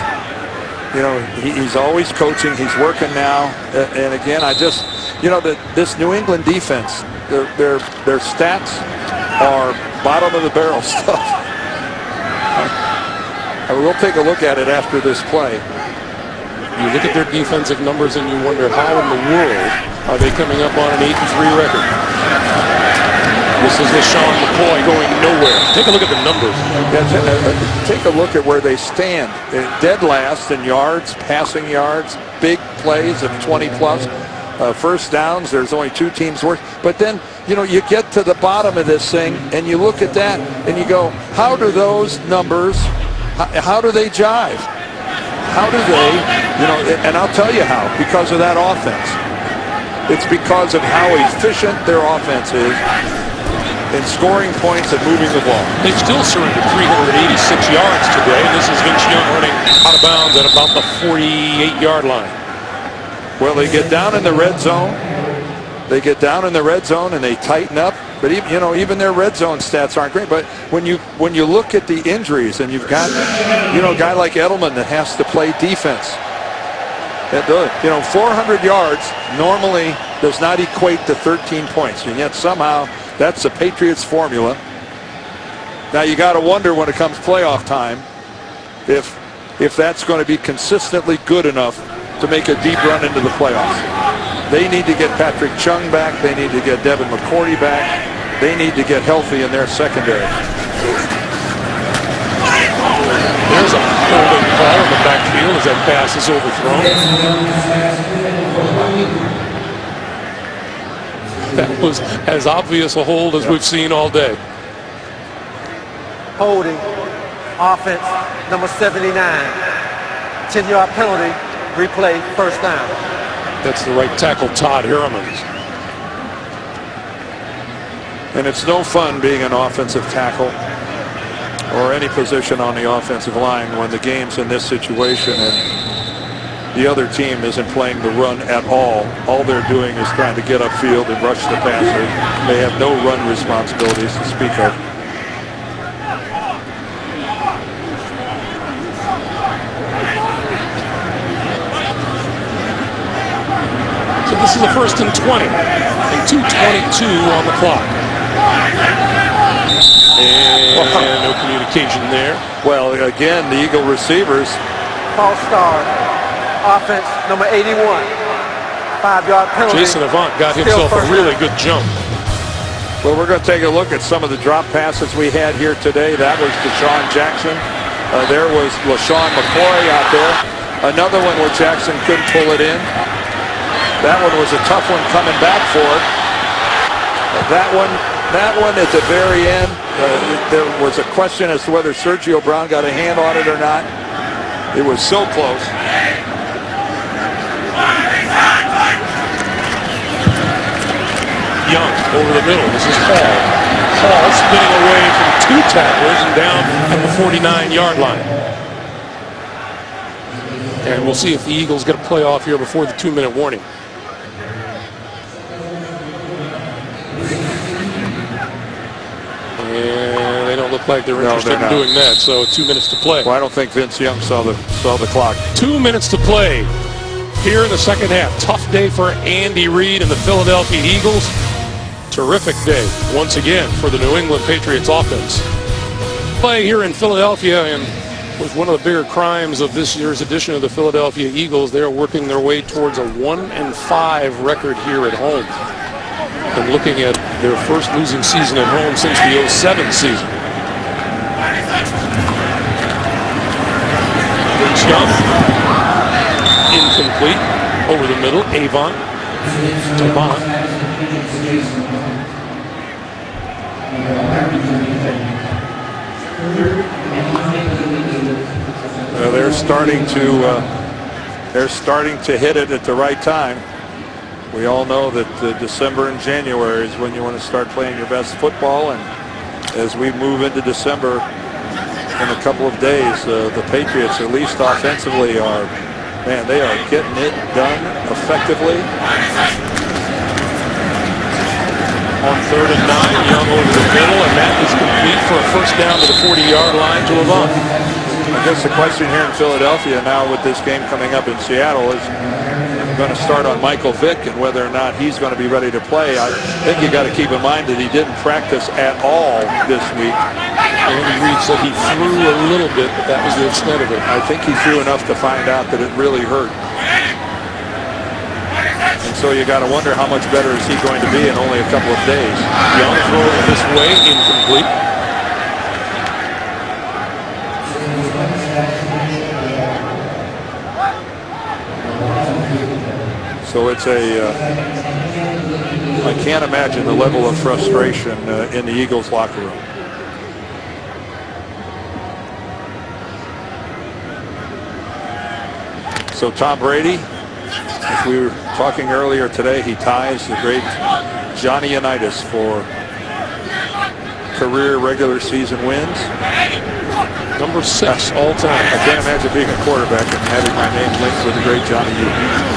you know, he's always coaching. He's working now. And again, this New England defense, their stats are bottom of the barrel stuff. We'll take a look at it after this play. You look at their defensive numbers and you wonder how in the world are they coming up on an 8-3 record. This is LaShawn McCoy going nowhere. Take a look at the numbers. Take a look at where they stand. Dead last in yards, passing yards, big plays of 20+. First downs, there's only 2 teams worth. But then, you know, you get to the bottom of this thing and you look at that and you go, how do those numbers, how do they jive? How do they, you know, and I'll tell you how, because of that offense. It's because of how efficient their offense is in scoring points and moving the ball. They've still surrendered 386 yards today. This is Vince Young running out of bounds at about the 48-yard line. Well, they get down in the red zone. They get down in the red zone and they tighten up. But even, you know, even their red zone stats aren't great. But when you look at the injuries and you've got, you know, a guy like Edelman that has to play defense. You know, 400 yards normally does not equate to 13 points, and yet somehow that's the Patriots formula. Now you got to wonder when it comes playoff time if that's going to be consistently good enough to make a deep run into the playoffs. They need to get Patrick Chung back. They need to get Devin McCourty back. They need to get healthy in their secondary. There's a holding call in the backfield as that pass is overthrown. That was as obvious a hold as we've seen all day. Holding. Offense number 79. 10-yard penalty. Replay, first down. That's the right tackle, Todd Hermans. And it's no fun being an offensive tackle or any position on the offensive line when the game's in this situation and the other team isn't playing the run at all. All they're doing is trying to get upfield and rush the passer. They have no run responsibilities to speak of. So this is a 1st and 20 and 2:22 on the clock. And no communication there. Well, again, the Eagle receivers. False start. Offense number 81. 5-yard penalty. Jason Avant got himself a really good jump. Well, we're going to take a look at some of the drop passes we had here today. That was Deshaun Jackson. There was LaShawn McCoy out there. Another one where Jackson couldn't pull it in. That one was a tough one coming back for it. That one at the very end, there was a question as to whether Sergio Brown got a hand on it or not. It was so close. Young over the middle. This is Hall. Hall spinning away from 2 tacklers and down at the 49-yard line. And we'll see if the Eagles get a playoff here before the 2-minute warning. And they don't look like they're interested in doing that, so 2 minutes to play. Well, I don't think Vince Young saw the clock. 2 minutes to play here in the second half. Tough day for Andy Reid and the Philadelphia Eagles. Terrific day once again for the New England Patriots offense. Play here in Philadelphia, and with one of the bigger crimes of this year's edition of the Philadelphia Eagles, they're working their way towards a 1-5 record here at home. And looking at their first losing season at home since the 07 season. Vince Young, incomplete, over the middle, Avon, Tavon. They're starting to hit it at the right time. We all know that December and January is when you want to start playing your best football, and as we move into December in a couple of days, the Patriots, at least offensively, they are getting it done effectively. On 3rd and 9, Young over the middle, and that is complete for a first down to the 40-yard line to Avant. I guess the question here in Philadelphia now with this game coming up in Seattle is going to start on Michael Vick and whether or not he's going to be ready to play. I think you got to keep in mind that he didn't practice at all this week. Andy Reid said he threw a little bit, but that was the extent of it. I think he threw enough to find out that it really hurt. And so you got to wonder how much better is he going to be in only a couple of days. Young throwing this way, incomplete. So it's I can't imagine the level of frustration in the Eagles locker room. So Tom Brady, as we were talking earlier today, he ties the great Johnny Unitas for career regular season wins. Number 6 all time. I can't imagine being a quarterback and having my name linked with the great Johnny Unitas.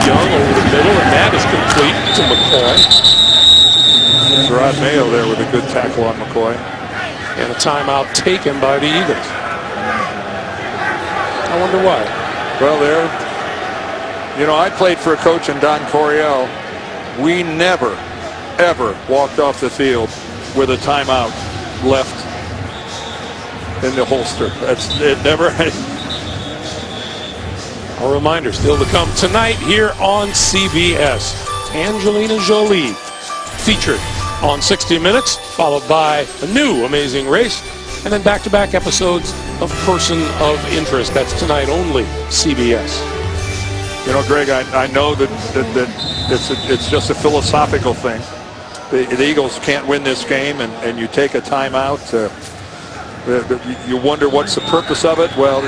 Young over the middle, and that is complete to McCoy. Rod Mayo there with a good tackle on McCoy. And a timeout taken by the Eagles. I wonder why. Well, I played for a coach in Don Coryell. We never, ever walked off the field with a timeout left in the holster. It never. A reminder still to come tonight here on CBS. Angelina Jolie featured on 60 Minutes, followed by a new Amazing Race, and then back-to-back episodes of Person of Interest. That's tonight only, CBS. You know, Greg, I know that it's just a philosophical thing. The Eagles can't win this game, and you take a timeout. You wonder what's the purpose of it. Well,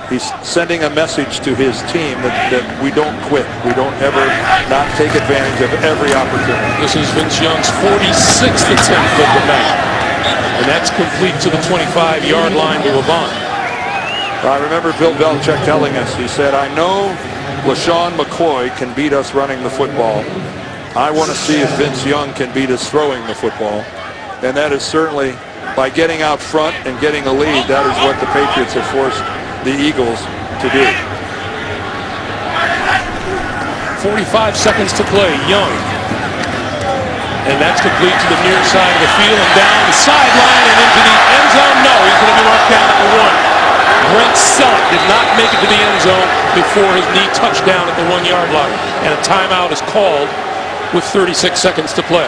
he's sending a message to his team that we don't quit. We don't ever not take advantage of every opportunity. This is Vince Young's 46th attempt of the night. And that's complete to the 25-yard line to Avant. I remember Bill Belichick telling us, he said, I know LaShawn McCoy can beat us running the football. I want to see if Vince Young can beat us throwing the football. And that is certainly, by getting out front and getting a lead, that is what the Patriots have forced the Eagles to do. 45 seconds to play. Young. And that's complete to the near side of the field and down the sideline and into the end zone. No, he's going to be marked down at the 1. Brent Selleck did not make it to the end zone before his knee touched down at the 1-yard line. And a timeout is called with 36 seconds to play.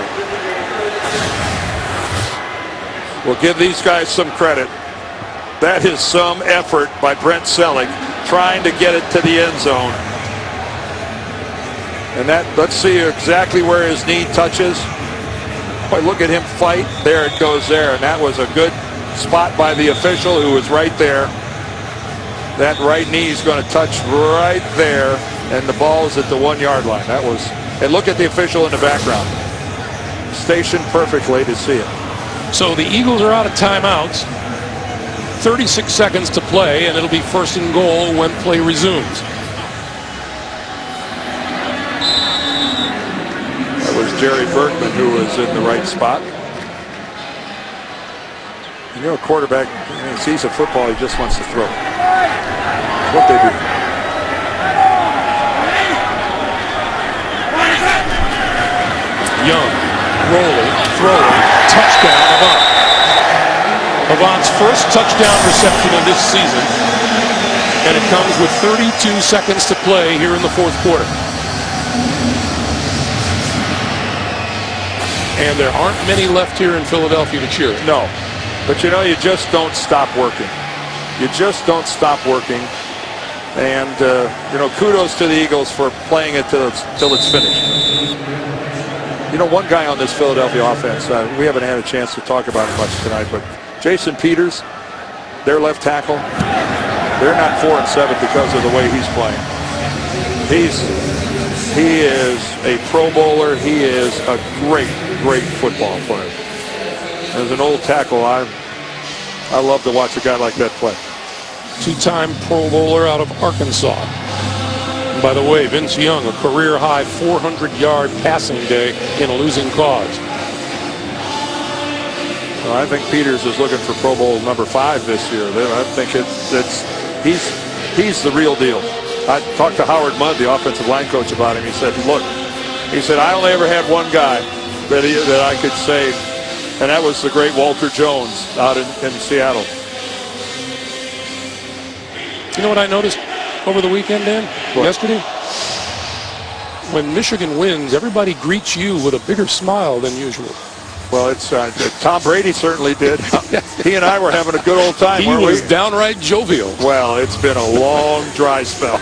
We'll give these guys some credit. That is some effort by Brent Selleck trying to get it to the end zone. And let's see exactly where his knee touches. Boy, look at him fight. There it goes there. And that was a good spot by the official who was right there. That right knee is going to touch right there. And the ball is at the 1-yard line. That was And look at the official in the background. Stationed perfectly to see it. So the Eagles are out of timeouts. 36 seconds to play, and it'll be first and goal when play resumes. That was Jerry Bergman who was in the right spot. You know, a quarterback, when he sees a football, he just wants to throw. That's what they do. Young, rolling, throwing, touchdown, Avant. Avant's first touchdown reception of this season, and it comes with 32 seconds to play here in the fourth quarter. And there aren't many left here in Philadelphia to cheer. No, but you know, you just don't stop working. You just don't stop working. And, you know, kudos to the Eagles for playing it till it's finished. You know, one guy on this Philadelphia offense, we haven't had a chance to talk about it much tonight, but Jason Peters, their left tackle, they're not 4-7 because of the way he's playing. He is a Pro Bowler. He is a great football player. As an old tackle, I love to watch a guy like that play. Two-time Pro Bowler out of Arkansas. And by the way, Vince Young, a career-high 400-yard passing day in a losing cause. Well, I think Peters is looking for Pro Bowl number 5 this year. I think he's the real deal. I talked to Howard Mudd, the offensive line coach, about him. He said, look, I only ever had one guy that I could say, and that was the great Walter Jones out in Seattle. You know what I noticed over the weekend, Dan? What? Yesterday? When Michigan wins, everybody greets you with a bigger smile than usual. Well, it's Tom Brady certainly did. He and I were having a good old time. He was downright jovial. Well, it's been a long dry spell.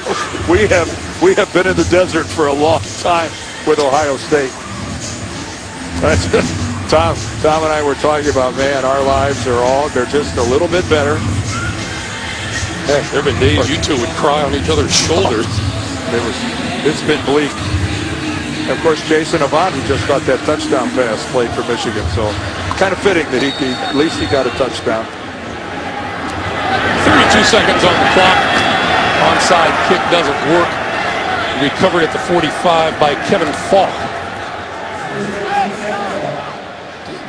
We have been in the desert for a long time with Ohio State. Tom and I were talking about, man, our lives they're just a little bit better. Heck, there have been days you two would cry on each other's shoulders. It's been bleak. And of course, Jason Avant, who just got that touchdown pass, played for Michigan. So kind of fitting that at least he got a touchdown. 32 seconds on the clock. Onside kick doesn't work. Recovered at the 45 by Kevin Falk.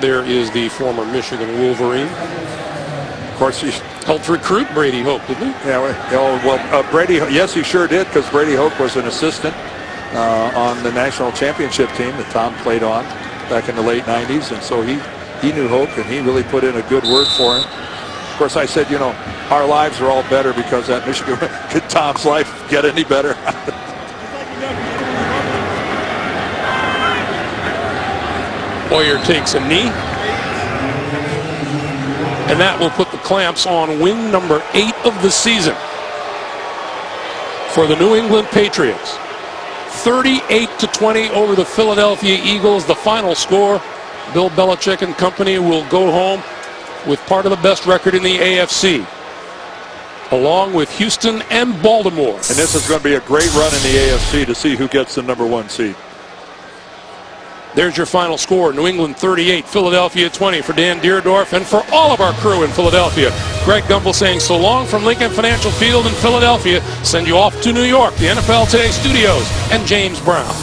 There is the former Michigan Wolverine. Of course, he helped recruit Brady Hoke, didn't he? Yeah, well, Brady, yes, he sure did, because Brady Hoke was an assistant on the national championship team that Tom played on back in the late 90s, and so he knew Hoke, and he really put in a good word for him. Of course, I said, you know, our lives are all better because that Michigan. Could Tom's life get any better? Boyer takes a knee. And that will put the clamps on win number 8 of the season for the New England Patriots. 38-20 over the Philadelphia Eagles. The final score. Bill Belichick and company will go home with part of the best record in the AFC, along with Houston and Baltimore. And this is going to be a great run in the AFC to see who gets the number 1 seed. There's your final score. New England 38, Philadelphia 20. For Dan Deerdorf and for all of our crew in Philadelphia, Greg Gumbel saying so long from Lincoln Financial Field in Philadelphia. Send you off to New York, the NFL Today studios, and James Brown.